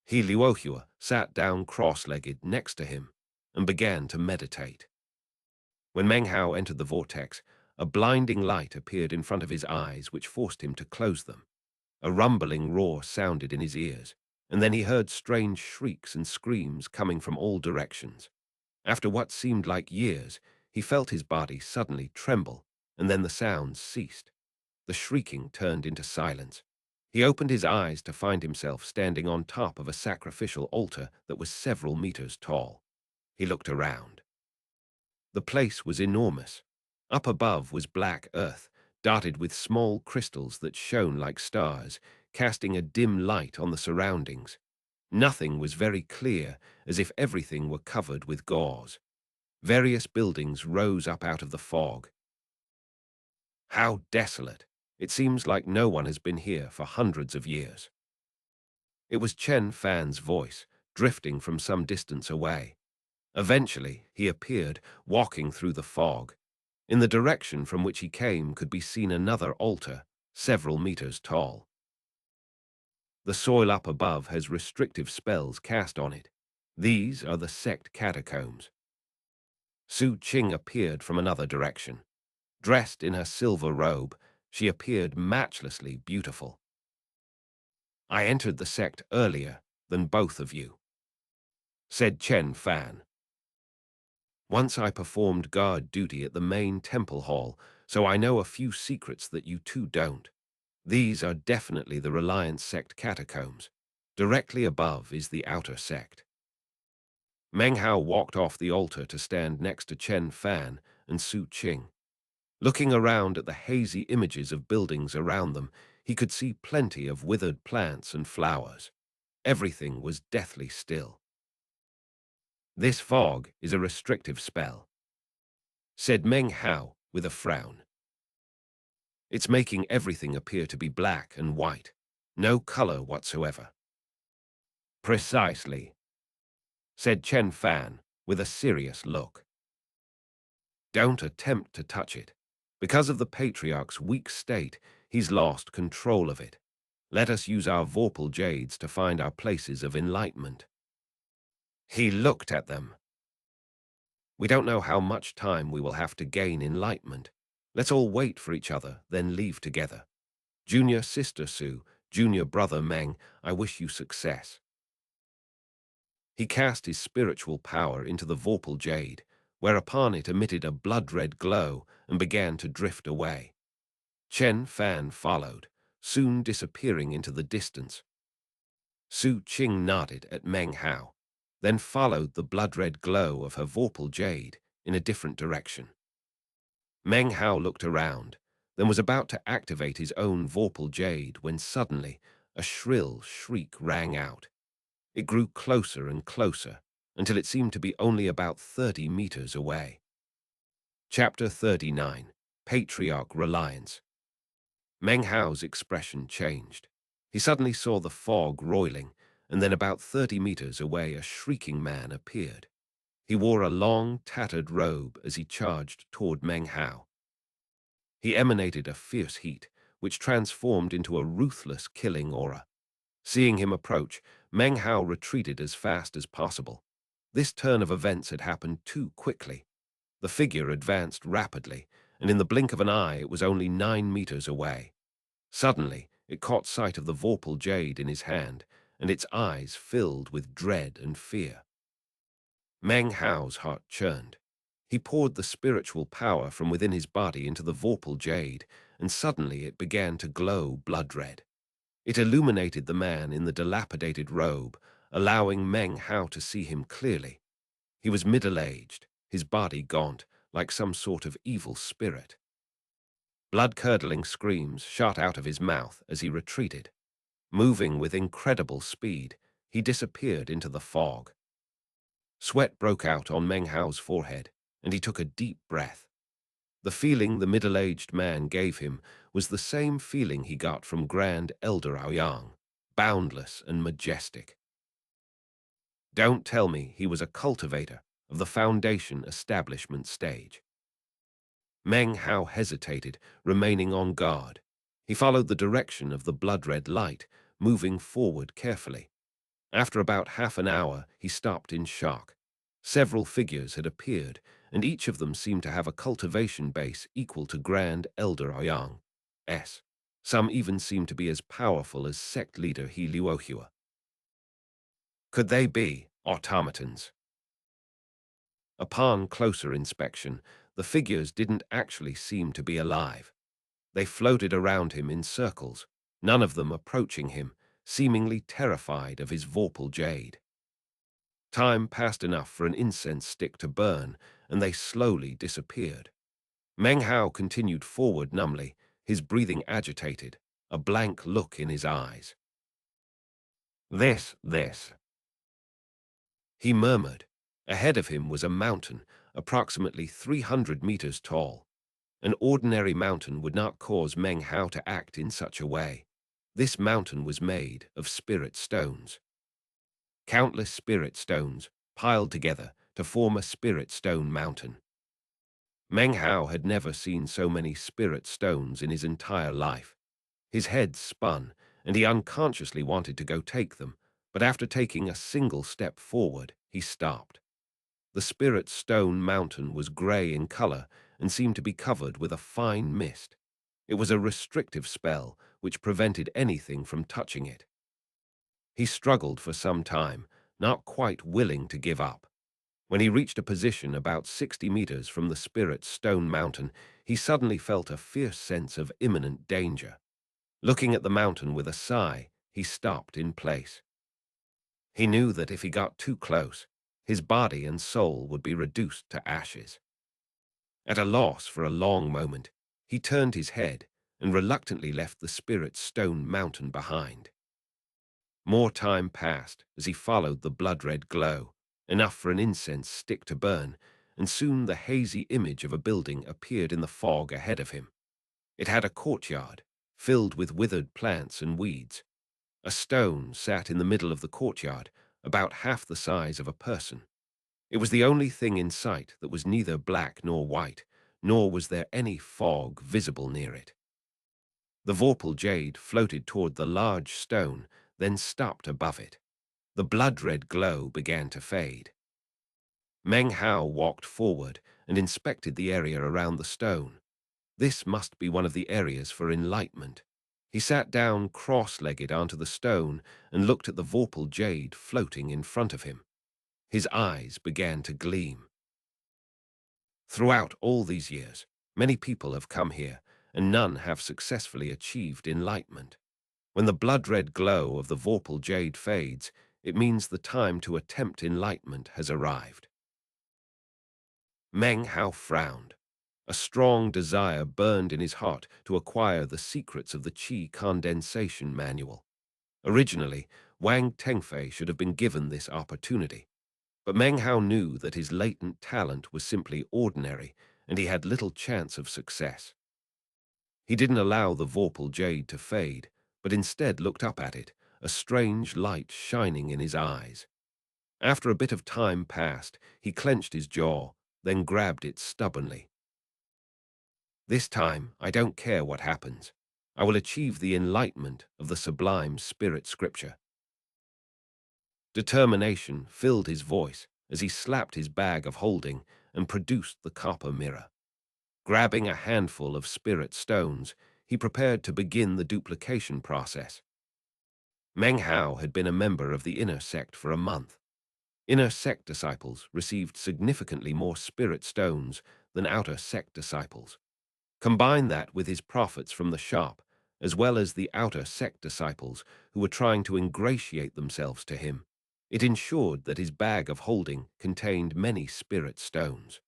He Luohua sat down cross-legged next to him and began to meditate. When Meng Hao entered the vortex, a blinding light appeared in front of his eyes which forced him to close them. A rumbling roar sounded in his ears, and then he heard strange shrieks and screams coming from all directions. After what seemed like years, he felt his body suddenly tremble, and then the sounds ceased. The shrieking turned into silence. He opened his eyes to find himself standing on top of a sacrificial altar that was several meters tall. He looked around. The place was enormous. Up above was black earth, dotted with small crystals that shone like stars, casting a dim light on the surroundings. Nothing was very clear, as if everything were covered with gauze. Various buildings rose up out of the fog. How desolate! It seems like no one has been here for hundreds of years. It was Chen Fan's voice, drifting from some distance away. Eventually, he appeared, walking through the fog. In the direction from which he came could be seen another altar, several meters tall. The soil up above has restrictive spells cast on it. These are the sect catacombs. Su Qing appeared from another direction. Dressed in her silver robe, she appeared matchlessly beautiful. "I entered the sect earlier than both of you," said Chen Fan. "Once I performed guard duty at the main temple hall, so I know a few secrets that you two don't. These are definitely the Reliance sect catacombs. Directly above is the outer sect." Meng Hao walked off the altar to stand next to Chen Fan and Su Qing. Looking around at the hazy images of buildings around them, he could see plenty of withered plants and flowers. Everything was deathly still. "This fog is a restrictive spell," said Meng Hao with a frown. "It's making everything appear to be black and white, no color whatsoever." "Precisely," said Chen Fan with a serious look. "Don't attempt to touch it. Because of the Patriarch's weak state, he's lost control of it. Let us use our vorpal jades to find our places of enlightenment." He looked at them. "We don't know how much time we will have to gain enlightenment. Let's all wait for each other, then leave together. Junior Sister Su, Junior Brother Meng, I wish you success." He cast his spiritual power into the vorpal jade, whereupon it emitted a blood-red glow and began to drift away. Chen Fan followed, soon disappearing into the distance. Su Qing nodded at Meng Hao, then followed the blood-red glow of her vorpal jade in a different direction. Meng Hao looked around, then was about to activate his own vorpal jade when suddenly a shrill shriek rang out. It grew closer and closer until it seemed to be only about 30 meters away. Chapter 39, Patriarch Reliance. Meng Hao's expression changed. He suddenly saw the fog roiling, and then about 30 meters away a shrieking man appeared. He wore a long, tattered robe as he charged toward Meng Hao. He emanated a fierce heat, which transformed into a ruthless killing aura. Seeing him approach, Meng Hao retreated as fast as possible. This turn of events had happened too quickly. The figure advanced rapidly, and in the blink of an eye it was only 9 meters away. Suddenly, it caught sight of the vorpal jade in his hand, and its eyes filled with dread and fear. Meng Hao's heart churned. He poured the spiritual power from within his body into the vorpal jade, and suddenly it began to glow blood-red. It illuminated the man in the dilapidated robe, allowing Meng Hao to see him clearly. He was middle-aged, his body gaunt, like some sort of evil spirit. Blood-curdling screams shot out of his mouth as he retreated. Moving with incredible speed, he disappeared into the fog. Sweat broke out on Meng Hao's forehead, and he took a deep breath. The feeling the middle-aged man gave him was the same feeling he got from Grand Elder Aoyang, boundless and majestic. Don't tell me he was a cultivator of the Foundation establishment stage. Meng Hao hesitated, remaining on guard. He followed the direction of the blood-red light, moving forward carefully. After about half an hour, he stopped in shock. Several figures had appeared, and each of them seemed to have a cultivation base equal to Grand Elder Ouyang's. Some even seemed to be as powerful as sect leader He Luohua. Could they be automatons? Upon closer inspection, the figures didn't actually seem to be alive. They floated around him in circles, none of them approaching him, seemingly terrified of his vorpal jade. Time passed enough for an incense stick to burn, and they slowly disappeared. Meng Hao continued forward numbly, his breathing agitated, a blank look in his eyes. This. He murmured. Ahead of him was a mountain, approximately 300 meters tall. An ordinary mountain would not cause Meng Hao to act in such a way. This mountain was made of spirit stones. Countless spirit stones piled together to form a spirit stone mountain. Meng Hao had never seen so many spirit stones in his entire life. His head spun, and he unconsciously wanted to go take them, but after taking a single step forward, he stopped. The spirit stone mountain was gray in color and seemed to be covered with a fine mist. It was a restrictive spell which prevented anything from touching it. He struggled for some time, not quite willing to give up. When he reached a position about 60 meters from the spirit stone mountain, he suddenly felt a fierce sense of imminent danger. Looking at the mountain with a sigh, he stopped in place. He knew that if he got too close, his body and soul would be reduced to ashes. At a loss for a long moment, he turned his head and reluctantly left the spirit stone mountain behind. More time passed as he followed the blood-red glow, enough for an incense stick to burn, and soon the hazy image of a building appeared in the fog ahead of him. It had a courtyard, filled with withered plants and weeds. A stone sat in the middle of the courtyard, about half the size of a person. It was the only thing in sight that was neither black nor white, nor was there any fog visible near it. The vorpal jade floated toward the large stone, then stopped above it. The blood-red glow began to fade. Meng Hao walked forward and inspected the area around the stone. This must be one of the areas for enlightenment. He sat down cross-legged onto the stone and looked at the vorpal jade floating in front of him. His eyes began to gleam. Throughout all these years, many people have come here, and none have successfully achieved enlightenment. When the blood-red glow of the vorpal jade fades, it means the time to attempt enlightenment has arrived. Meng Hao frowned. A strong desire burned in his heart to acquire the secrets of the qi condensation manual. Originally, Wang Tengfei should have been given this opportunity, but Meng Hao knew that his latent talent was simply ordinary, and he had little chance of success. He didn't allow the vorpal jade to fade, but instead looked up at it, a strange light shining in his eyes. After a bit of time passed, he clenched his jaw, then grabbed it stubbornly. This time, I don't care what happens. I will achieve the enlightenment of the sublime spirit scripture. Determination filled his voice as he slapped his bag of holding and produced the copper mirror. Grabbing a handful of spirit stones, he prepared to begin the duplication process. Meng Hao had been a member of the inner sect for a month. Inner sect disciples received significantly more spirit stones than outer sect disciples. Combine that with his profits from the shop, as well as the outer sect disciples who were trying to ingratiate themselves to him. It ensured that his bag of holding contained many spirit stones.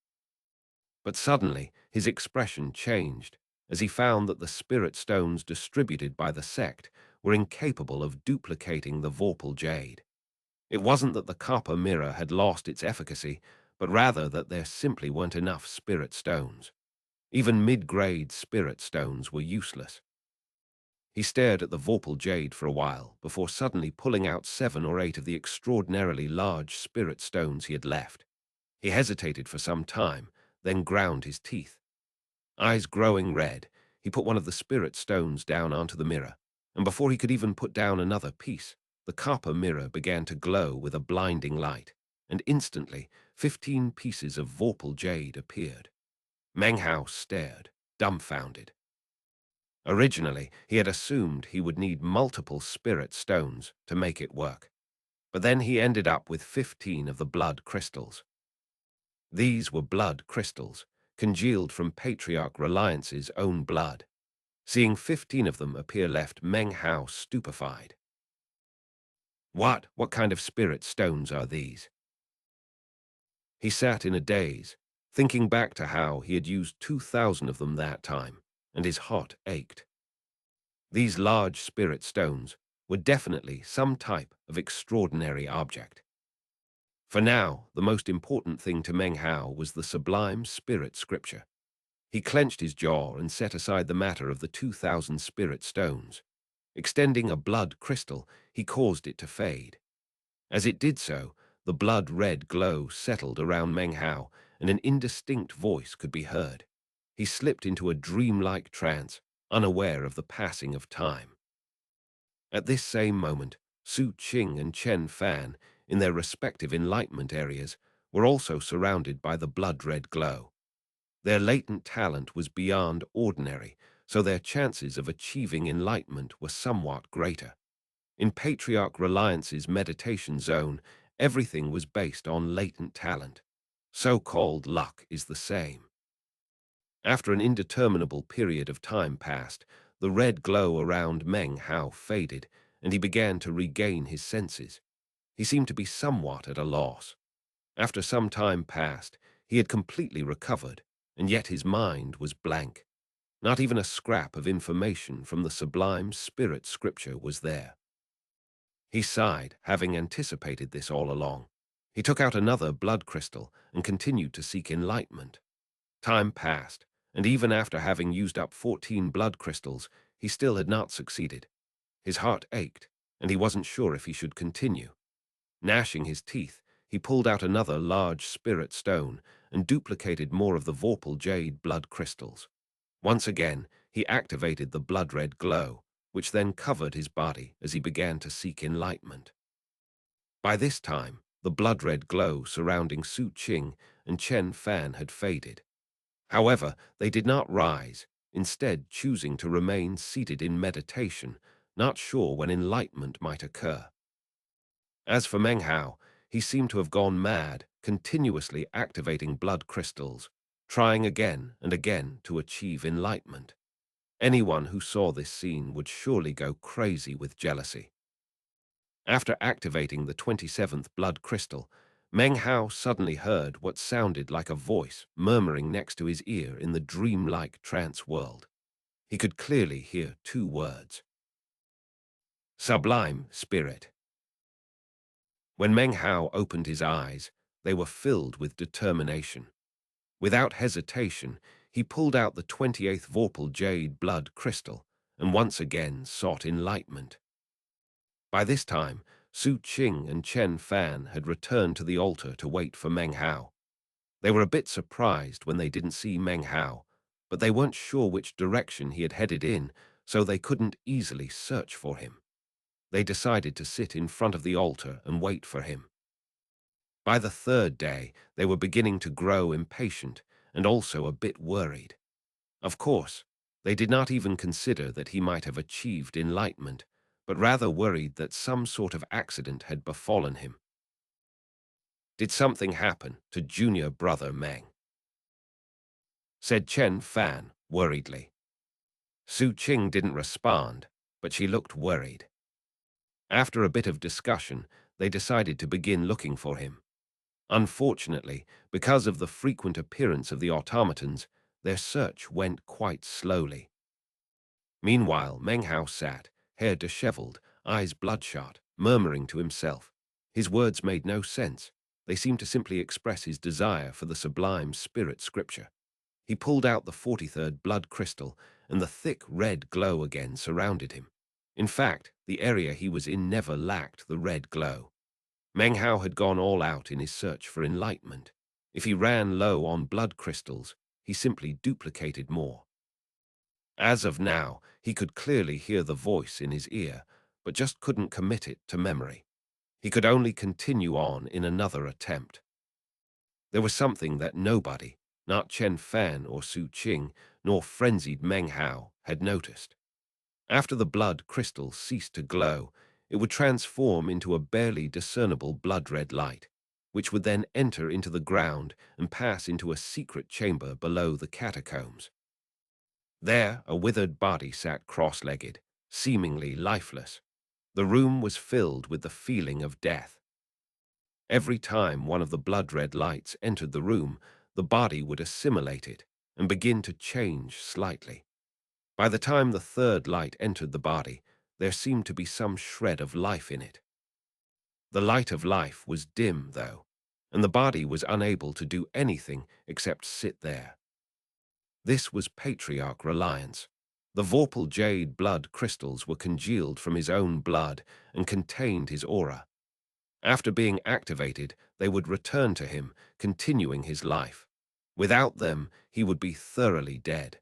But suddenly his expression changed as he found that the spirit stones distributed by the sect were incapable of duplicating the Vorpal jade. It wasn't that the copper mirror had lost its efficacy, but rather that there simply weren't enough spirit stones. Even mid-grade spirit stones were useless. He stared at the Vorpal jade for a while before suddenly pulling out 7 or 8 of the extraordinarily large spirit stones he had left. He hesitated for some time, then ground his teeth. Eyes growing red, he put one of the spirit stones down onto the mirror, and before he could even put down another piece, the copper mirror began to glow with a blinding light, and instantly 15 pieces of Vorpal jade appeared. Meng Hao stared, dumbfounded. Originally, he had assumed he would need multiple spirit stones to make it work, but then he ended up with 15 of the blood crystals. These were blood crystals, congealed from Patriarch Reliance's own blood. Seeing 15 of them appear left Meng Hao stupefied. What kind of spirit stones are these? He sat in a daze, thinking back to how he had used 2,000 of them that time, and his heart ached. These large spirit stones were definitely some type of extraordinary object. For now, the most important thing to Meng Hao was the sublime spirit scripture. He clenched his jaw and set aside the matter of the 2,000 spirit stones. Extending a blood crystal, he caused it to fade. As it did so, the blood-red glow settled around Meng Hao, and an indistinct voice could be heard. He slipped into a dreamlike trance, unaware of the passing of time. At this same moment, Su Qing and Chen Fan, in their respective enlightenment areas, were also surrounded by the blood-red glow. Their latent talent was beyond ordinary, so their chances of achieving enlightenment were somewhat greater. In Patriarch Reliance's meditation zone, everything was based on latent talent. So-called luck is the same. After an indeterminable period of time passed, the red glow around Meng Hao faded, and he began to regain his senses. He seemed to be somewhat at a loss. After some time passed, he had completely recovered, and yet his mind was blank. Not even a scrap of information from the sublime spirit scripture was there. He sighed, having anticipated this all along. He took out another blood crystal and continued to seek enlightenment. Time passed, and even after having used up 14 blood crystals, he still had not succeeded. His heart ached, and he wasn't sure if he should continue. Gnashing his teeth, he pulled out another large spirit stone and duplicated more of the Vorpal jade blood crystals. Once again, he activated the blood-red glow, which then covered his body as he began to seek enlightenment. By this time, the blood-red glow surrounding Su Qing and Chen Fan had faded. However, they did not rise, instead choosing to remain seated in meditation, not sure when enlightenment might occur. As for Meng Hao, he seemed to have gone mad, continuously activating blood crystals, trying again and again to achieve enlightenment. Anyone who saw this scene would surely go crazy with jealousy. After activating the 27th blood crystal, Meng Hao suddenly heard what sounded like a voice murmuring next to his ear in the dreamlike trance world. He could clearly hear 2 words. Sublime Spirit. When Meng Hao opened his eyes, they were filled with determination. Without hesitation, he pulled out the 28th Vorpal jade blood crystal and once again sought enlightenment. By this time, Su Qing and Chen Fan had returned to the altar to wait for Meng Hao. They were a bit surprised when they didn't see Meng Hao, but they weren't sure which direction he had headed in, so they couldn't easily search for him. They decided to sit in front of the altar and wait for him. By the 3rd day, they were beginning to grow impatient and also a bit worried. Of course, they did not even consider that he might have achieved enlightenment, but rather worried that some sort of accident had befallen him. Did something happen to junior brother Meng? Said Chen Fan worriedly. Su Qing didn't respond, but she looked worried. After a bit of discussion, they decided to begin looking for him. Unfortunately, because of the frequent appearance of the automatons, their search went quite slowly. Meanwhile, Meng Hao sat, hair disheveled, eyes bloodshot, murmuring to himself. His words made no sense. They seemed to simply express his desire for the sublime spirit scripture. He pulled out the 43rd blood crystal, and the thick red glow again surrounded him. In fact, the area he was in never lacked the red glow. Meng Hao had gone all out in his search for enlightenment. If he ran low on blood crystals, he simply duplicated more. As of now, he could clearly hear the voice in his ear, but just couldn't commit it to memory. He could only continue on in another attempt. There was something that nobody, not Chen Fan or Su Qing, nor frenzied Meng Hao, had noticed. After the blood crystal ceased to glow, it would transform into a barely discernible blood-red light, which would then enter into the ground and pass into a secret chamber below the catacombs. There, a withered body sat cross-legged, seemingly lifeless. The room was filled with the feeling of death. Every time one of the blood-red lights entered the room, the body would assimilate it and begin to change slightly. By the time the third light entered the body, there seemed to be some shred of life in it. The light of life was dim, though, and the body was unable to do anything except sit there. This was Patriarch Reliance. The Vorpal jade blood crystals were congealed from his own blood and contained his aura. After being activated, they would return to him, continuing his life. Without them, he would be thoroughly dead.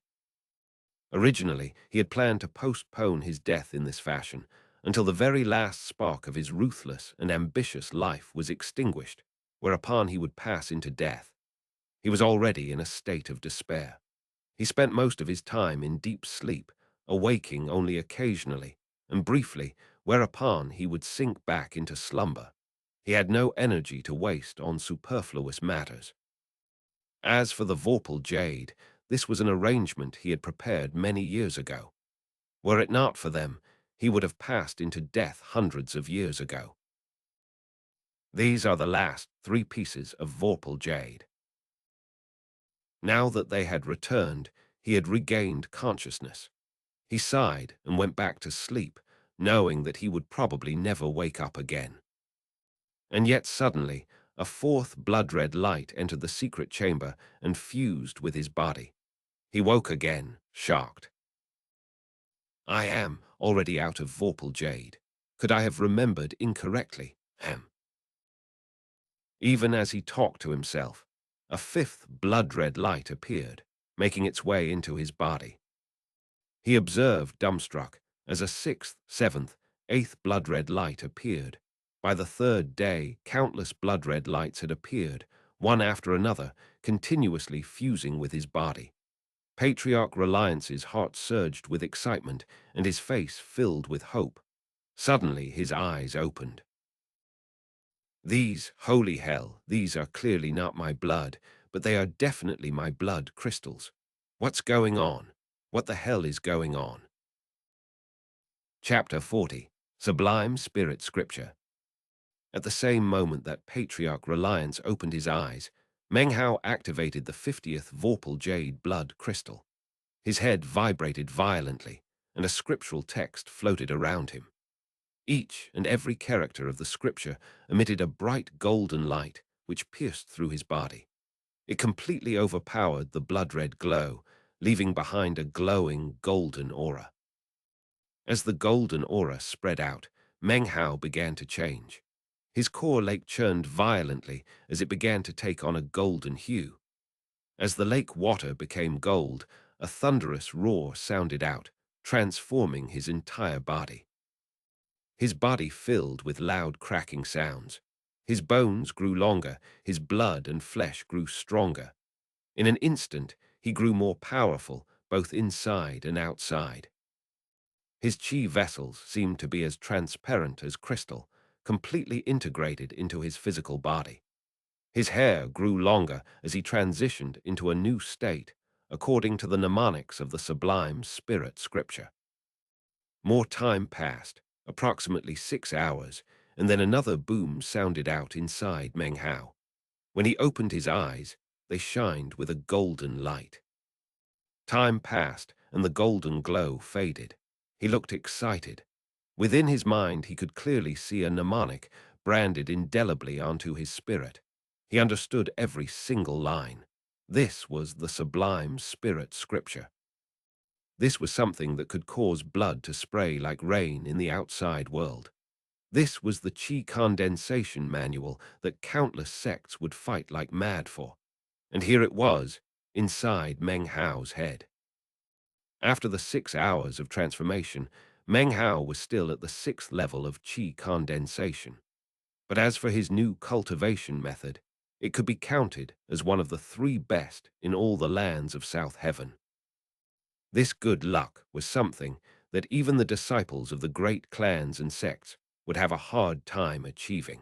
Originally, he had planned to postpone his death in this fashion until the very last spark of his ruthless and ambitious life was extinguished, whereupon he would pass into death. He was already in a state of despair. He spent most of his time in deep sleep, awaking only occasionally and briefly, whereupon he would sink back into slumber. He had no energy to waste on superfluous matters. As for the Vorpal jade, this was an arrangement he had prepared many years ago. Were it not for them, he would have passed into death hundreds of years ago. These are the last 3 pieces of Vorpal jade. Now that they had returned, he had regained consciousness. He sighed and went back to sleep, knowing that he would probably never wake up again. And yet suddenly, a 4th blood-red light entered the secret chamber and fused with his body. He woke again, shocked. I am already out of Vorpal jade. Could I have remembered incorrectly? Even as he talked to himself, a 5th blood-red light appeared, making its way into his body. He observed, dumbstruck, as a 6th, 7th, 8th blood-red light appeared. By the 3rd day, countless blood-red lights had appeared, one after another, continuously fusing with his body. Patriarch Reliance's heart surged with excitement, and his face filled with hope. Suddenly his eyes opened. These, holy hell, these are clearly not my blood, but they are definitely my blood crystals. What's going on? What the hell is going on? Chapter 40. Sublime Spirit Scripture. At the same moment that Patriarch Reliance opened his eyes, Meng Hao activated the 50th Vorpal jade blood crystal. His head vibrated violently, and a scriptural text floated around him. Each and every character of the scripture emitted a bright golden light which pierced through his body. It completely overpowered the blood-red glow, leaving behind a glowing golden aura. As the golden aura spread out, Meng Hao began to change. His core lake churned violently as it began to take on a golden hue. As the lake water became gold, a thunderous roar sounded out, transforming his entire body. His body filled with loud cracking sounds. His bones grew longer, his blood and flesh grew stronger. In an instant, he grew more powerful, both inside and outside. His chi vessels seemed to be as transparent as crystal, completely integrated into his physical body. His hair grew longer as he transitioned into a new state, according to the mnemonics of the sublime spirit scripture. More time passed, approximately 6 hours, and then another boom sounded out inside Meng Hao. When he opened his eyes, they shined with a golden light. Time passed, and the golden glow faded. He looked excited. Within his mind, he could clearly see a mnemonic branded indelibly onto his spirit. He understood every single line. This was the sublime spirit scripture. This was something that could cause blood to spray like rain in the outside world. This was the chi condensation manual that countless sects would fight like mad for. And here it was, inside Meng Hao's head. After the 6 hours of transformation, Meng Hao was still at the 6th level of chi condensation. But as for his new cultivation method, it could be counted as one of the 3 best in all the lands of South Heaven. This good luck was something that even the disciples of the great clans and sects would have a hard time achieving.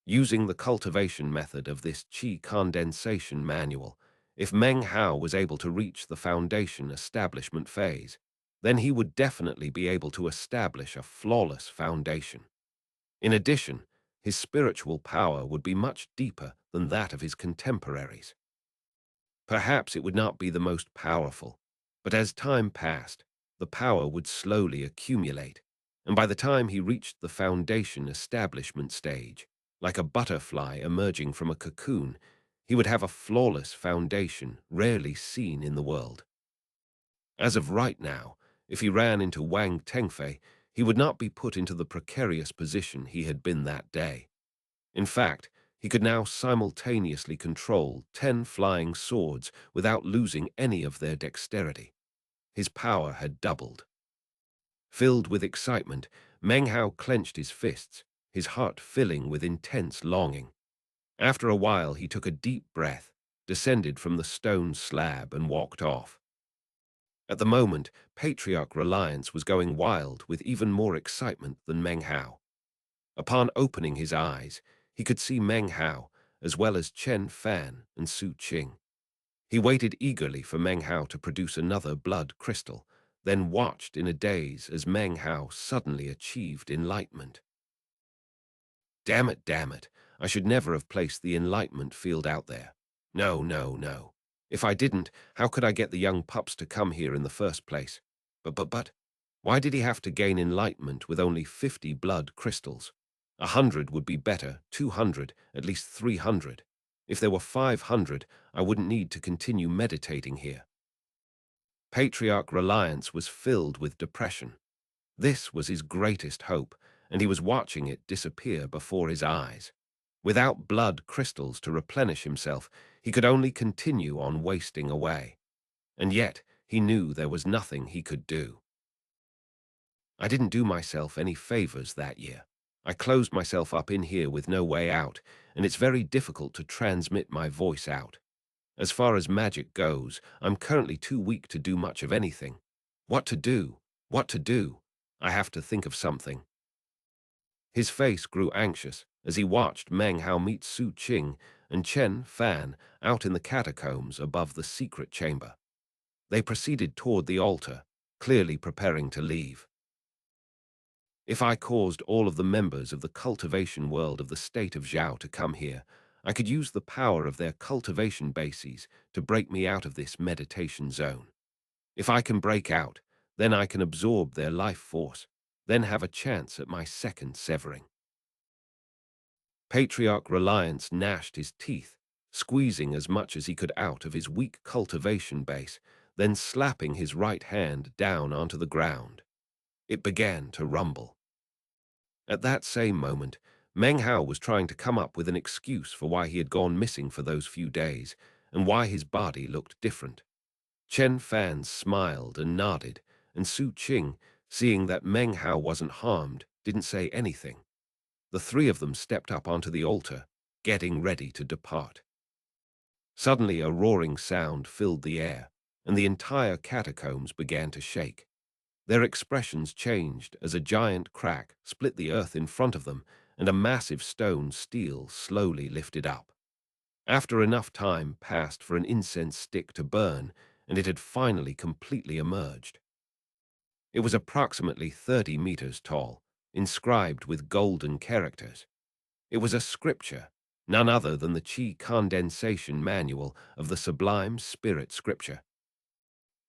Using the cultivation method of this chi condensation manual, if Meng Hao was able to reach the foundation establishment phase, then he would definitely be able to establish a flawless foundation. In addition, his spiritual power would be much deeper than that of his contemporaries. Perhaps it would not be the most powerful, but as time passed, the power would slowly accumulate, and by the time he reached the foundation establishment stage, like a butterfly emerging from a cocoon, he would have a flawless foundation rarely seen in the world. As of right now, if he ran into Wang Tengfei, he would not be put into the precarious position he had been that day. In fact, he could now simultaneously control 10 flying swords without losing any of their dexterity. His power had doubled. Filled with excitement, Meng Hao clenched his fists, his heart filling with intense longing. After a while, he took a deep breath, descended from the stone slab, and walked off. At the moment, Patriarch Reliance was going wild with even more excitement than Meng Hao. Upon opening his eyes, he could see Meng Hao, as well as Chen Fan and Su Qing. He waited eagerly for Meng Hao to produce another blood crystal, then watched in a daze as Meng Hao suddenly achieved enlightenment. Damn it, I should never have placed the enlightenment field out there. No. If I didn't, how could I get the young pups to come here in the first place? But, why did he have to gain enlightenment with only 50 blood crystals? 100 would be better, 200, at least 300. If there were 500, I wouldn't need to continue meditating here. Patriarch Reliance was filled with depression. This was his greatest hope, and he was watching it disappear before his eyes. Without blood crystals to replenish himself, he could only continue on wasting away. And yet, he knew there was nothing he could do. I didn't do myself any favors that year. I closed myself up in here with no way out, and it's very difficult to transmit my voice out. As far as magic goes, I'm currently too weak to do much of anything. What to do? What to do? I have to think of something. His face grew anxious as he watched Meng Hao meet Su Qing and Chen Fan out in the catacombs above the secret chamber. They proceeded toward the altar, clearly preparing to leave. If I caused all of the members of the cultivation world of the state of Zhao to come here, I could use the power of their cultivation bases to break me out of this meditation zone. If I can break out, then I can absorb their life force, then have a chance at my second severing. Patriarch Reliance gnashed his teeth, squeezing as much as he could out of his weak cultivation base, then slapping his right hand down onto the ground. It began to rumble. At that same moment, Meng Hao was trying to come up with an excuse for why he had gone missing for those few days, and why his body looked different. Chen Fan smiled and nodded, and Su Qing, seeing that Meng Hao wasn't harmed, didn't say anything. The 3 of them stepped up onto the altar, getting ready to depart. Suddenly a roaring sound filled the air, and the entire catacombs began to shake. Their expressions changed as a giant crack split the earth in front of them, and a massive stone stele slowly lifted up. After enough time passed for an incense stick to burn, and it had finally completely emerged. It was approximately 30 meters tall, inscribed with golden characters. It was a scripture, none other than the Qi condensation manual of the sublime spirit scripture.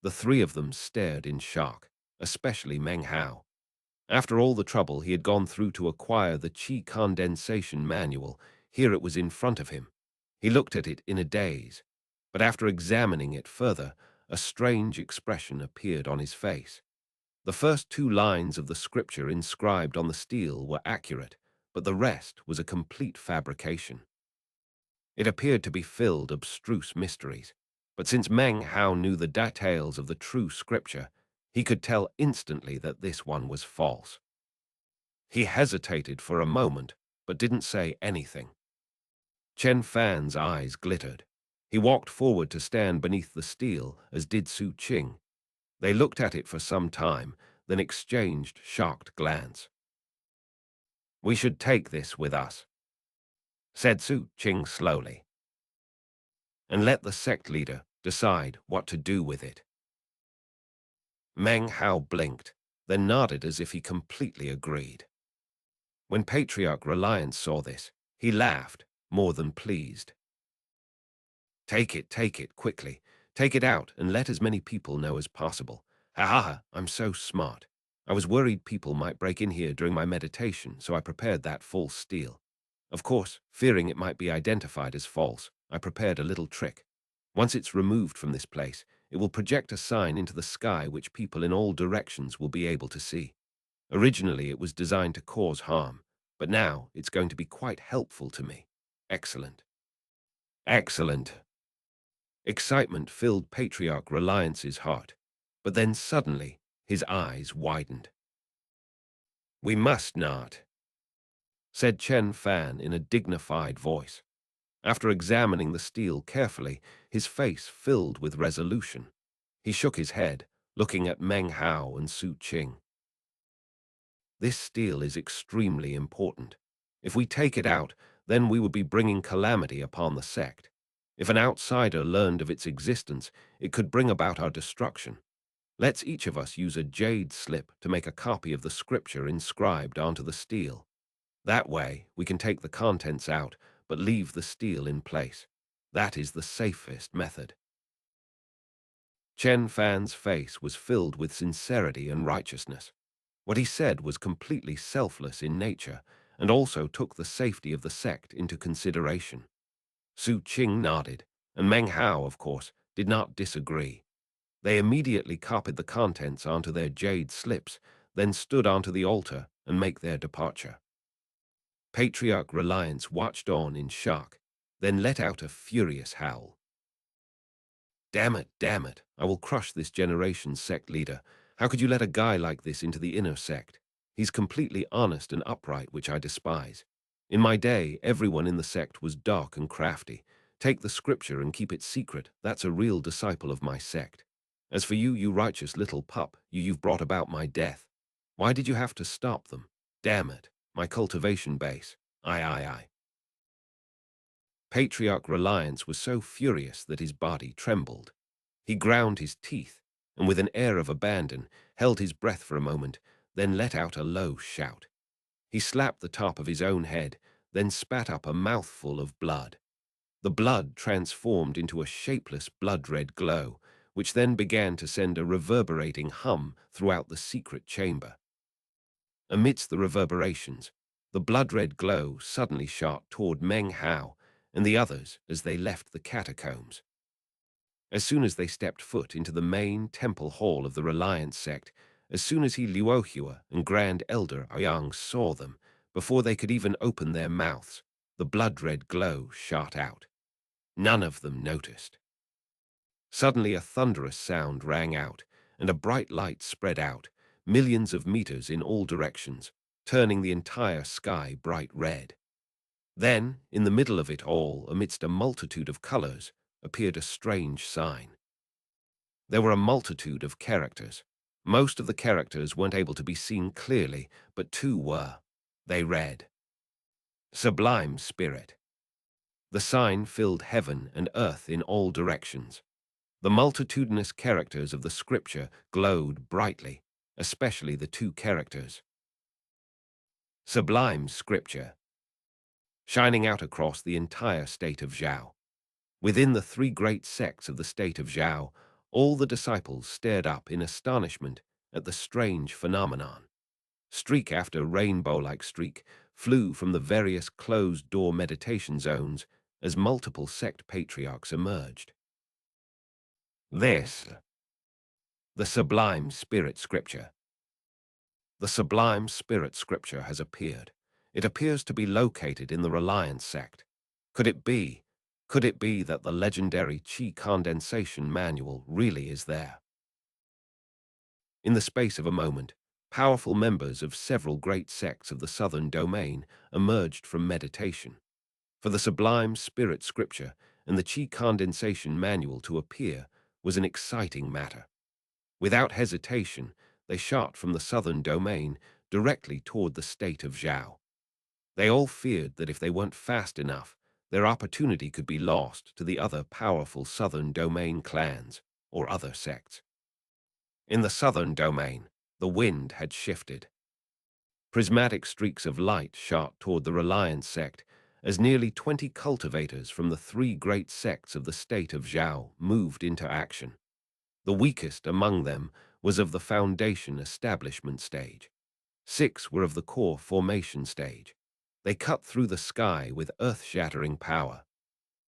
The three of them stared in shock, especially Meng Hao. After all the trouble he had gone through to acquire the Qi condensation manual, here it was in front of him. He looked at it in a daze, but after examining it further, a strange expression appeared on his face. The first two lines of the scripture inscribed on the steel were accurate, but the rest was a complete fabrication. It appeared to be filled abstruse mysteries, but since Meng Hao knew the details of the true scripture, he could tell instantly that this one was false. He hesitated for a moment, but didn't say anything. Chen Fan's eyes glittered. He walked forward to stand beneath the steel, as did Su Qing. They looked at it for some time, then exchanged shocked glance. "We should take this with us," said Su Qing slowly, "and let the sect leader decide what to do with it." Meng Hao blinked, then nodded as if he completely agreed. When Patriarch Reliance saw this, he laughed, more than pleased. Take it, quickly. Take it out and let as many people know as possible. Ha ha ha, I'm so smart. I was worried people might break in here during my meditation, so I prepared that false steel. Of course, fearing it might be identified as false, I prepared a little trick. Once it's removed from this place, it will project a sign into the sky which people in all directions will be able to see. Originally, it was designed to cause harm, but now it's going to be quite helpful to me. Excellent. Excellent. Excitement filled Patriarch Reliance's heart, but then suddenly his eyes widened. "We must not," said Chen Fan in a dignified voice. After examining the steel carefully, his face filled with resolution. He shook his head, looking at Meng Hao and Su Qing. "This steel is extremely important. If we take it out, then we would be bringing calamity upon the sect. If an outsider learned of its existence, it could bring about our destruction. Let's each of us use a jade slip to make a copy of the scripture inscribed onto the steel. That way, we can take the contents out, but leave the steel in place. That is the safest method." Chen Fan's face was filled with sincerity and righteousness. What he said was completely selfless in nature, and also took the safety of the sect into consideration. Su Qing nodded, and Meng Hao, of course, did not disagree. They immediately copied the contents onto their jade slips, then stood onto the altar and make their departure. Patriarch Reliance watched on in shock, then let out a furious howl. Damn it, I will crush this generation's sect leader. How could you let a guy like this into the inner sect? He's completely honest and upright, which I despise. In my day, everyone in the sect was dark and crafty. Take the scripture and keep it secret. That's a real disciple of my sect. As for you, you righteous little pup, you've brought about my death. Why did you have to stop them? Damn it, my cultivation base. Aye. Patriarch Reliance was so furious that his body trembled. He ground his teeth, and with an air of abandon, held his breath for a moment, then let out a low shout. He slapped the top of his own head, then spat up a mouthful of blood. The blood transformed into a shapeless blood-red glow, which then began to send a reverberating hum throughout the secret chamber. Amidst the reverberations, the blood-red glow suddenly shot toward Meng Hao and the others as they left the catacombs. As soon as they stepped foot into the main temple hall of the Reliance sect, as soon as Luohua and Grand Elder Yang saw them, before they could even open their mouths, the blood-red glow shot out. None of them noticed. Suddenly a thunderous sound rang out, and a bright light spread out, millions of meters in all directions, turning the entire sky bright red. Then, in the middle of it all, amidst a multitude of colors, appeared a strange sign. There were a multitude of characters. Most of the characters weren't able to be seen clearly, but two were. They read, "Sublime Spirit." The sign filled heaven and earth in all directions. The multitudinous characters of the scripture glowed brightly, especially the two characters. Sublime scripture, shining out across the entire state of Zhao. Within the three great sects of the state of Zhao, all the disciples stared up in astonishment at the strange phenomenon. Streak after rainbow-like streak flew from the various closed-door meditation zones as multiple sect patriarchs emerged. This, the Sublime Spirit Scripture. The Sublime Spirit Scripture has appeared. It appears to be located in the Reliance sect. Could it be? Could it be that the legendary Qi condensation manual really is there? In the space of a moment, powerful members of several great sects of the southern domain emerged from meditation. For the Sublime Spirit Scripture and the Qi condensation manual to appear was an exciting matter. Without hesitation, they shot from the southern domain directly toward the state of Zhao. They all feared that if they weren't fast enough, their opportunity could be lost to the other powerful southern domain clans or other sects. In the southern domain, the wind had shifted. Prismatic streaks of light shot toward the Reliance sect as nearly 20 cultivators from the three great sects of the state of Zhao moved into action. The weakest among them was of the foundation establishment stage. 6 were of the core formation stage. They cut through the sky with earth-shattering power.